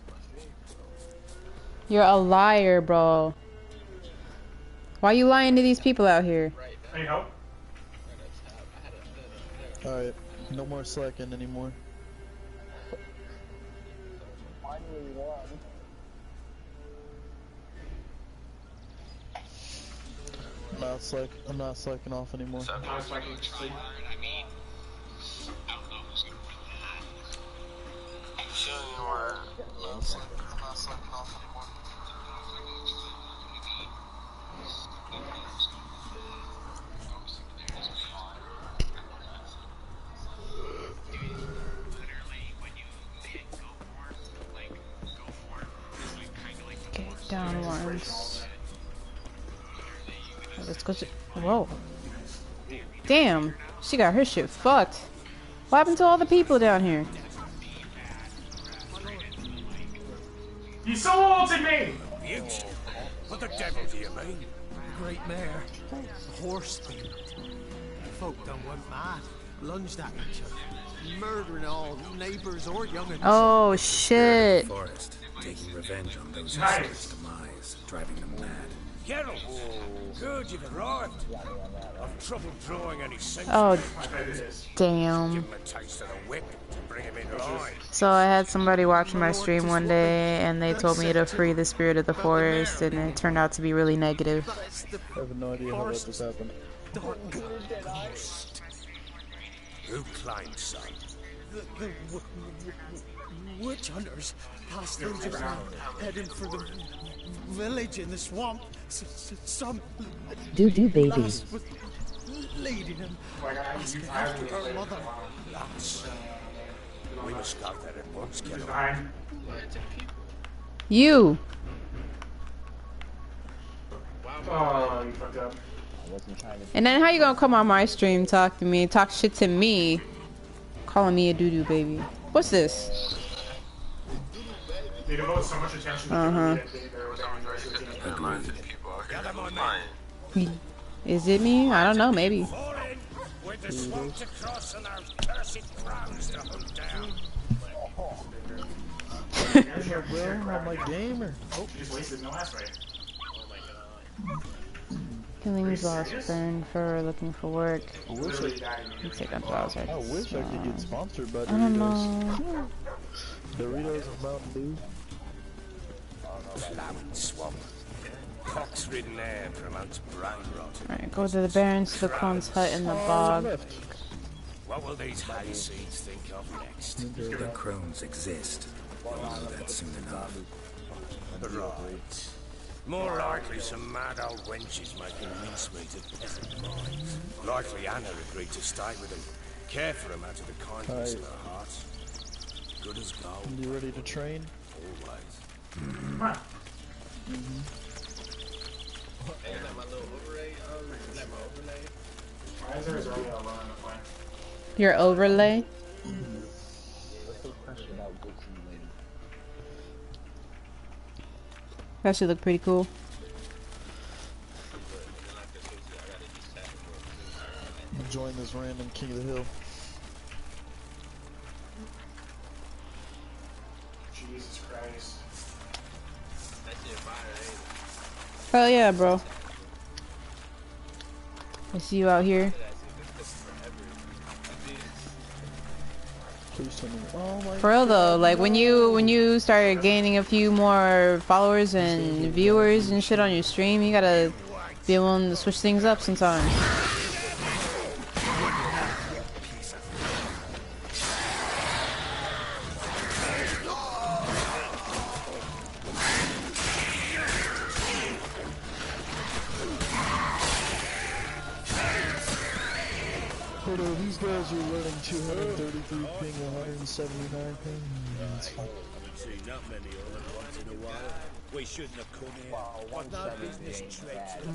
You're a liar, bro. Why you lying to these people out here? Any help? Alright, no more slacking anymore. Finally won. I'm not slacking off anymore. I was slacking. Okay, downwards. Let's go to. Whoa. Damn, she got her shit fucked. What happened to all the people down here? You so ulted me! Beauty? What the devil do you mean? Great mare. A horse thief. Folk done went mad. Lunged at each other. Murdering all neighbors or young'uns. Oh shit. Forest, taking revenge on those who sought its demise, driving them mad. Geralt! Good, you've arrived. I've trouble drawing any sense. Oh, damn. Give him a taste of the whip to bring him in line. So I had somebody watching my stream one day and they told me to free the spirit of the forest and it turned out to be really negative. I have no idea how that just happened. Who claims so? The witch hunters passed through just now, heading for the village in the swamp. Some baby. lass was leading him, asking after her mother. Lass. We must go there at once, Geralt. You. Oh, you fucked up. wasn't trying to. And then how you gonna come on my stream, talk to me, talk shit to me, calling me a doo-doo baby? What's this? They devote so much attention to Is it me? I don't know, maybe. With the swamp to cross and our cursed crowns to hunt down. Bro, on my gamer. Oh, just wasted no last right. Killings lost, burn for looking for work. I wish I I could get sponsored by Doritos. I don't know. Doritos and Mountain Dew. Plowing swamp. Cox-ridden air promotes brain rot. Alright, go to the Baron's to the clone's hut in the bog. What will these hayseeds think of next? The crones exist. You'll know that soon enough. Right. More likely some mad old wenches making mincemeat of peasant minds. Likely Anna agreed to stay with them. Care for them out of the kindness of her heart. Good as gold. You ready to train? Always. Come on. Why is there already a low on the plane? Your overlay? That should look pretty cool. Join this random King of the Hill. Jesus Christ. Hell yeah, bro. I see you out here. For real though, like when you start gaining a few more followers and viewers and shit on your stream, you gotta be willing to switch things up sometimes. These guys are running 233 ping, 179 ping. That's fine. Haven't seen that many of them once in a while. We shouldn't have come here. I've no business treachery.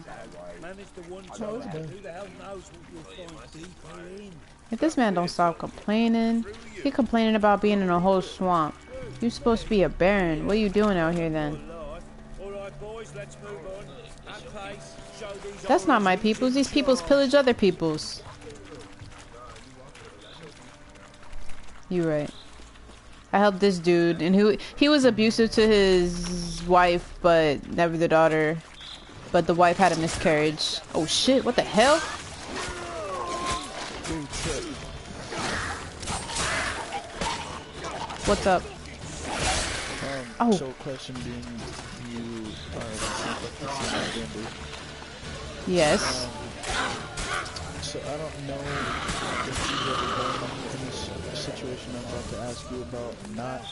Man is the one time. Who the hell knows what you'll find deeper in? If this man don't stop complaining, he complaining about being in a whole swamp. You're supposed to be a baron. What are you doing out here then? Alright boys, let's move on. At pace, show these That's not my peoples. These peoples pillage other peoples. You're right. I helped this dude, and he was abusive to his wife, but never the daughter. But the wife had a miscarriage. Oh shit! What the hell? What's up? Oh. So question being, you are yes. So I don't know if you've ever been in this situation I'm about to ask you about or not,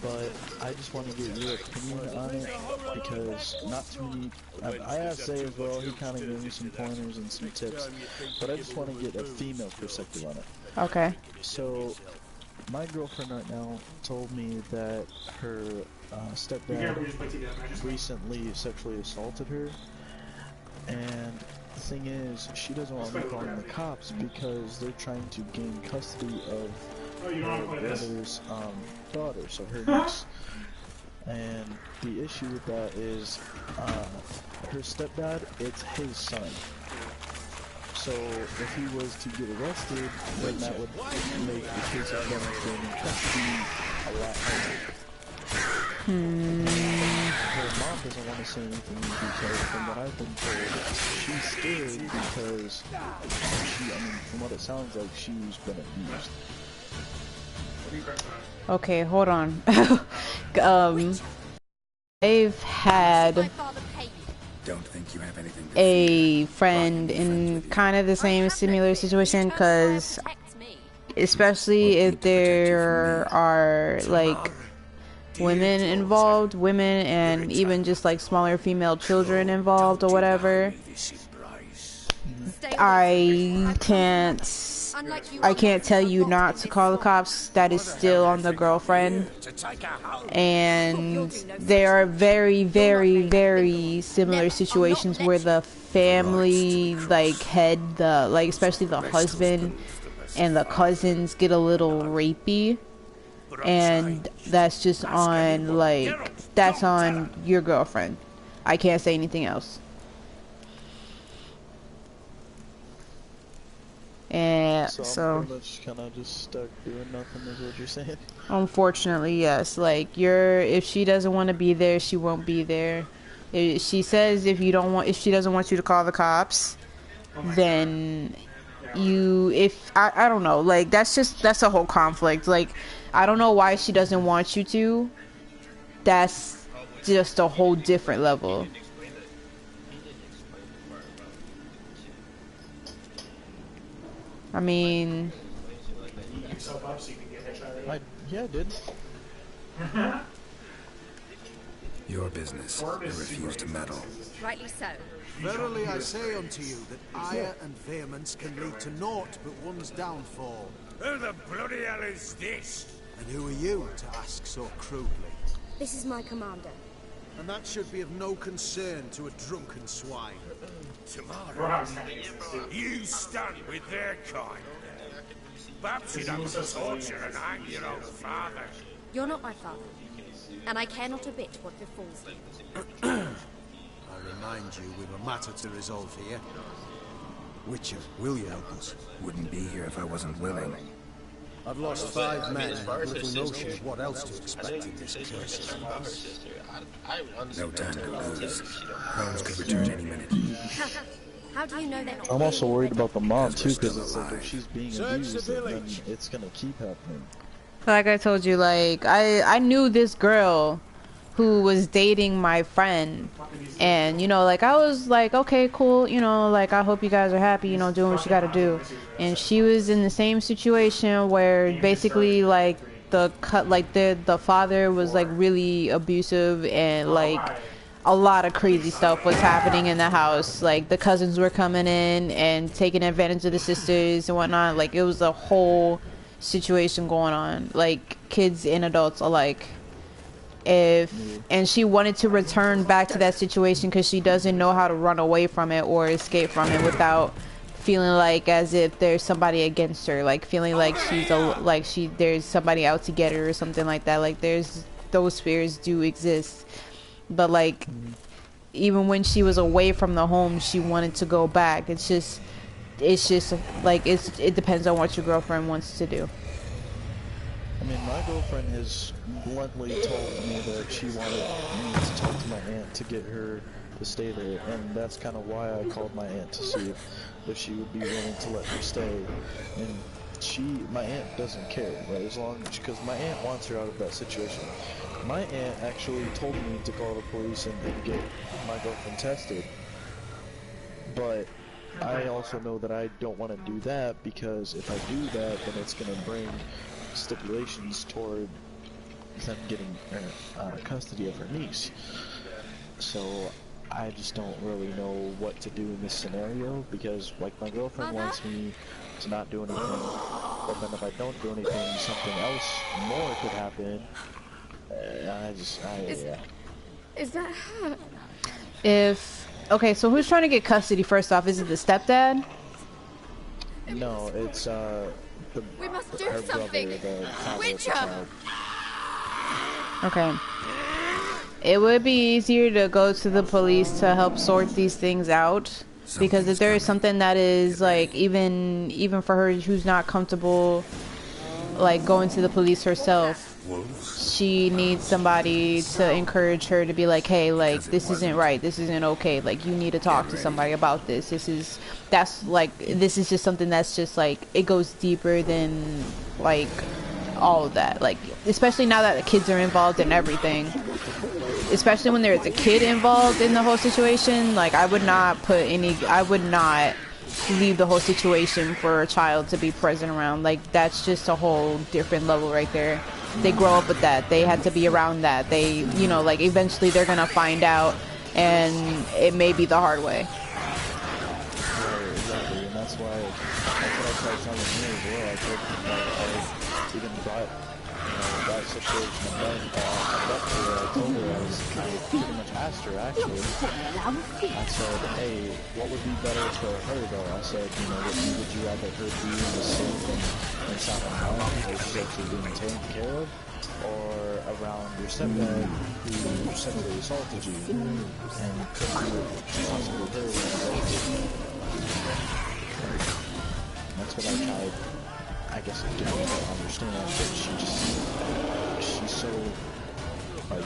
but I just want to get your opinion on it, because not too many, I asked Zay as well, he kind of gave me some pointers and some tips, but I just want to get a female perspective on it. Okay. So, my girlfriend right now told me that her stepdad recently sexually assaulted her, and the thing is, she doesn't want me calling the cops because they're trying to gain custody of her brother's daughter, so her niece. And the issue with that is, her stepdad, it's his son. So if he was to get arrested, then that would make the case of demonstrating custody a lot harder. Her mom doesn't want to say anything because from what I've been told, she's scared because from what it sounds like, she's been abused. Okay, hold on. I've had Don't think you have anything to a friend in kind of the same similar situation, because especially if there are like women involved, women and even just like smaller female children involved or whatever, I can't I can't tell you not to call the cops. That is still on the girlfriend. And there are very, very, very similar situations where the family, like, head, like, especially the husband and the cousins get a little rapey. And that's just on, like, that's on your girlfriend. I can't say anything else. And so I'm pretty much kind of just stuck doing nothing, is what you're saying? Unfortunately, yes. Like, if she doesn't want to be there, she won't be there. She says if she doesn't want you to call the cops, then I don't know. Like, that's a whole conflict. Like, I don't know why she doesn't want you to. That's just a whole different level. I mean, yeah, I did. Your business. I refuse to meddle. Rightly so. Verily I say unto you that ire and vehemence can lead to naught but one's downfall. Who the bloody hell is this? And who are you to ask so crudely? This is my commander. And that should be of no concern to a drunken swine. Tomorrow, you stand with their kind. Perhaps you'd have to torture and hang your own father. You're not my father, and I care not a bit what befalls you. I remind you, we've a matter to resolve here. Witcher, will you help us? Wouldn't be here if I wasn't willing. I've lost 5 men, with little notion of what else to expect in this cursed house. No time to lose. Crones could return any minute. How do you know they're not? I'm also worried about the mom too, because it's like if she's being abused, then it's gonna keep happening. like I told you, like, I knew this girl who was dating my friend, and, you know, like, I was like, okay, cool, you know, like, I hope you guys are happy, you know, doing what you gotta do. And she was in the same situation where basically, like, the father was, like, really abusive, and, like, a lot of crazy stuff was happening in the house. Like, the cousins were coming in and taking advantage of the sisters and whatnot. Like, it was a whole situation going on, like, kids and adults alike. And she wanted to return back to that situation because she doesn't know how to run away from it or escape from it without feeling like as if there's somebody against her, like feeling like there's somebody out to get her or something like that. Like, those fears do exist, but like even when she was away from the home, she wanted to go back. It's just like it depends on what your girlfriend wants to do. I mean, my girlfriend has bluntly told me that she wanted me to talk to my aunt to get her to stay there, and that's kind of why I called my aunt to see if she would be willing to let her stay. And my aunt doesn't care, right? As long as, because my aunt wants her out of that situation. My aunt actually told me to call the police and get my girlfriend tested, but I also know that I don't want to do that, because if I do that, then it's going to bring stipulations toward them getting custody of her niece. So I just don't really know what to do in this scenario, because like my girlfriend wants me to not do anything, but then if I don't do anything, something else more could happen. Is that her? Okay, so who's trying to get custody first off? Is it the stepdad? No, it's we must do her something. brother, the father of the Witcher! child. Okay. It would be easier to go to the police to help sort these things out, because if there is something that is like even for her who's not comfortable like going to the police herself, she needs somebody to encourage her to be like, hey, like, this isn't right, this isn't okay, like, you need to talk to somebody about this. This is just something that's just like, it goes deeper than like all of that, like, especially now that the kids are involved in everything, especially when there's a kid involved in the whole situation. Like, I would not leave the whole situation for a child to be present around. Like, that's just a whole different level right there. They grow up with that. They had to be around that. They, you know, like, eventually they're gonna find out, and it may be the hard way. Right, exactly, and that's why like, that's what I tried telling you as well. I told you, I even brought, that situation up to her. I told her, I pretty much asked her, actually. I said, hey, what would be better for her, though? I said, would you rather her be in the safe and sound home where she's actually being taken care of, or around your stepdad who sexually assaulted you and could be possibly her when you That's what I tried, I guess, getting her to understand, but she's so, like,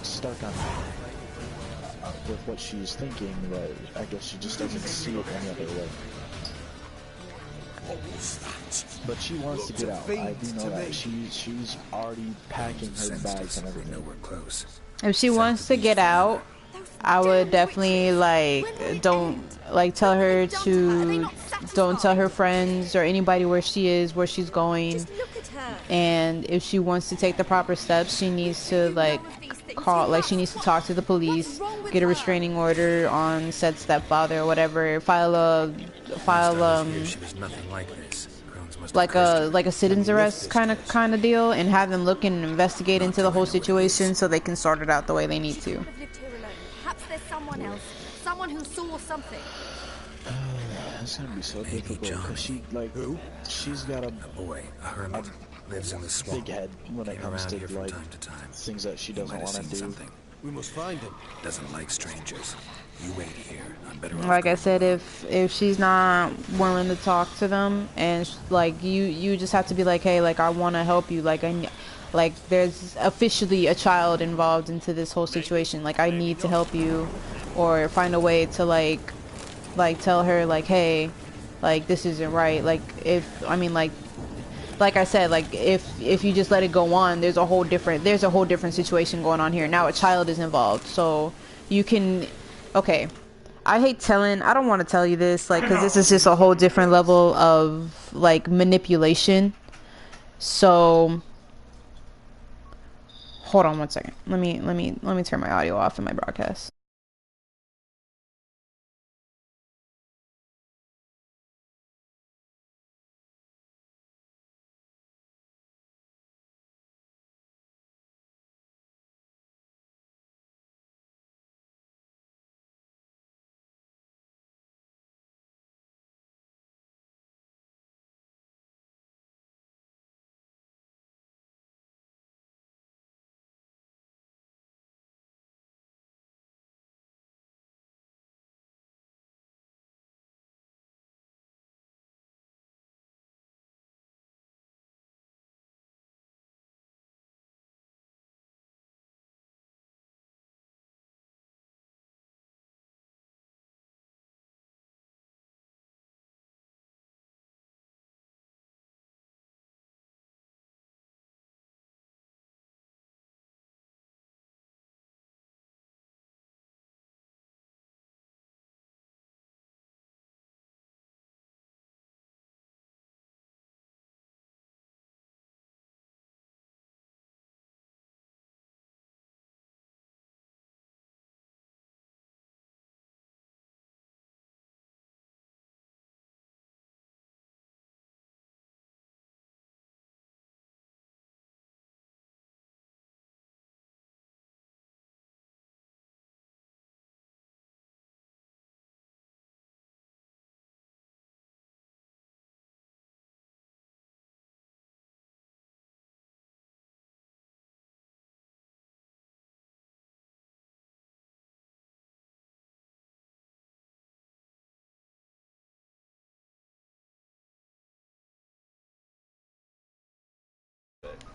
stuck on with what she's thinking that I guess she just doesn't see it any other way. But she wants to get out. I do know that. She's already packing her bags and everything. We're close. If she wants to get out, I would definitely don't tell her to don't tell her friends or anybody where she is, where she's going. And if she wants to take the proper steps, she needs to she needs to talk to the police, get a restraining order on said stepfather or whatever, file a citizen's arrest kind of deal, and have them look and investigate into the whole situation so they can sort it out the way they need to. Perhaps there's someone else, someone who saw something. It's gonna be so difficult because she's got a hermit lives in the swamp, big head when it comes to things that she doesn't want to do. We must find him. Doesn't like strangers. You wait here. I'm better off. Like I said, if she's not willing to talk to them, and you just have to be like, hey, I want to help you. There's officially a child involved into this whole situation. I need to help you, or find a way to tell her hey, this isn't right. Like I said, if you just let it go on, there's a whole different situation going on here. Now a child is involved, so you can. Okay, I don't want to tell you this, because this is just a whole different level of manipulation. So hold on one second. Let me turn my audio off in my broadcast.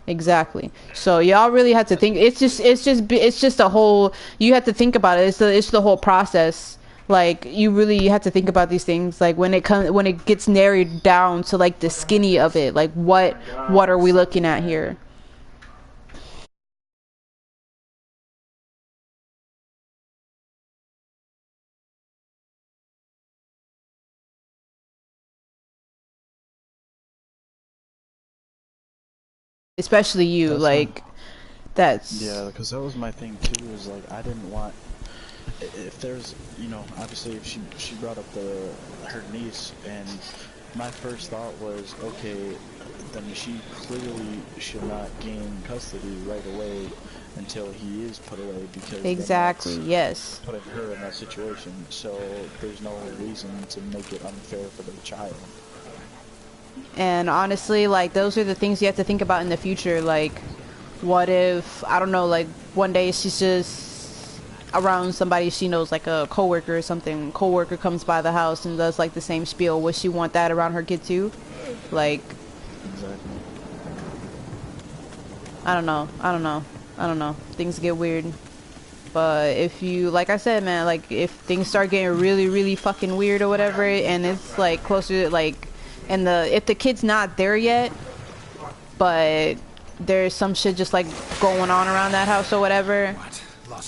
Exactly. So y'all really have to think. It's just a whole. You have to think about it. It's the whole process. You really have to think about these things. When it gets narrowed down to the skinny of it. What are we looking at here? Especially you, that's yeah, because that was my thing too. Is I didn't want, if there's obviously if she brought up her niece, and my first thought was, okay, then she clearly should not gain custody right away until he is put away, because exactly, then that's yes, putting her in that situation. So there's no reason to make it unfair for the child. And honestly, like, those are the things you have to think about in the future. Like, what if, I don't know, like, one day she's just around somebody she knows, like a coworker or something. Coworker comes by the house and does like the same spiel. Would she want that around her kid too? Like, exactly. I don't know. Things get weird. But if you, like I said, man, like, if things start getting really, really fucking weird or whatever, and it's like closer to, like, and if the kid's not there yet, but there's some shit just like going on around that house or whatever,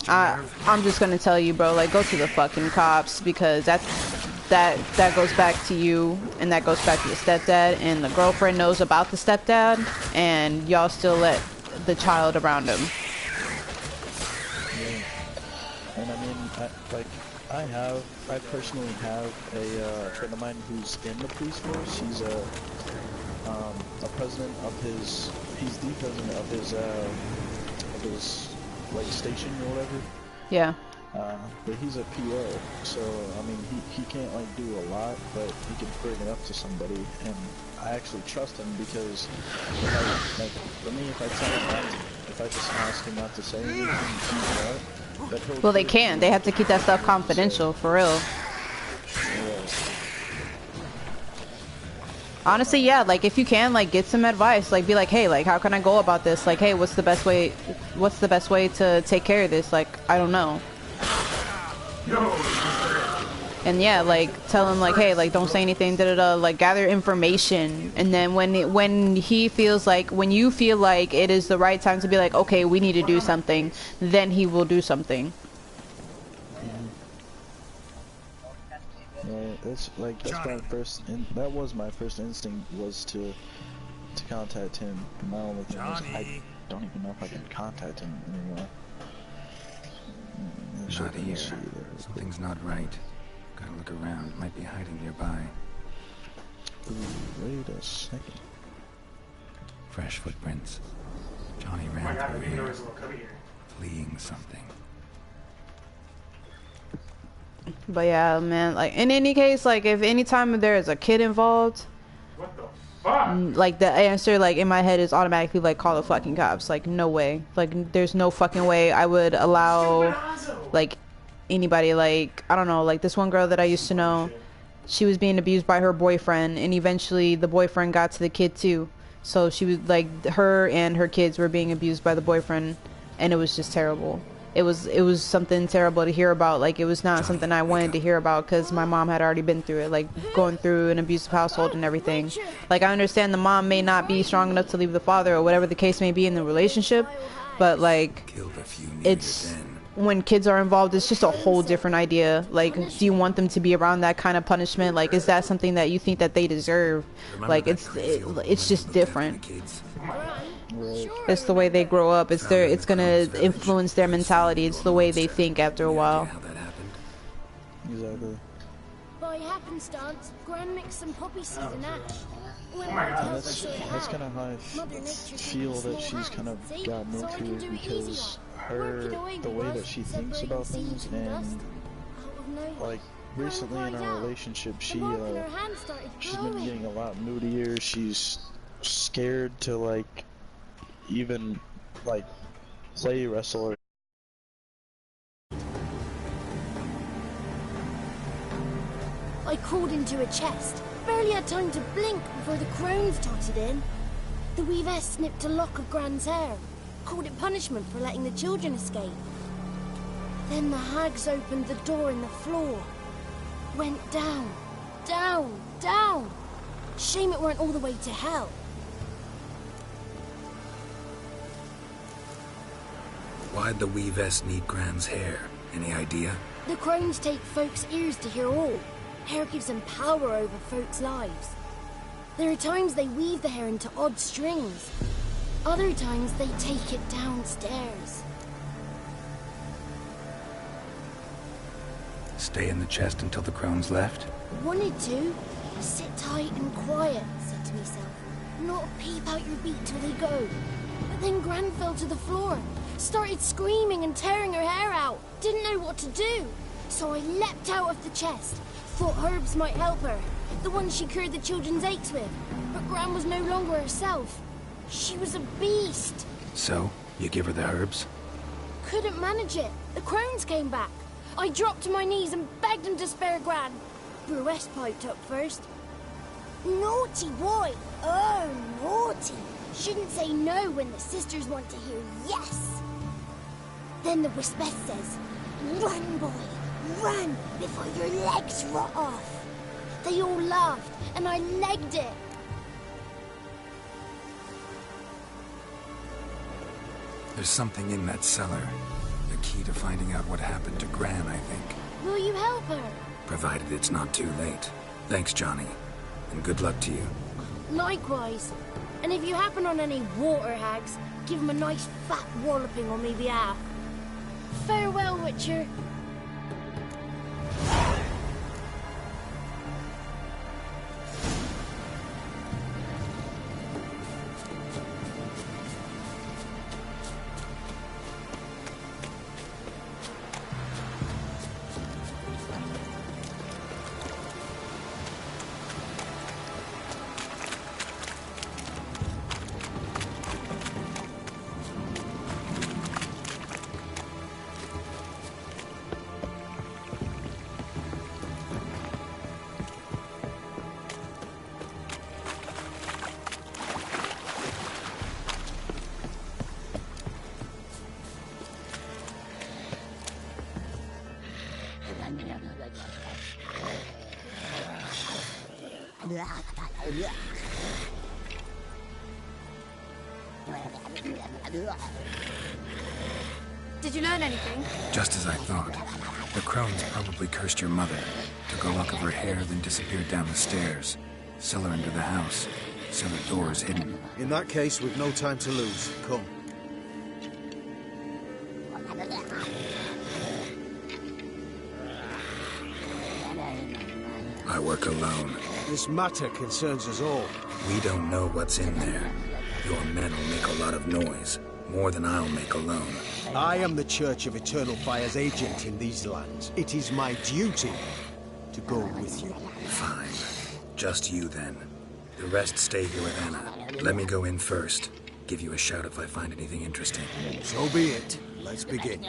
I'm just gonna tell you, bro, like, go to the fucking cops, because that goes back to you, and that goes back to the stepdad, and the girlfriend knows about the stepdad, and y'all still let the child around him. Yeah. And I mean, I personally have a friend of mine who's in the police force. He's a president of he's the president of his like station or whatever. Yeah. But he's a PO, so I mean he can't like do a lot, but he can bring it up to somebody, and I actually trust him, because for me, if I just ask him not to say anything, well, they can't. They have to keep that stuff confidential, for real. Honestly, yeah, like, if you can, like, get some advice, like, be like, hey, like, how can I go about this? Like, hey, what's the best way to take care of this? Like, I don't know. And yeah, like, tell him, like, hey, like, don't say anything, da-da-da, like, gather information, and then when you feel like it is the right time to be like, okay, we need to do something, then he will do something. Yeah, that was my first instinct, was to contact him. My only thing is, I don't even know if I can contact him anymore. Not here. Something's not right. Gotta look around. Might be hiding nearby. Ooh, wait a second. Fresh footprints. Johnny ran through here, fleeing something. But yeah, man, like, in any case, like, if anytime there is a kid involved, what the fuck? Like, the answer, like, in my head is automatically, like, call the fucking cops. Like, no way. Like, there's no fucking way I would allow, like, anybody, like, I don't know, like, this one girl that I used to know, she was being abused by her boyfriend, and eventually the boyfriend got to the kid too. So she was, like, her and her kids were being abused by the boyfriend, and it was just terrible. It was something terrible to hear about. Like, it was not something I wanted to hear about, because my mom had already been through it, like, going through an abusive household and everything. Like, I understand the mom may not be strong enough to leave the father, or whatever the case may be in the relationship, but, like, it's, when kids are involved, it's just a whole different idea. Like, do you want them to be around that kind of punishment? Like, is that something that you think that they deserve? Like, it's just different. It's the way they grow up. It's gonna influence their mentality. It's the way they think after a while. Exactly. By happenstance, Gran mixed some poppy seeds and ash. That's kind of how I feel that she's kind of gotten into it, because the way that she thinks about things, and like recently in our relationship, she's been getting a lot moodier. She's scared to like even like play wrestle. I crawled into a chest. Barely had time to blink before the crones trotted in. The weavess snipped a lock of Gran's hair, called it punishment for letting the children escape. Then the hags opened the door in the floor. Went down, down, down. Shame it weren't all the way to hell. Why'd the weavess need Gran's hair? Any idea? The crones take folks' ears to hear all. Hair gives them power over folks' lives. There are times they weave the hair into odd strings. Other times they take it downstairs. Stay in the chest until the crones left? Wanted to, Sit tight and quiet, I said to myself. Not a peep out your beak till they go. But then Gran fell to the floor, started screaming and tearing her hair out. Didn't know what to do. So I leapt out of the chest. Thought herbs might help her. The ones she cured the children's aches with. But Gran was no longer herself. She was a beast. So, you give her the herbs? Couldn't manage it. The crones came back. I dropped to my knees and begged him to spare Gran. Bruce piped up first. Naughty boy. Oh, naughty. Shouldn't say no when the sisters want to hear yes. Then the Wispess says, run, boy, run before your legs rot off. They all laughed, and I legged it. There's something in that cellar. The key to finding out what happened to Gran, I think. Will you help her? Provided it's not too late. Thanks, Johnny. And good luck to you. Likewise. And if you happen on any water hags, give them a nice fat walloping on me behalf. Farewell, Witcher. Did you learn anything? Just as I thought. The crones probably cursed your mother, took a lock of her hair, then disappeared down the stairs. Cellar into the house. Cellar door is hidden. In that case, we've no time to lose. Come. I work alone. This matter concerns us all. We don't know what's in there. Your men will make a lot of noise. More than I'll make alone. I am the Church of Eternal Fire's agent in these lands. It is my duty to go with you. Fine. Just you, then. The rest stay here with Anna. Let me go in first. Give you a shout if I find anything interesting. So be it. Let's begin.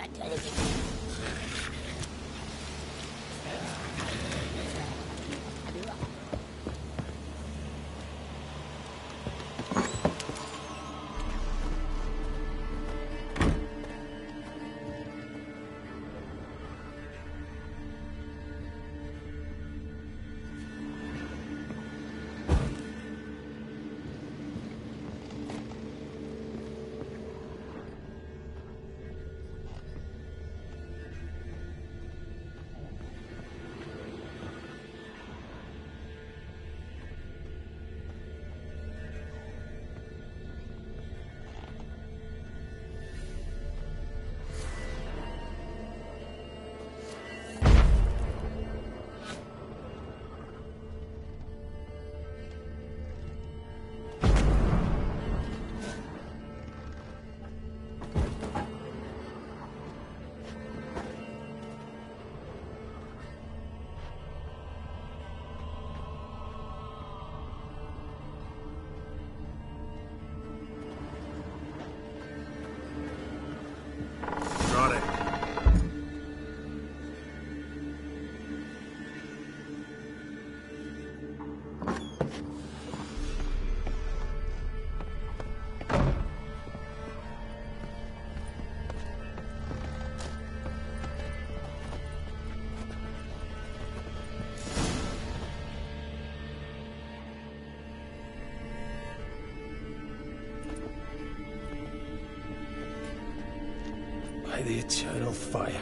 By the Eternal Fire.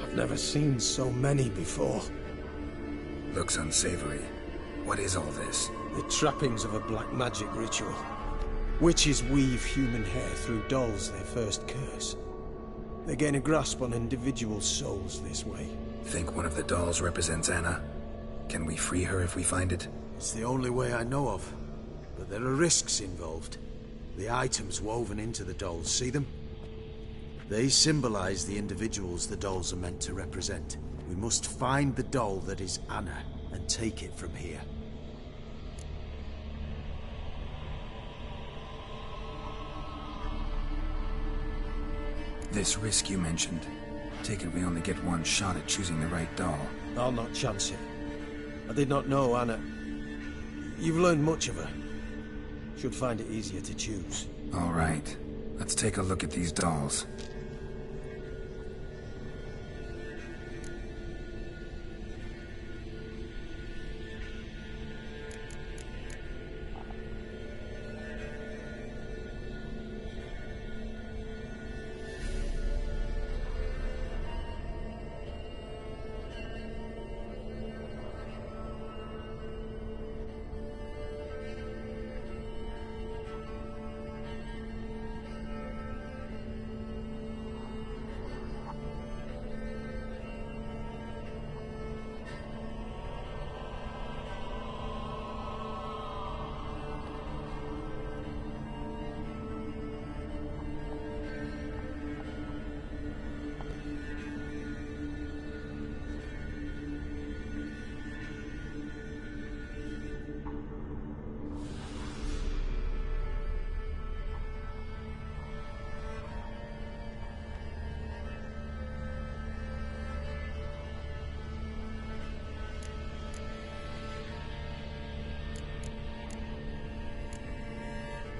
I've never seen so many before. Looks unsavory. What is all this? The trappings of a black magic ritual. Witches weave human hair through dolls they first curse. They gain a grasp on individual souls this way. Think one of the dolls represents Anna? Can we free her if we find it? It's the only way I know of. But there are risks involved. The items woven into the dolls, see them? They symbolize the individuals the dolls are meant to represent. We must find the doll that is Anna and take it from here. This risk you mentioned. Take it we only get one shot at choosing the right doll. I'll not chance it. I did not know Anna. You've learned much of her. Should find it easier to choose. All right. Let's take a look at these dolls.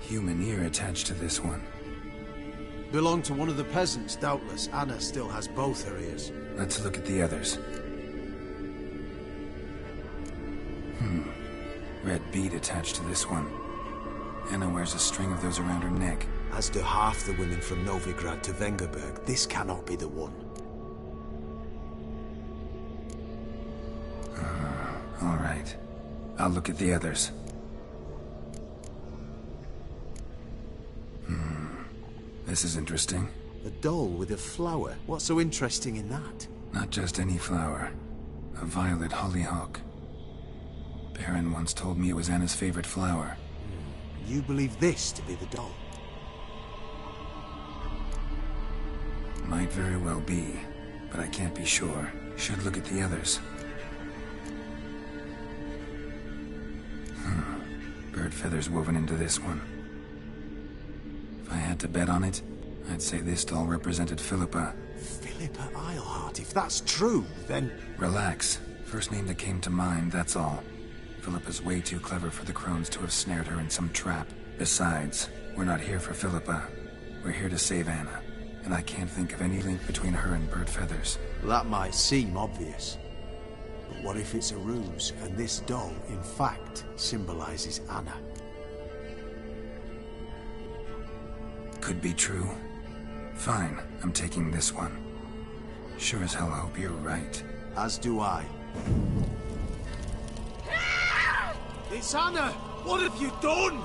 Human ear attached to this one. Belonged to one of the peasants, doubtless. Anna still has both her ears. Let's look at the others. Red bead attached to this one. Anna wears a string of those around her neck. As do half the women from Novigrad to Vengerberg. This cannot be the one. All right. I'll look at the others. This is interesting. A doll with a flower. What's so interesting in that? Not just any flower. A violet hollyhock. Baron once told me it was Anna's favorite flower. You believe this to be the doll? Might very well be, but I can't be sure. Should look at the others. Bird feathers woven into this one. If I had to bet on it, I'd say this doll represented Philippa. Philippa Eilhart, if that's true, then... Relax. First name that came to mind, that's all. Philippa's way too clever for the crones to have snared her in some trap. Besides, we're not here for Philippa. We're here to save Anna. And I can't think of any link between her and bird feathers. That might seem obvious. But what if it's a ruse, and this doll, in fact, symbolizes Anna? Could be true. Fine, I'm taking this one. Sure as hell hope you're right. As do I. It's Anna! What have you done?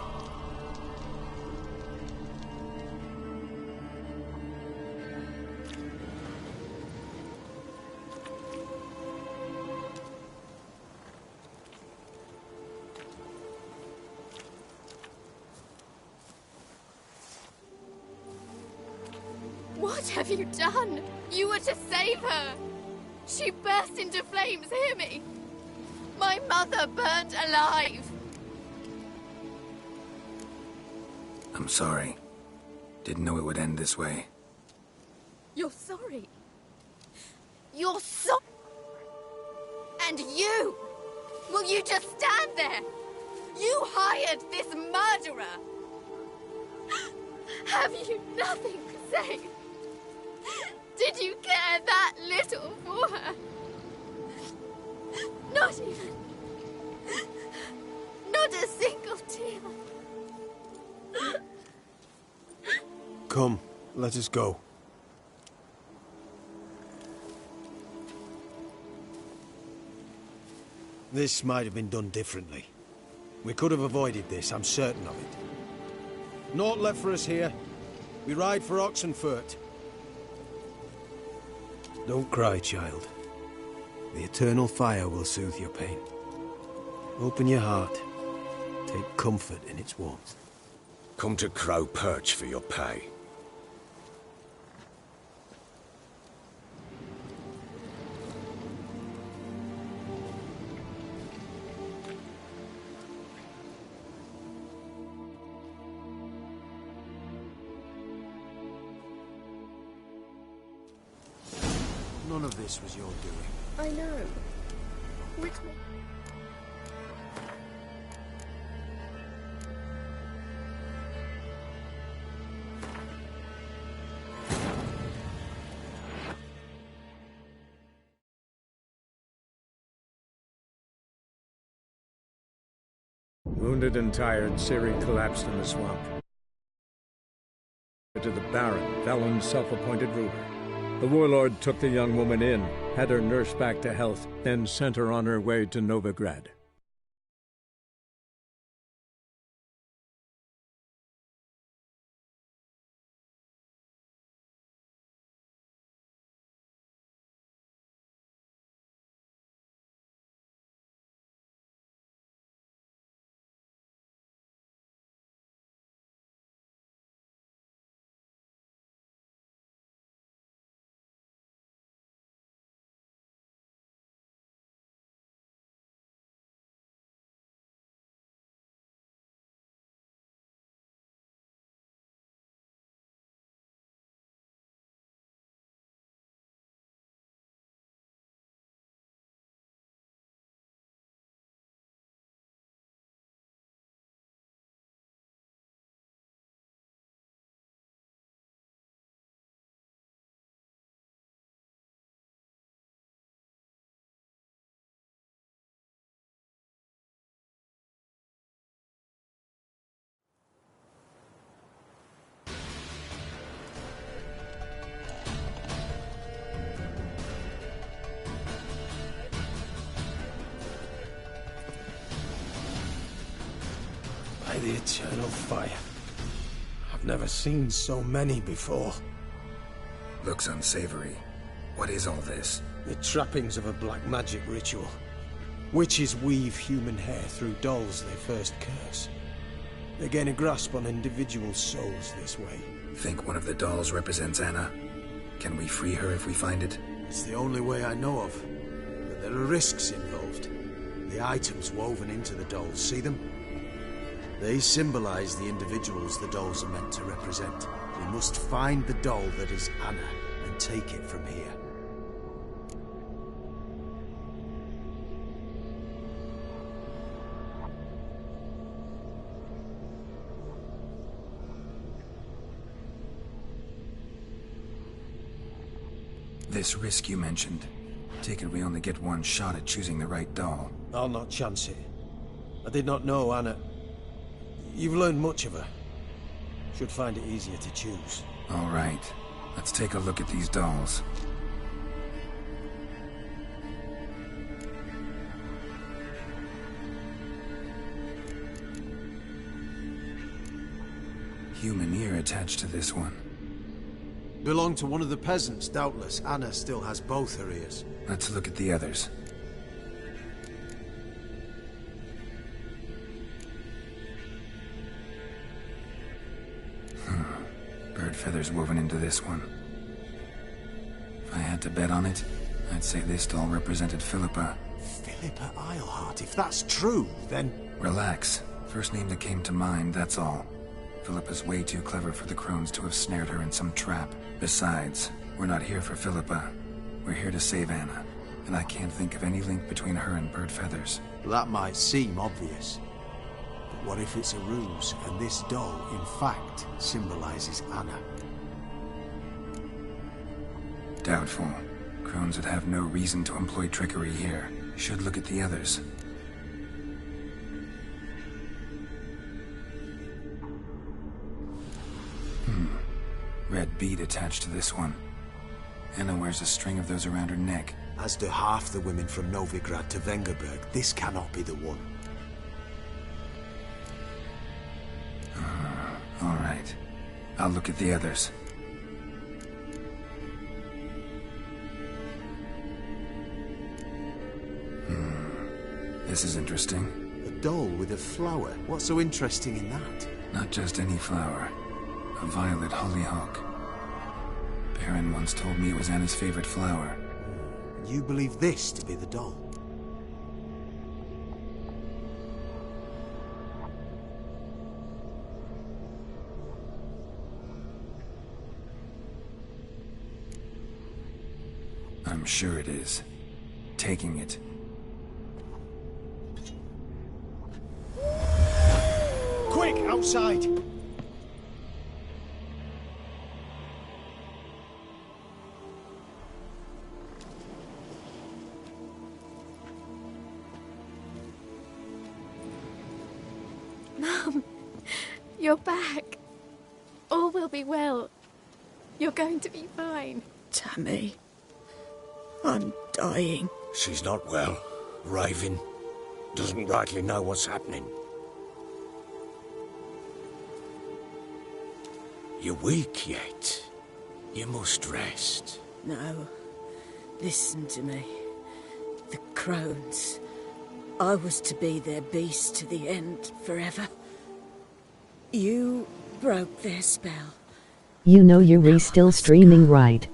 What have you done? You were to save her! She burst into flames, hear me? My mother burned alive! I'm sorry. Didn't know it would end this way. You're sorry? You're so... And you! Will you just stand there? You hired this murderer! Have you nothing to say? Did you care that little for her? Not even... Not a single tear. Come, let us go. This might have been done differently. We could have avoided this, I'm certain of it. Naught left for us here. We ride for Oxenfurt. Don't cry, child. The eternal fire will soothe your pain. Open your heart. Take comfort in its warmth. Come to Crow Perch for your pay. None of this was your doing. I know. Which Wounded and tired, Ciri collapsed in the swamp. To the Baron, Valen's self-appointed ruler. The warlord took the young woman in, had her nursed back to health, then sent her on her way to Novigrad. By the eternal fire. I've never seen so many before. Looks unsavory. What is all this? The trappings of a black magic ritual. Witches weave human hair through dolls they first curse. They gain a grasp on individual souls this way. Think one of the dolls represents Anna? Can we free her if we find it? It's the only way I know of. But there are risks involved. The items woven into the dolls, see them? They symbolize the individuals the dolls are meant to represent. We must find the doll that is Anna and take it from here. This risk you mentioned. Take it we only get one shot at choosing the right doll. I'll not chance it. I did not know Anna. You've learned much of her. Should find it easier to choose. All right. Let's take a look at these dolls. Human ear attached to this one. Belonged to one of the peasants, doubtless. Anna still has both her ears. Let's look at the others. Bird feathers woven into this one. If I had to bet on it, I'd say this doll represented Philippa. Philippa Eilhart, if that's true, then... Relax. First name that came to mind, that's all. Philippa's way too clever for the crones to have snared her in some trap. Besides, we're not here for Philippa. We're here to save Anna. And I can't think of any link between her and bird feathers. That might seem obvious. But what if it's a ruse, and this doll, in fact, symbolizes Anna? Doubtful. Crones would have no reason to employ trickery here. Should look at the others. Red bead attached to this one. Anna wears a string of those around her neck. As do half the women from Novigrad to Vengerberg. This cannot be the one. All right. I'll look at the others. This is interesting. doll with a flower. What's so interesting in that? Not just any flower. A violet hollyhock. Baron once told me it was Anna's favorite flower. And you believe this to be the doll? I'm sure it is. Taking it. Quick, outside! Mum, you're back. All will be well. You're going to be fine. Tammy, I'm dying. She's not well. Raving. Doesn't rightly know what's happening. You're weak yet. You must rest. No. Listen to me. The crones. I was to be their beast to the end, forever. You broke their spell. You know you're still streaming, right?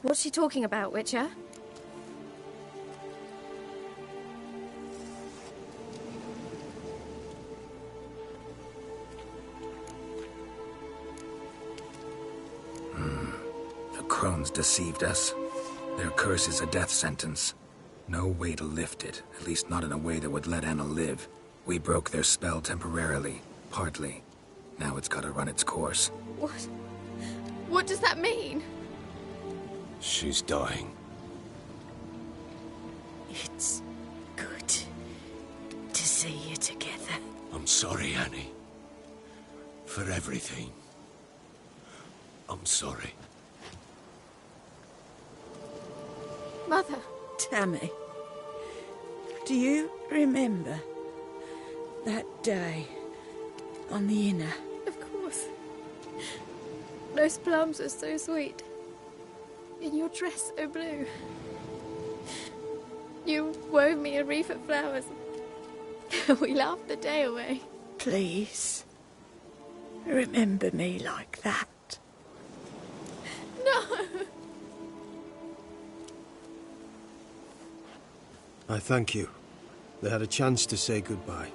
What's she talking about, Witcher? The crones deceived us. Their curse is a death sentence. No way to lift it, at least not in a way that would let Anna live. We broke their spell temporarily, partly. Now it's gotta run its course. What? What does that mean? She's dying. It's good to see you together. I'm sorry, Annie. For everything. I'm sorry. Mother. Tammy, do you remember that day on the Inner? Of course. Those plums are so sweet. In your dress so blue. You wove me a wreath of flowers. We laughed the day away. Please, remember me like that. No! I thank you. They had a chance to say goodbye.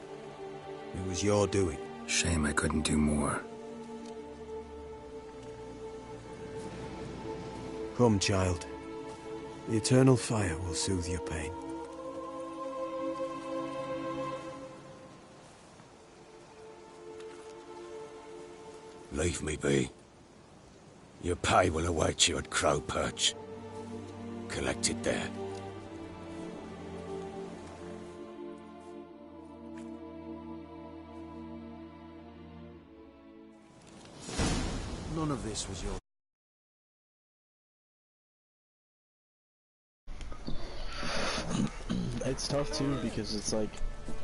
It was your doing. Shame I couldn't do more. Come, child. The eternal fire will soothe your pain. Leave me be. Your pay will await you at Crow Perch. Collect it there. None of this was your... It's tough too because it's like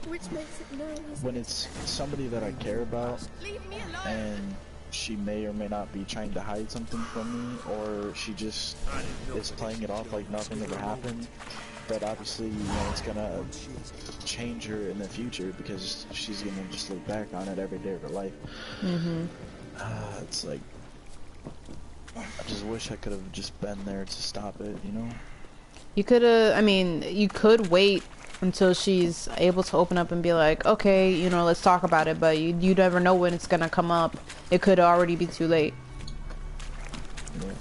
Which makes it nice. when it's somebody that I care about and she may or may not be trying to hide something from me, or she just is playing it off like nothing ever happened, but obviously, you know, it's gonna change her in the future because she's gonna just look back on it every day of her life. It's like, I just wish I could have just been there to stop it, you know? You could I mean, you could wait until she's able to open up and be like, okay, you know, let's talk about it, but you never know when it's gonna come up. It could already be too late. Yeah.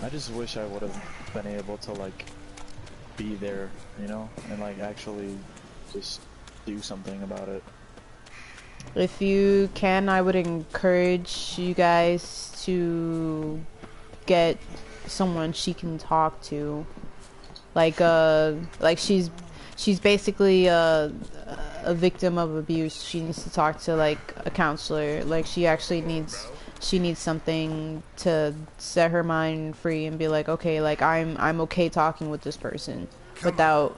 I just wish I would have been able to, like, be there, you know, and, like, actually just do something about it. If you can, I would encourage you guys to get someone she can talk to. Like she's basically a victim of abuse. She needs to talk to like a counselor. Like she needs something to set her mind free and be like, okay, like I'm okay talking with this person without,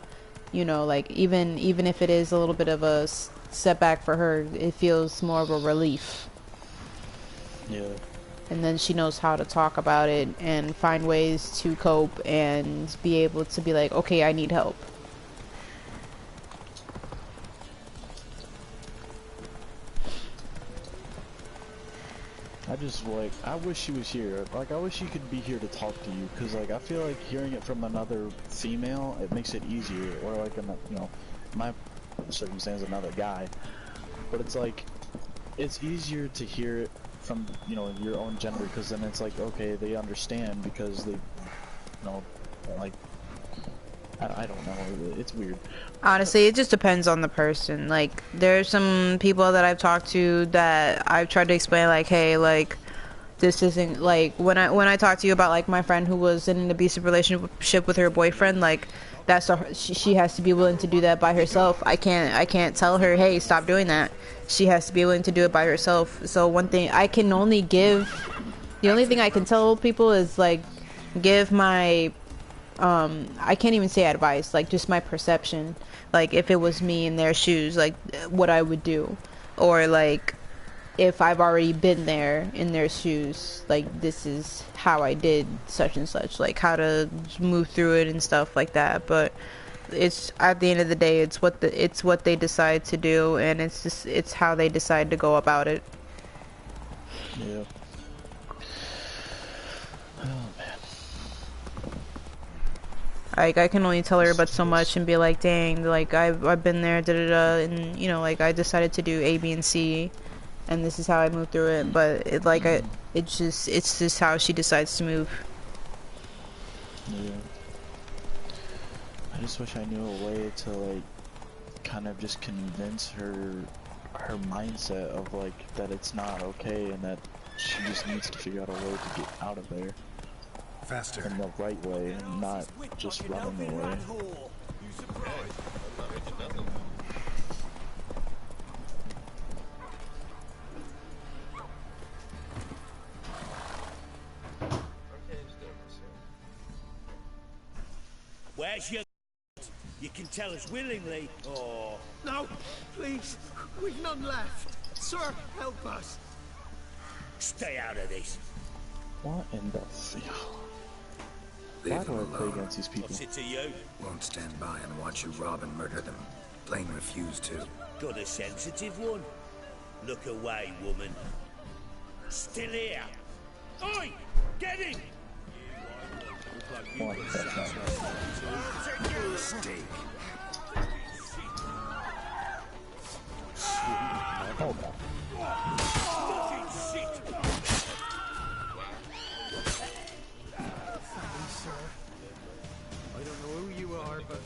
you know, like even if it is a little bit of a setback for her, it feels more of a relief. Yeah. and then she knows how to talk about it and find ways to cope and be able to be like, okay, I need help. I just, like, I wish she was here. Like, I wish she could be here to talk to you, because, like, I feel like hearing it from another female, it makes it easier. Or, like, you know, my circumstance, another guy. But it's like, it's easier to hear it from, you know, your own gender, because then it's like, okay, they understand, because they, you know, like, I don't know, it's weird. Honestly, it just depends on the person. Like, there's some people that I've talked to that I've tried to explain, like, hey, like, this isn't, like, when I talk to you about, like, my friend who was in an abusive relationship with her boyfriend, like, she has to be willing to do that by herself. I can't tell her, hey, stop doing that. She has to be willing to do it by herself. So the only thing I can tell people is, like, give my I can't even say advice, like, just my perception, like, if it was me in their shoes, like, what I would do, or, like, if I've already been there in their shoes, like, this is how I did such and such, like, how to move through it and stuff like that. But it's, at the end of the day, it's what they decide to do, and it's how they decide to go about it. Yeah. Like, I can only tell her but so much and be like, dang, like, I've been there, da-da-da, and, you know, like, I decided to do A, B, and C, and this is how I moved through it, but, it's just how she decides to move. Yeah. I just wish I knew a way to, like, kind of just convince her mindset of, like, that it's not okay and that she just needs to figure out a way to get out of there. Faster. In the right way, and not just running away. Where's your... You can tell us willingly, or... No, please. We've none left. Sir, help us. Stay out of this. What in the... Why do I play against these people? What's it to you? Won't stand by and watch you rob and murder them. Plain refuse to. Got a sensitive one? Look away, woman. Still here. Oi! Get him! Steak. I don't know who you are, but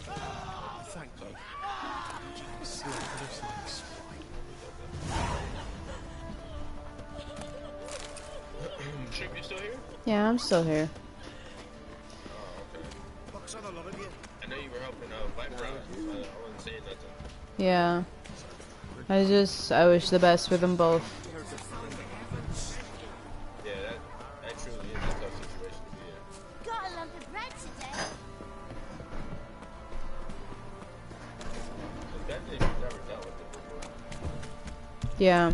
thank you. Chip, you still here? Yeah, I'm still here. Oh, okay. I know you were helping Viper out. I wasn't saying nothing. Yeah. I wish the best for them both. Yeah, that truly is a tough situation to be in. Got a lump of bread today. Especially if you've never dealt with it before. Yeah.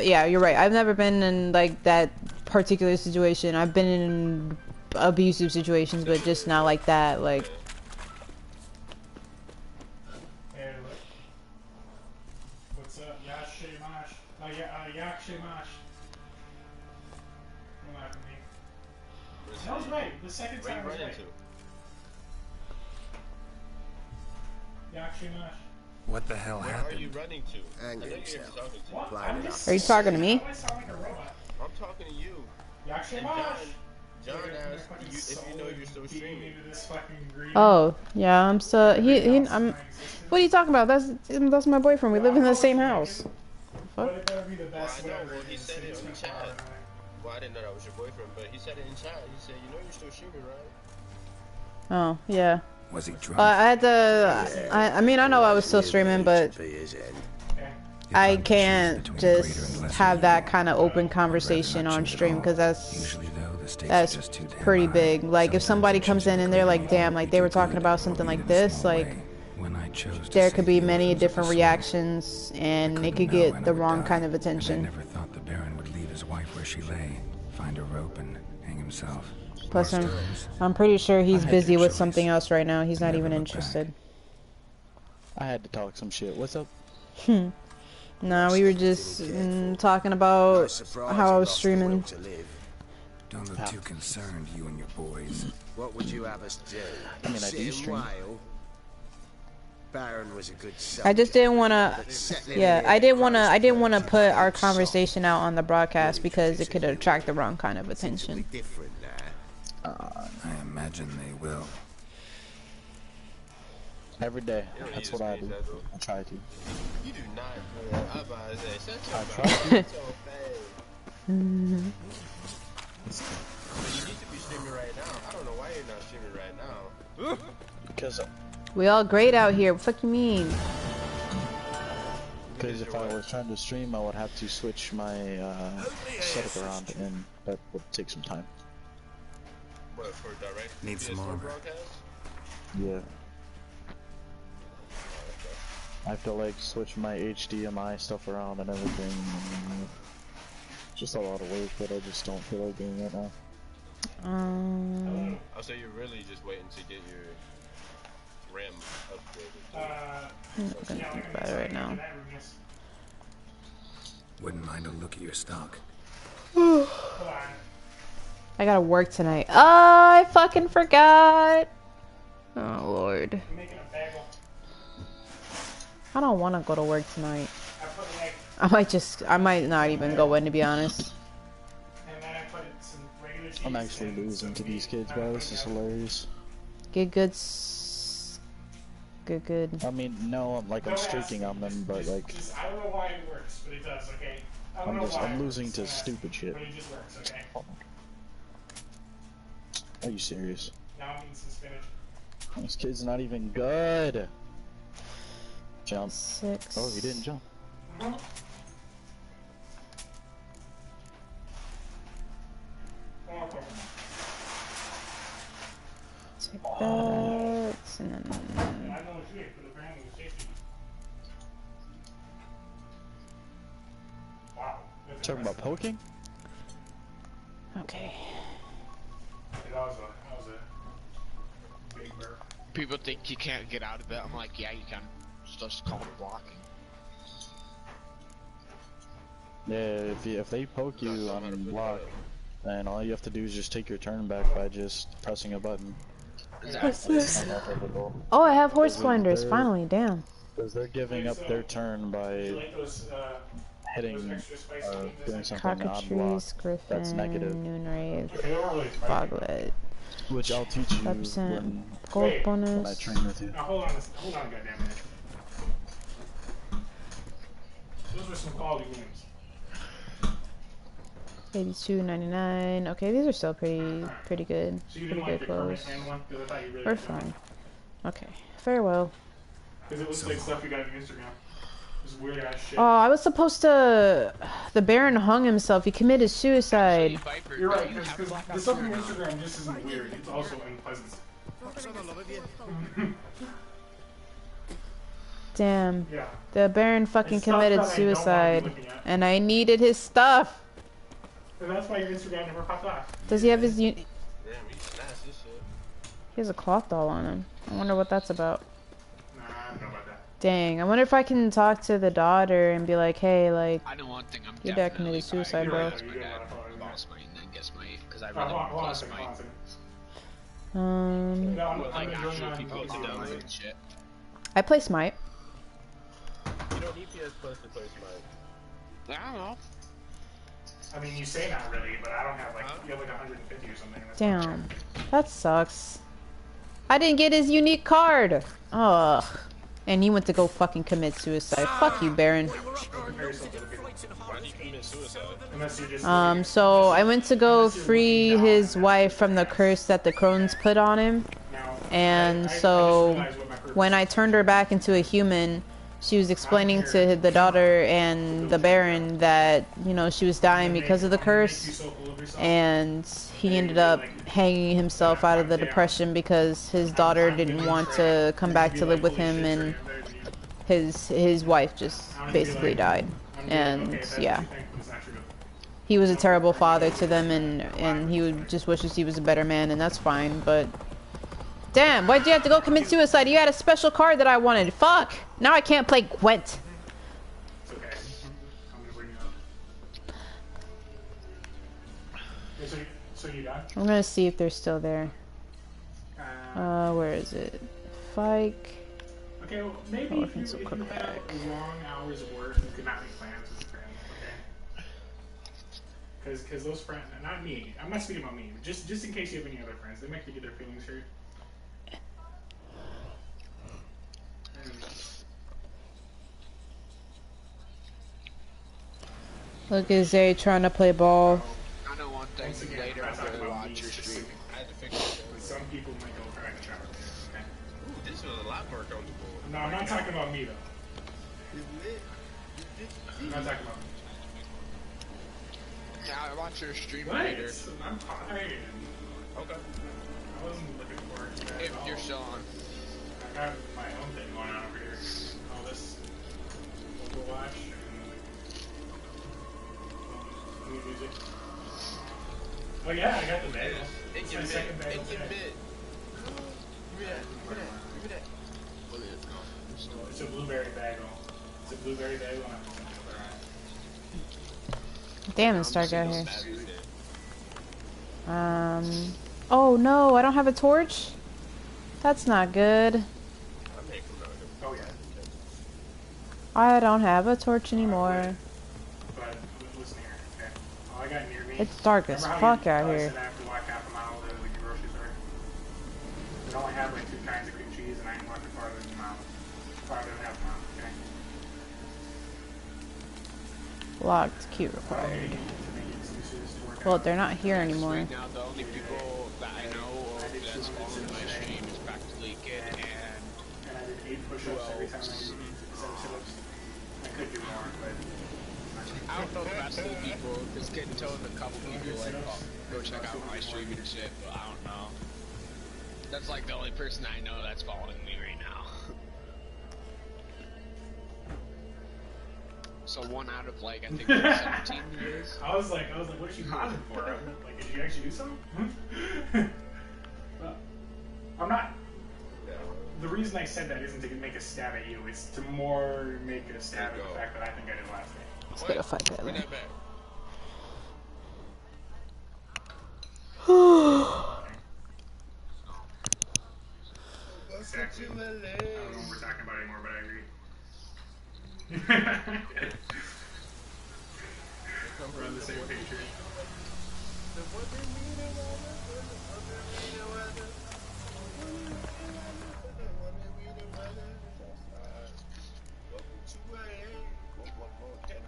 Yeah, you're right. I've never been in, like, that particular situation. I've been in abusive situations, but just not like that, like... Hey, what's up? Yashimash. Yakshimash. Don't laugh at me. That was right. The second time was right. Yakshimash. What the hell Where happened? are you running to? Anger I know you're yourself. talking to. What? Are you talking to me? I sound like a robot. I'm talking to you. And John asked you if you know you're still streaming. Oh, yeah, I'm still... I'm... What are you talking about? That's my boyfriend. We live in the same house. Fuck? Well, he said it in chat. Well, I didn't know that was your boyfriend, but he said it in chat. He said, you know you're still streaming, right? Oh, yeah. Was he drunk? I had to... I mean, I know I was still streaming, but... I can't just have that kind of open conversation on stream, because that's pretty big. Like, if somebody comes in and they're like, damn, like, they were talking about something like this, like, When I chose to there save could be the many orphans of different the swamp, reactions, and it could know get when the I would wrong die, kind of and I attention. never thought the Baron would leave his wife where she lay, find a rope and hang himself. Plus, Most times, I'm pretty sure he's I had busy no with choice. something else right now. He's not Never even look interested. I had to talk some shit. What's up? No, we were just talking about how I was streaming. Don't look too concerned, you and your boys. What would you have us do? I mean, I do Sit and stream. wail? Baron was a good I just didn't want to. but settling Yeah, in I here didn't want to. grows I didn't want to dirty put our and conversation out on the broadcast because it could attract the wrong kind of attention. different now. I imagine they will. Every day. That's what I do. I try to. You do not, bro. I'm about to say, shut your I mouth. try Shut your face. You need to be streaming right now. I don't know why you're not streaming right now. Because We all great out here. What the fuck you mean? if I was trying to stream, I would have to switch my setup around, and that would take some time. What, for direct? Need some PS4 armor. broadcast? Yeah. I have to like switch my HDMI stuff around and everything. Just a lot of work that I just don't feel like doing right now. I'll say you're really just waiting to get your RAM upgraded. I'm not gonna think about it right now. Wouldn't mind a look at your stock. I gotta work tonight. Oh, I fucking forgot. Oh lord. I don't want to go to work tonight. I might not even go in, to be honest. I'm actually losing to these kids, bro. This is hilarious. Good. I mean, no, I'm streaking on them, but like, I don't know why it works, but it does, okay? I don't know why I'm it losing works, to stupid shit. but it just works, okay? Are you serious? Now I'm eating some spinach. This kid's not even good. Jump. 6. Oh, he didn't jump. Take that, and then... Talking about poking? Okay. That was a big burp. People think you can't get out of it. I'm like, yeah, you can. It's just called blocking. Yeah, if they poke you on block, then all you have to do is just take your turn back by just pressing a button. What's this? Oh, I have horse blinders, finally, damn. Because they're giving up their turn by hitting or doing something on block. Cockatrice, Griffin, That's negative. Noonrave, Boglet. Which I'll teach you 5% gold bonus. when I train with you. Now hold on a goddamn minute. Those were some quality games. 82.99. Okay, these are still pretty good. So you Pretty didn't like good the clothes. Kermit one? Because I thought you really We're did. fine. Okay, farewell. Because it looks like stuff you got on your Instagram. This weird ass shit. Oh, I was supposed to... The Baron hung himself. He committed suicide. You're right, because the stuff on your Instagram just isn't weird. It's also unpleasant. Damn. Yeah. The Baron fucking It's stuff committed that I don't wanna be suicide. looking at. And I needed his stuff. And that's why your Instagram never popped off. Does he have his... Damn, he snatched this shit. He has a cloth doll on him. I wonder what that's about. Nah, I don't know about that. Dang, I wonder if I can talk to the daughter and be like, hey, like, I know one thing. I'm your dad committed suicide, bro. My dad lost mine and then gets my because I really want to plus mine. Like actual people with stones and shit. I play Smite. You don't need PS Plus to play Smite. I don't know. I mean, you say not really, but I don't have like, you have like 150 or something. That's Damn, that sucks. I didn't get his unique card. Ugh. And you went to go fucking commit suicide. Fuck you, Baron. So I went to go free his wife from the curse that the crones put on him. And so when I turned her back into a human, she was explaining to the daughter and the Baron that, you know, she was dying because of the curse. and he ended up hanging himself out of the depression because his daughter didn't want to come back to live with him, and his wife just basically died. And yeah, he was a terrible father to them, and he just wishes he was a better man, and that's fine. But damn, why'd you have to go commit suicide? You had a special card that I wanted. Fuck, now I can't play Gwent. I'm gonna see if they're still there. Where is it? Fike. Okay, well, maybe if you have long hours of work, you could not make plans with friends, okay? Because those friends, not me, I'm not speaking about me, just in case you have any other friends, they might get their feelings hurt. Look, is they trying to play ball? I know one thing later I'm going to watch your stream. I had to fix it. Some people might go cry in the shower later, okay? Ooh, this was a lot more comfortable. No, I'm not talking about me, though. I'm not talking about me. Yeah, I watch your stream What? later. I'm fine. Okay. I wasn't looking forward to that If at all. you're still on. I got my own thing going on over here. All this Overwatch and new music. Oh yeah, I got the bagel. It's my second bagel today. It's a blueberry bagel. It's a blueberry bagel and I put some sugar on it. Damn, it's dark out here. Oh no, I don't have a torch? That's not good. Oh yeah. I don't have a torch anymore. But listen here, okay? All I got near me. It's dark as fuck out here. I have to walk half a mile to the grocery store. I only have like 2 kinds of cream cheese, and I ain't walking farther than a mile. Farther than half a mile, okay? Locked queue required. Well, they're not here anymore. Right now, the only people that I know of that's following my stream is practically Kid and I did 8 push-ups every time I did 7 sit-ups. I could do more, but I don't know the rest of the people, because Kid told a couple people, like, oh, go check out my stream and shit, but I don't know. That's like the only person I know that's following me right now. So 1 out of, like, I think 17 years. I was like, what is she pausing for? Like, did you actually do something? Well, I'm not. The reason I said that isn't to make a stab at you. It's to more make a stab at the fact that I think I did last night. Let's go to fight that way. Exactly. I don't know what we're talking about anymore, but I agree. We're on the same page here.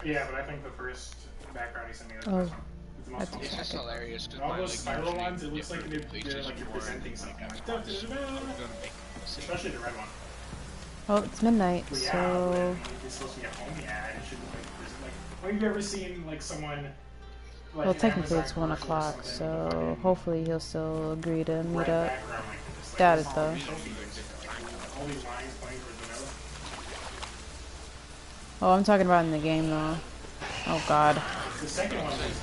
Yeah, but I think the first background he sent me was the best one. It's the most fun. It's just hilarious. All those spiral ones, it looks like they're like you're presenting something. Like, especially the red one. Well, it's midnight, Well, yeah, so it's supposed to be at home. Yeah, it should like have you ever seen like someone? Like, well, technically it's 1 o'clock, so hopefully he'll still agree to meet up. Doubt it though. All these lines pointing towards the middle. Oh, I'm talking about in the game though. Oh god. The second one is.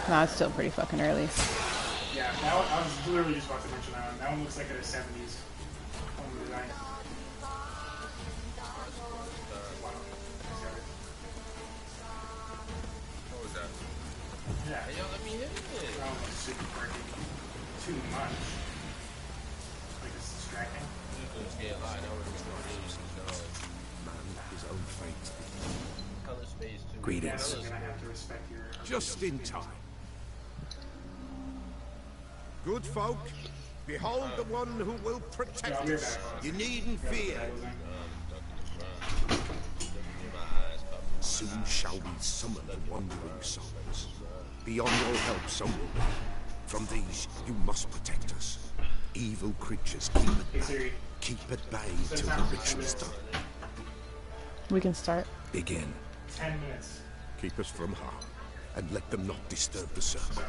Nah, it's still pretty fucking early. Yeah, that one, I was literally just about to mention that one. That one looks like a 70s home design. What was that? Yeah. Hey, yo, let me hit it. That one looks super quirky. Too much. Like it's distracting. Yeah, I know what it's going to use. His own fate. Color space, too. Greetings. Yeah, gonna have to respect your Just in time. Good folk, behold the one who will protect us. You needn't fear. Soon shall we summon the wandering souls. Beyond your help, some will be. From these, you must protect us. Evil creatures, keep at bay. Keep at bay till the ritual is done. We can start. Begin. 10 minutes. Keep us from harm. and let them not disturb the circle.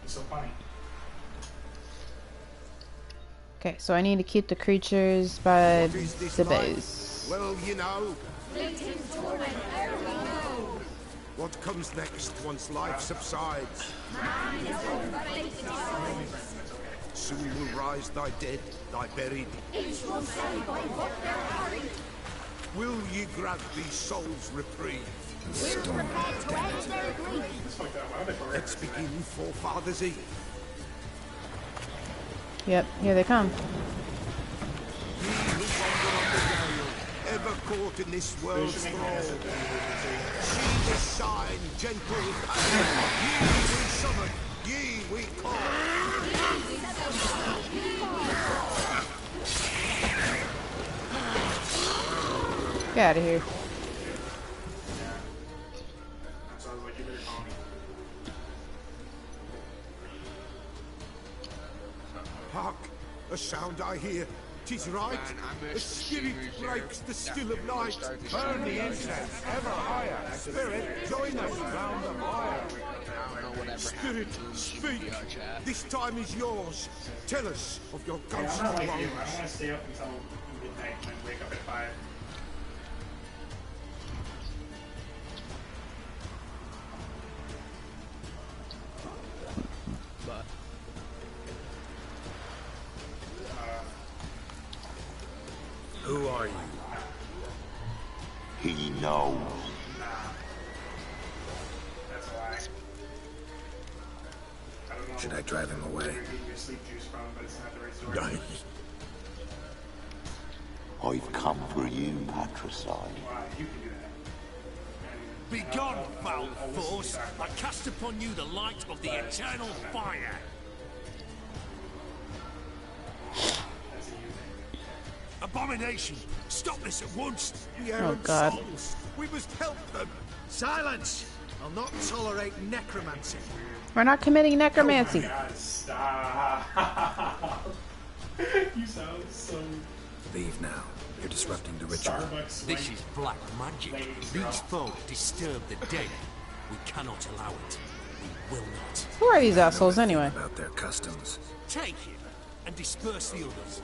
It's so funny. Okay, so I need to keep the creatures by the base. Well, you know. What comes next once life subsides? Soon will rise thy dead, thy buried. Will ye grant these souls reprieve? Let's begin Forefathers' Eve. Yep, here they come. Ye who wander on the gale, ever caught in this world's thrall. See this sign, gentle pain. Ye we summon, ye we call. Get out of here. Hark! A sound I hear. 'Tis right. A spirit breaks the still of night. Burn the incense ever higher. Spirit, join us round the fire. Spirit, speak. This time is yours. Tell us of your ghostly I'm not like you. I woes. don't want to stay up until midnight and wake up at 5. Who are you? He knows. That's a lie. I don't know. Should I drive him away? Where you're getting your sleep juice from, but it's not the right story. I've come for you, patricide. Why? You can do that. Begone, foul force! I cast upon you the light of the eternal fire! Abomination! Stop this at once! The Oh, errant God. souls. We must help them. Silence! I'll not tolerate necromancy. We're not committing necromancy. God, stop. You sound so... Leave now. You're disrupting the ritual. Starbucks. This is black magic. These folk disturb the dead. We cannot allow it. We will not. Who are these assholes anyway? About their customs. Take him and disperse the others.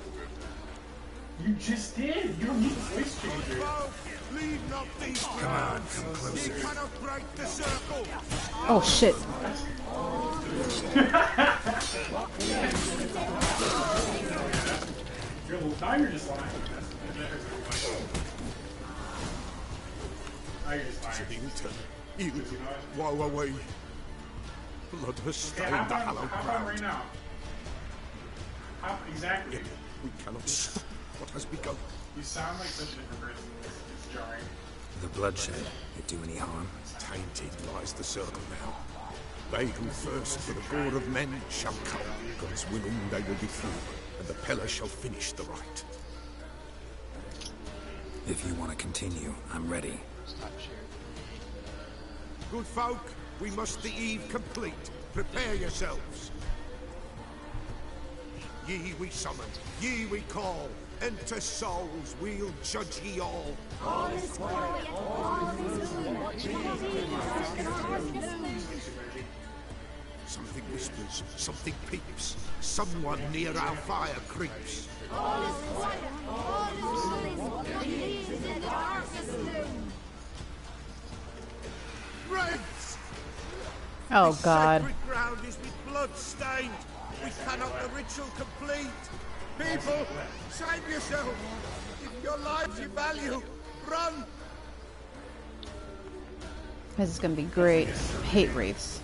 You just did. You don't need a voice changer. Leave not these Come on, come closer. You cannot break the circle. Oh shit. Now you're just lying. Now you're just lying. You, woe away. Blood has stained Yeah, the hallowed hop on ground. right now. Hop, exactly. Yet we cannot stop what has begun. You sound like such a different person. It's jarring. The bloodshed. It do any harm? Tainted lies the circle now. They who thirst for the gore of men shall come. God's willing they will be through, and the Peller shall finish the rite. If you want to continue, I'm ready. Good folk, we must the eve complete. Prepare yourselves. Ye we summon, ye we call. Enter souls, we'll judge ye all. Something whispers, something peeps. Someone near our fire creeps. Reds! Oh This God. sacred ground is with blood stained. We cannot the ritual complete. People, save yourself. If your lives you value, run. This is gonna be great. Hate wraiths.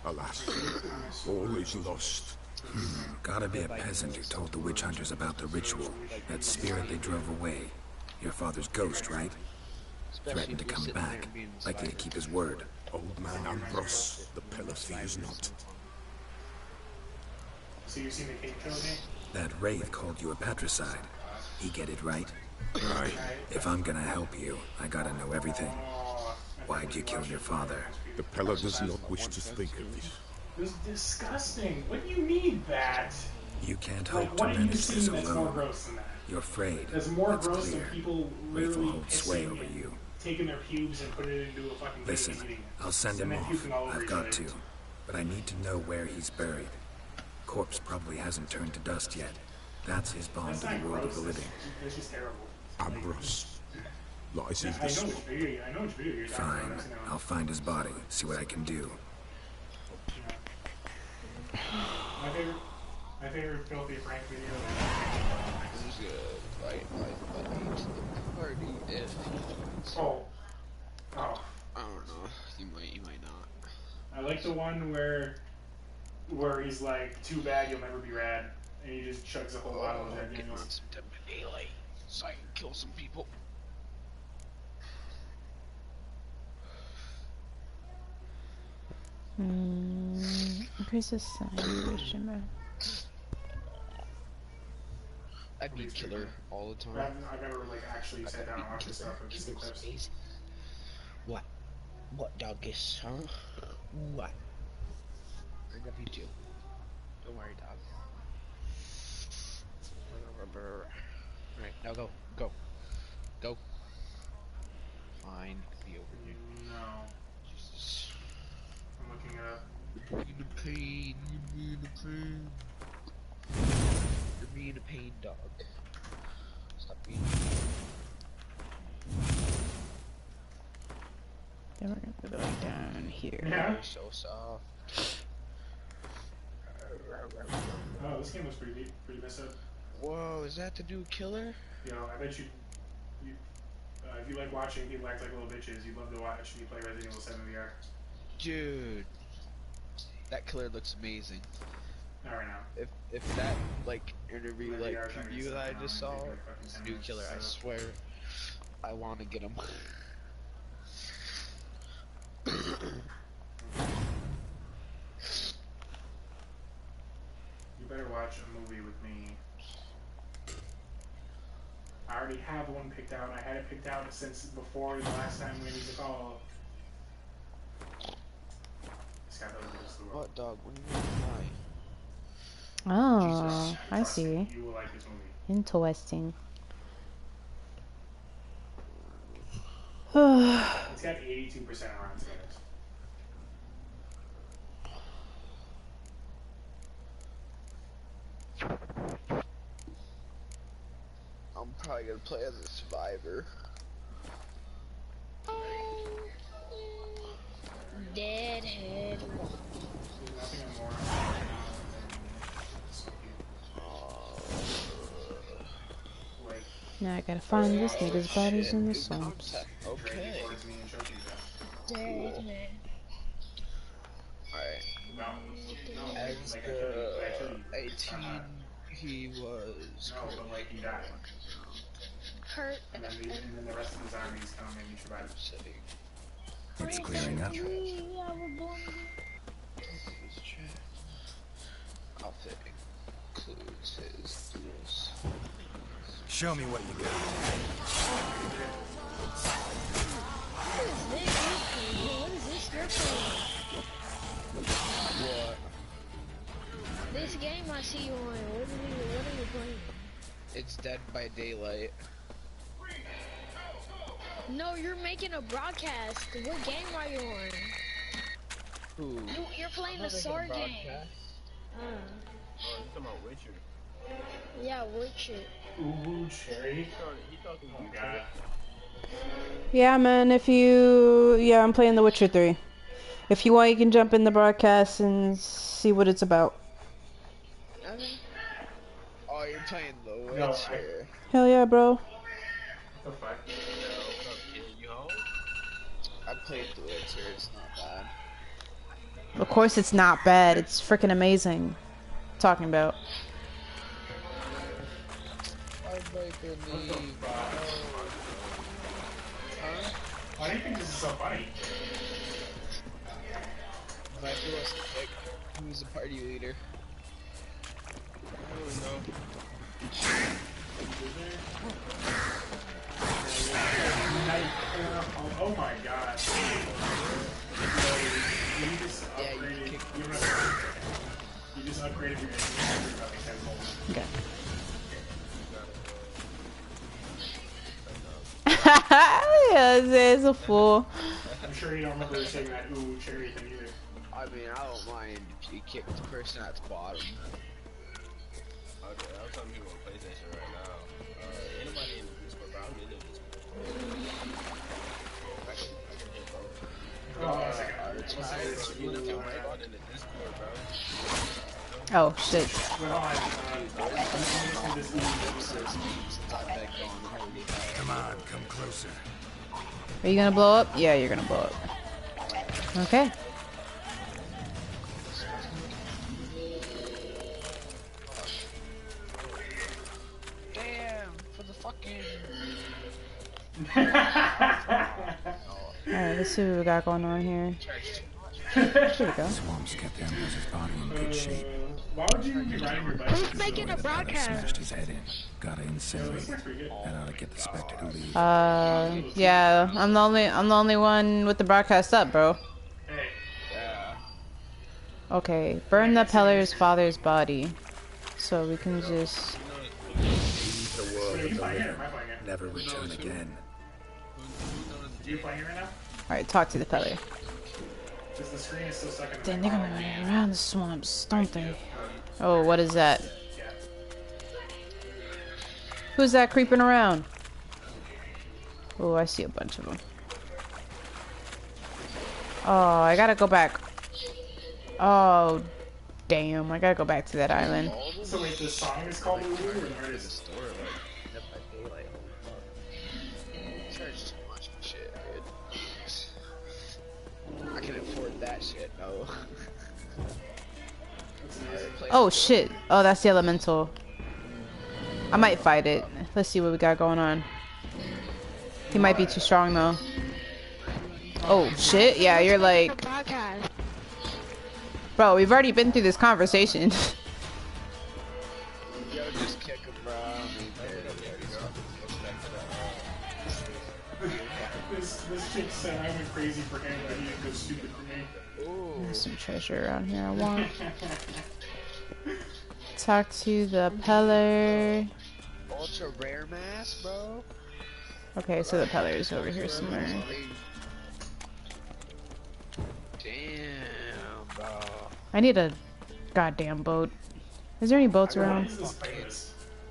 Alas, all is lost. Gotta be a peasant who told the witch hunters about the ritual. That spirit they drove away. Your father's ghost, right? Threatened to come back. Likely to keep his word. Old man Ambrose, the pillar fears not. So you've seen the Cave trilogy? That wraith called you a patricide. He get it right? Right. If I'm gonna help you, I gotta know everything. Why'd you kill your father? The Peller does not wish to speak of this. It was disgusting. What do you need that? You can't Like, hope to what have you manage this seen that's more alone. gross than that? You're afraid. There's more That's gross clear. than people Wraith will literally hold sway pissing over and you. taking their pubes and putting it into a fucking Listen, thing and eating it. I'll send And him then off. puking all over I've each got other. to. But I need to know where he's buried. Corpse probably hasn't turned to dust yet. That's his bond That's to the not world gross. of the living. That's just terrible. Ambrose lies in I know this. which video. I know which video you're talking Fine. about. I've seen that one. I'll find his body, see what I can do. My favorite Filthy Frank video. This is good. Right, buddy to the party if he Oh. I don't know. You might not. I like the one where he's like, too bad you'll never be rad, and he just chugs a whole bottle of Jack Getting on Daniels. some Dead by Daylight so I can kill some people. Increase the saturation. I'd be killer all the time. I've never like actually sat down and watched this stuff. I've just seen clips. What? What, doggies, huh? What? I love you too. Don't worry, dog. Right, now go. Go. Go. Fine. Be over here. No. Jesus. I'm looking it up. You're being a pain. You're being a pain. You're being a pain, dog. Stop being a pain. Then we're gonna put it like down here. Yeah. You're so soft. Oh, this game was pretty messed up. Whoa, is that the new killer? Yo, I bet you if you like watching people act like little bitches, you'd love to watch me play Resident Evil 7 VR. Dude, that killer looks amazing. Not right now. If that like interview Yeah, like VR is preview that I just saw, it's a new killer. I swear, I want to get him. You better watch a movie with me. I already have one picked out. I had it picked out since before the last time we made the call. Scott, that was the world. What dog? When you die? Oh, Jesus. I see. You will like this movie. Interesting. It's got 82% on Rotten Tomatoes. I'm probably gonna play as a survivor. Deadhead. There's nothing more like Now I gotta find this nigga's bodies in the swamps. Okay. Deadhead. Alright. As the 18, he was. No, but like he died. Kurt. And then the rest of his armies come and he survives. It's clearing up. Outfit includes his tools. Show me what you got. What is this you're playing? What? This game I see you on. What are you playing? It's Dead by Daylight. No, you're making a broadcast. What game are you on? Who? You're playing the sword game. Oh, you talking about Witcher? Yeah, Witcher. Ooh, Cherry. He talking Oh about god. Yeah, man, yeah, I'm playing The Witcher 3. If you want, you can jump in the broadcast and see what it's about. Okay. Oh, you're playing The No, Witcher. Hell yeah, bro. The fuck? I played The Witcher, it's not bad. Of course it's not bad. It's freaking amazing. Talking about. Why do you think this is so funny? Viper was pick. Who's the party leader? I don't know. Oh my god. You just upgraded. You just upgraded your inventory about like 10 levels. Okay. Yeah, it's a fool. I'm sure you don't remember saying that ooh cherry thing either. I mean, I don't mind if you kick the person at the bottom. Okay, I'm telling people on PlayStation right now. Anybody in the Discord, bro? I'm in the Discord. I can hit both. In the Discord, bro. Oh shit. Come on, come closer. Are you gonna blow up? Yeah, you're gonna blow up. Okay. Damn, for the fucking. Alright, let's see what we got going on here. Here we go. Swamps kept Ambrose's body in good shape. Why would you be riding your bike? Who's making a I broadcast? smashed his head in. Gotta incinerate it. That ought to get the Spectre to leave. Yeah, I'm the only one with the broadcast up, bro. Okay, burn the Peller's father's body. So we can just... The world of the living never return again. Are you playing it right now? Alright, talk to the Peller. Because the screen is still stuck in the Then they're gonna run around the swamps, don't they? Oh, what is that? Who's that creeping around? Oh, I see a bunch of them. Oh, I gotta go back. Oh, damn, I gotta go back to that island. So wait, the song is called Lulu or the artist? Charge too much for shit, dude. I can afford that shit, no. Oh shit. Oh, that's the elemental. I might fight it. Let's see what we got going on. He might be too strong though. Oh shit. Yeah, you're like... Bro, we've already been through this conversation. Yo, just kick him, bro. This chick said I went crazy for him, but he didn't go stupid for me. There's some treasure around here I want. Talk to the Peller. Ultra rare mass, bro. Okay, so the Peller is over here somewhere. Damn, bro. I need a goddamn boat. Is there any boats around?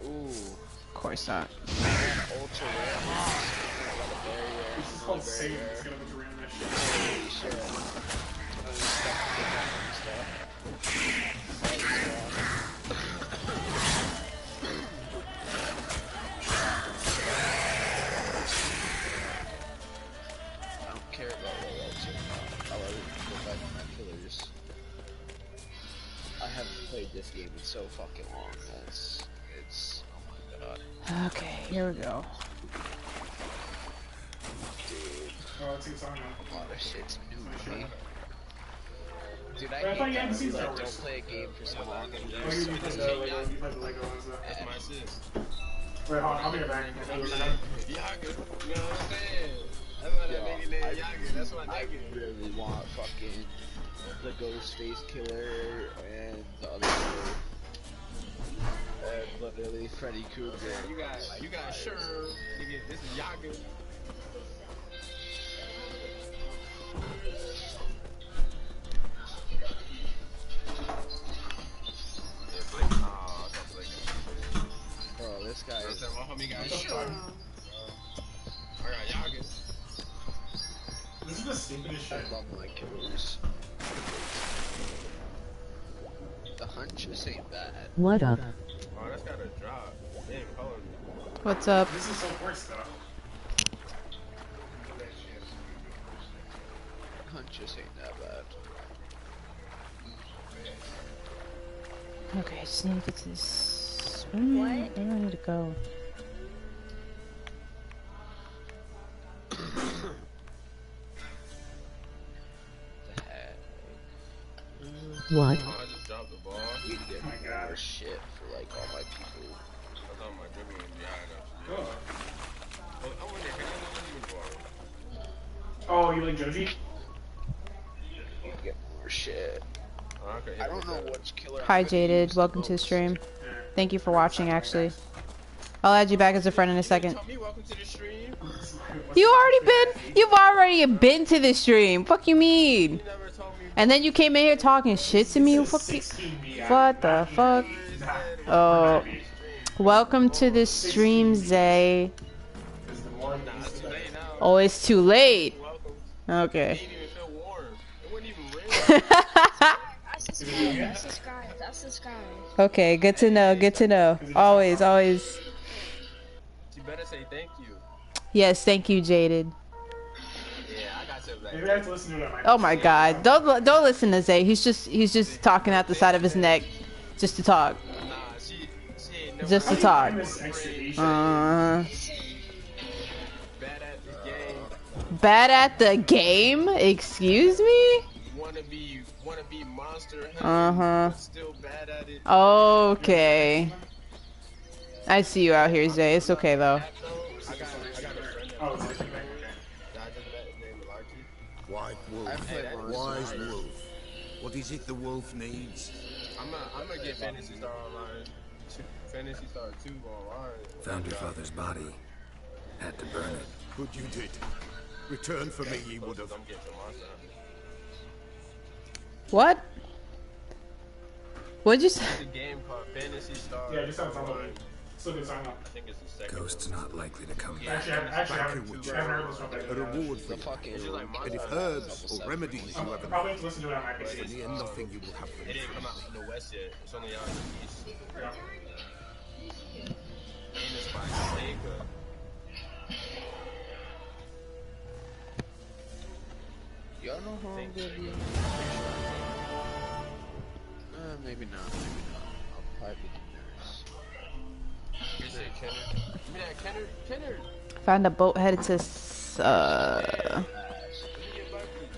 Ooh. Of course not. Ultra rare mass. This is called Satan. It's gonna be around that shit. I don't care about rollouts anymore. I want to go back to my killers. I haven't played this game in so fucking long. It's oh my god. Okay, here we go. Dude. Oh, it's a song now. A lot of shit's new to me. Dude, I I thought you hate hadn't that seen you Star like, Wars. don't play a game for so long and Oh, you played the Lego ones though. That's my sis. Wait, hold on, I'll be right back. Yaga, you know what I'm saying? That's what that nigga named Yaga. That's what I really want fucking the Ghostface Killer and the other killer. And literally Freddy Krueger. You got sure, nigga. This is Yaga. Bro, this guy is... My homie got sure. I got Yaga. This is the stupidest shit. I love my killers. The huntress ain't bad. What up? Oh, that's gotta drop. They ain't calling me. What's up? This is so worse though. Huntress ain't that bad. Okay, I just need to get to this. Where do I need to go? What? Oh, I just dropped the ball. You need to get more shit for like all my people. I thought my dribbling would be high enough. Well, I wonder, can I go to the ball? Oh, you like Joji? You need to get more shit. Oh, okay, I don't know which killer. Hi Jaded, welcome to the stream. Thank you for watching actually. I'll add you back as a friend in a second. You've already been to the stream. Fuck you mean? And then you came in here talking shit to me. Fuck you. What the fuck? Oh, welcome to the stream, Zay. Oh, it's too late. Okay. That's the sky. Okay, good to know. Good to know. Always, always. You better say thank you. Yes, thank you, Jaded. Yeah, I got to Maybe I have to listen to it. Oh my God! Don't listen to Zay. He's just talking out the side of his neck, just to talk. Just to talk. Bad at the game? Excuse me? Wanna be monster still bad at it. Okay. I see you out here, Zay. It's okay though. White wolf, wise wolf. What is it the wolf needs? I'm gonna get Fantasy Star Online. Fantasy Star 2 online. Found your father's body. Had to burn it. Good you did. Return for me, ye would have. What? What'd you say? It's a game called Fantasy Star. Yeah, just sounds online. Still good sign up. I think it's the second. Ghosts not likely to come back. Actually, I haven't heard this one. A reward for you. And if herbs or remedies you have Probably have to listen to it on my it's PC. for near nothing you will have them. It didn't come out in the West yet. It's only out in the East. And it's by Sega. Y'all know how I'm gonna be. Maybe not. I'll probably be the nurse. Kenner. Found a boat headed to.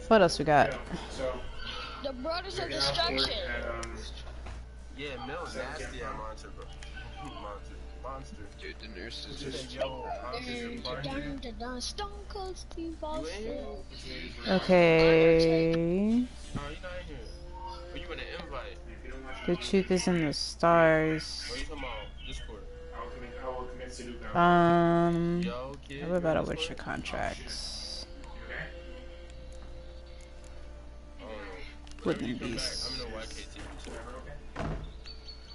What else we got? The Brothers of Destruction. Yeah, Mel's nasty at Monster, bro. Monster. Dude, the nurse is just. Stone Cold Steve Austin. Okay. No, you're not in here. But you want an invite? The truth is in the stars. What are you talking about? Discord. What about Witcher contracts? Woodland Beast. I'm in a YKT.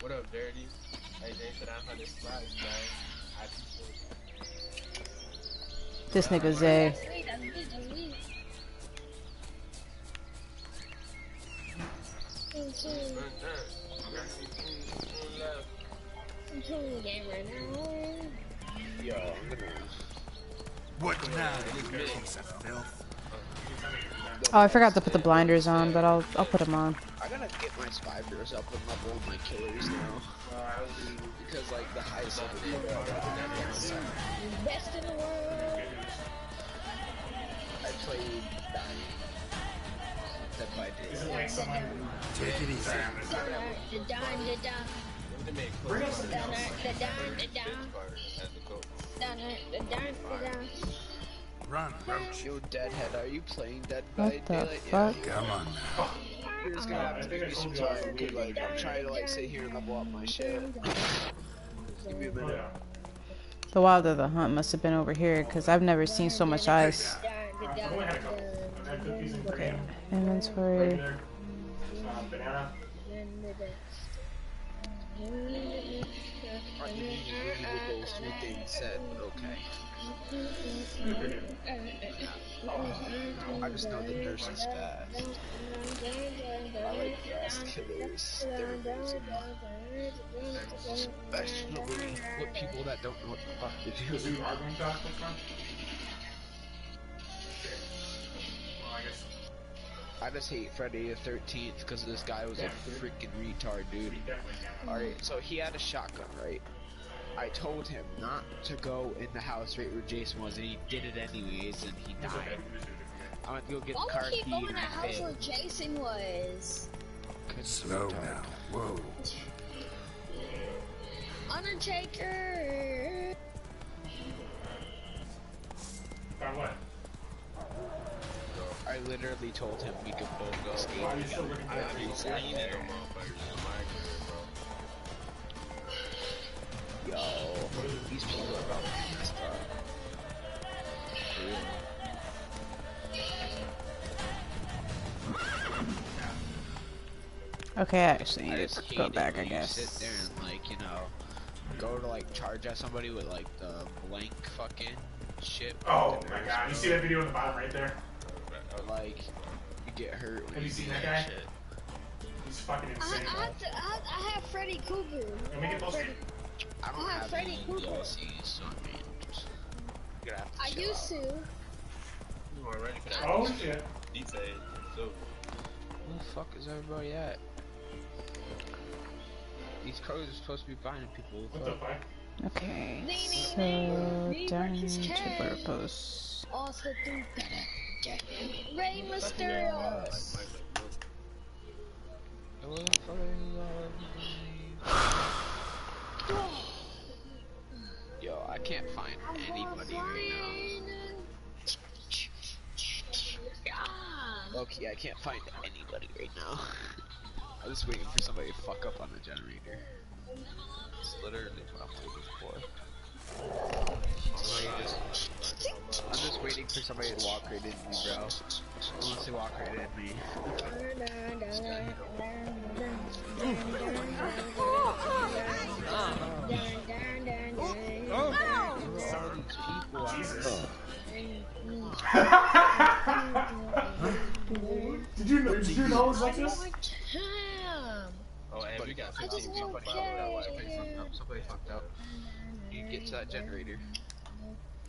What up, Dirty? Hey, thanks for that 100 spots, man. I appreciate it. This nigga Zay. What now, you piece of filth? Oh, I forgot to put the blinders on, but I'll put them on. I gotta get my spiders up and level my killers now. Because like the highest level Best in the world. I played Dead by Day. Take it easy. Run, Roach. Yo, Deadhead, are you playing Dead by What the Daylight fuck? yet? Come on now. You're just gonna have to give me some time, cause like I'm trying to like sit here and level up my shit. Give me a minute. The Wild of the Hunt must have been over here, because I've never seen so much ice. Okay, inventory. Banana. I didn't even get those two things said, but okay. I just know the nurse is fast. I like fast killers. They're amazing. Especially with people that don't know what the fuck to do. I just hate Friday the 13th because this guy was a freaking retard, dude. Alright, so he had a shotgun, right? I told him not to go in the house right where Jason was, and he did it anyways, and he died. I went to go get the car key, Why would he go in and that I house failed. where Jason was? Slow now. Whoa. Undertaker! About what? I literally told him we could both go skating together every Saturday. Yo, these people are about to be messed up. Okay, I actually need to hate go it back, I when you guess. sit there and like, you know, go to like charge at somebody with like the blank fucking shit. Oh my god, you see that video in the bottom right there? Or like, you get hurt when Have you do seen that guy? shit. He's fucking insane. I have Freddy Krueger. Let me get closer. I don't have have Freddy any Krueger. DLCs, so I mean, just, you're gonna have to I chill used out. to. You weren't ready for that. Oh shit. Deep fade. So. Where the fuck is everybody at? These crows are supposed to be finding people. What the fuck? Okay, so down to where posts. Also do Rey Mysterio. Yo, I can't find anybody right now. Okay, I can't find anybody right now. I'm just waiting for somebody to fuck up on the generator. It's literally what I'm waiting for. I'm just waiting for somebody to walk right into me, bro. Unless they walk right into me. Jesus. Did you know it was like this? Oh, and we got 15 people. Somebody fucked up. You get to that generator.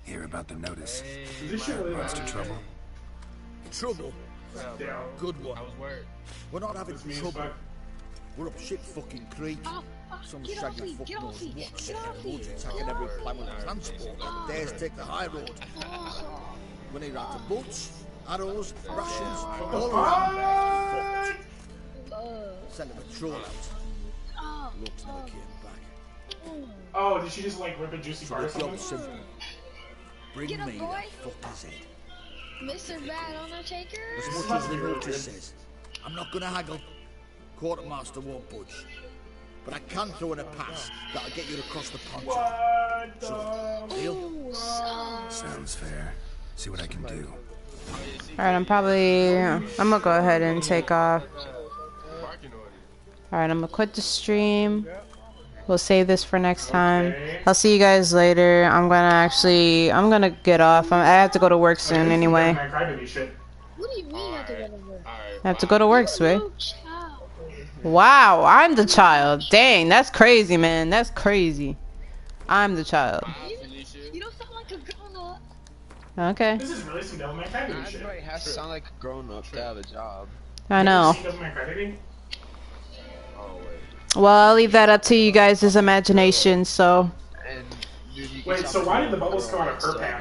Hear about the notice. This shit really Monster trouble. Trouble? Good one. I was worried. We're not having trouble. We're up shit fucking creek. Some Get shaggy off me, fuck get knows off me, what. get off me. Woods attacking every plough and transport. Dares take the high road. We need out to boats, arrows, rations, all around. Send a patrol out. Looks never came back. Oh, did she just like rip a juicy So part or the job's something? simple. Bring Get up, me boy. that fucker's head. Mr. Bad Undertaker? As much as the notice says, I'm not gonna haggle. Quartermaster won't budge. But I can throw in a pass that'll get you across the pond. What So, deal? Sounds fair. See what I can do. Alright, I'm gonna go ahead and take off. Alright, I'm gonna quit the stream. We'll save this for next time. I'll see you guys later. I'm gonna get off. I have to go to work soon anyway. What do you mean I have to go to work? I have to go to work, sweet. Wow, I'm the child. Dang, that's crazy, man. That's crazy. I'm the child. You don't sound like a grown-up. Okay. This is really some Devil May Cry baby shit. Everybody has to sound like a grown-up to have a job. I know. Devil May Cry baby? Well, I'll leave that up to you guys' imagination, so. Wait, so why did the bubbles come out of her pants?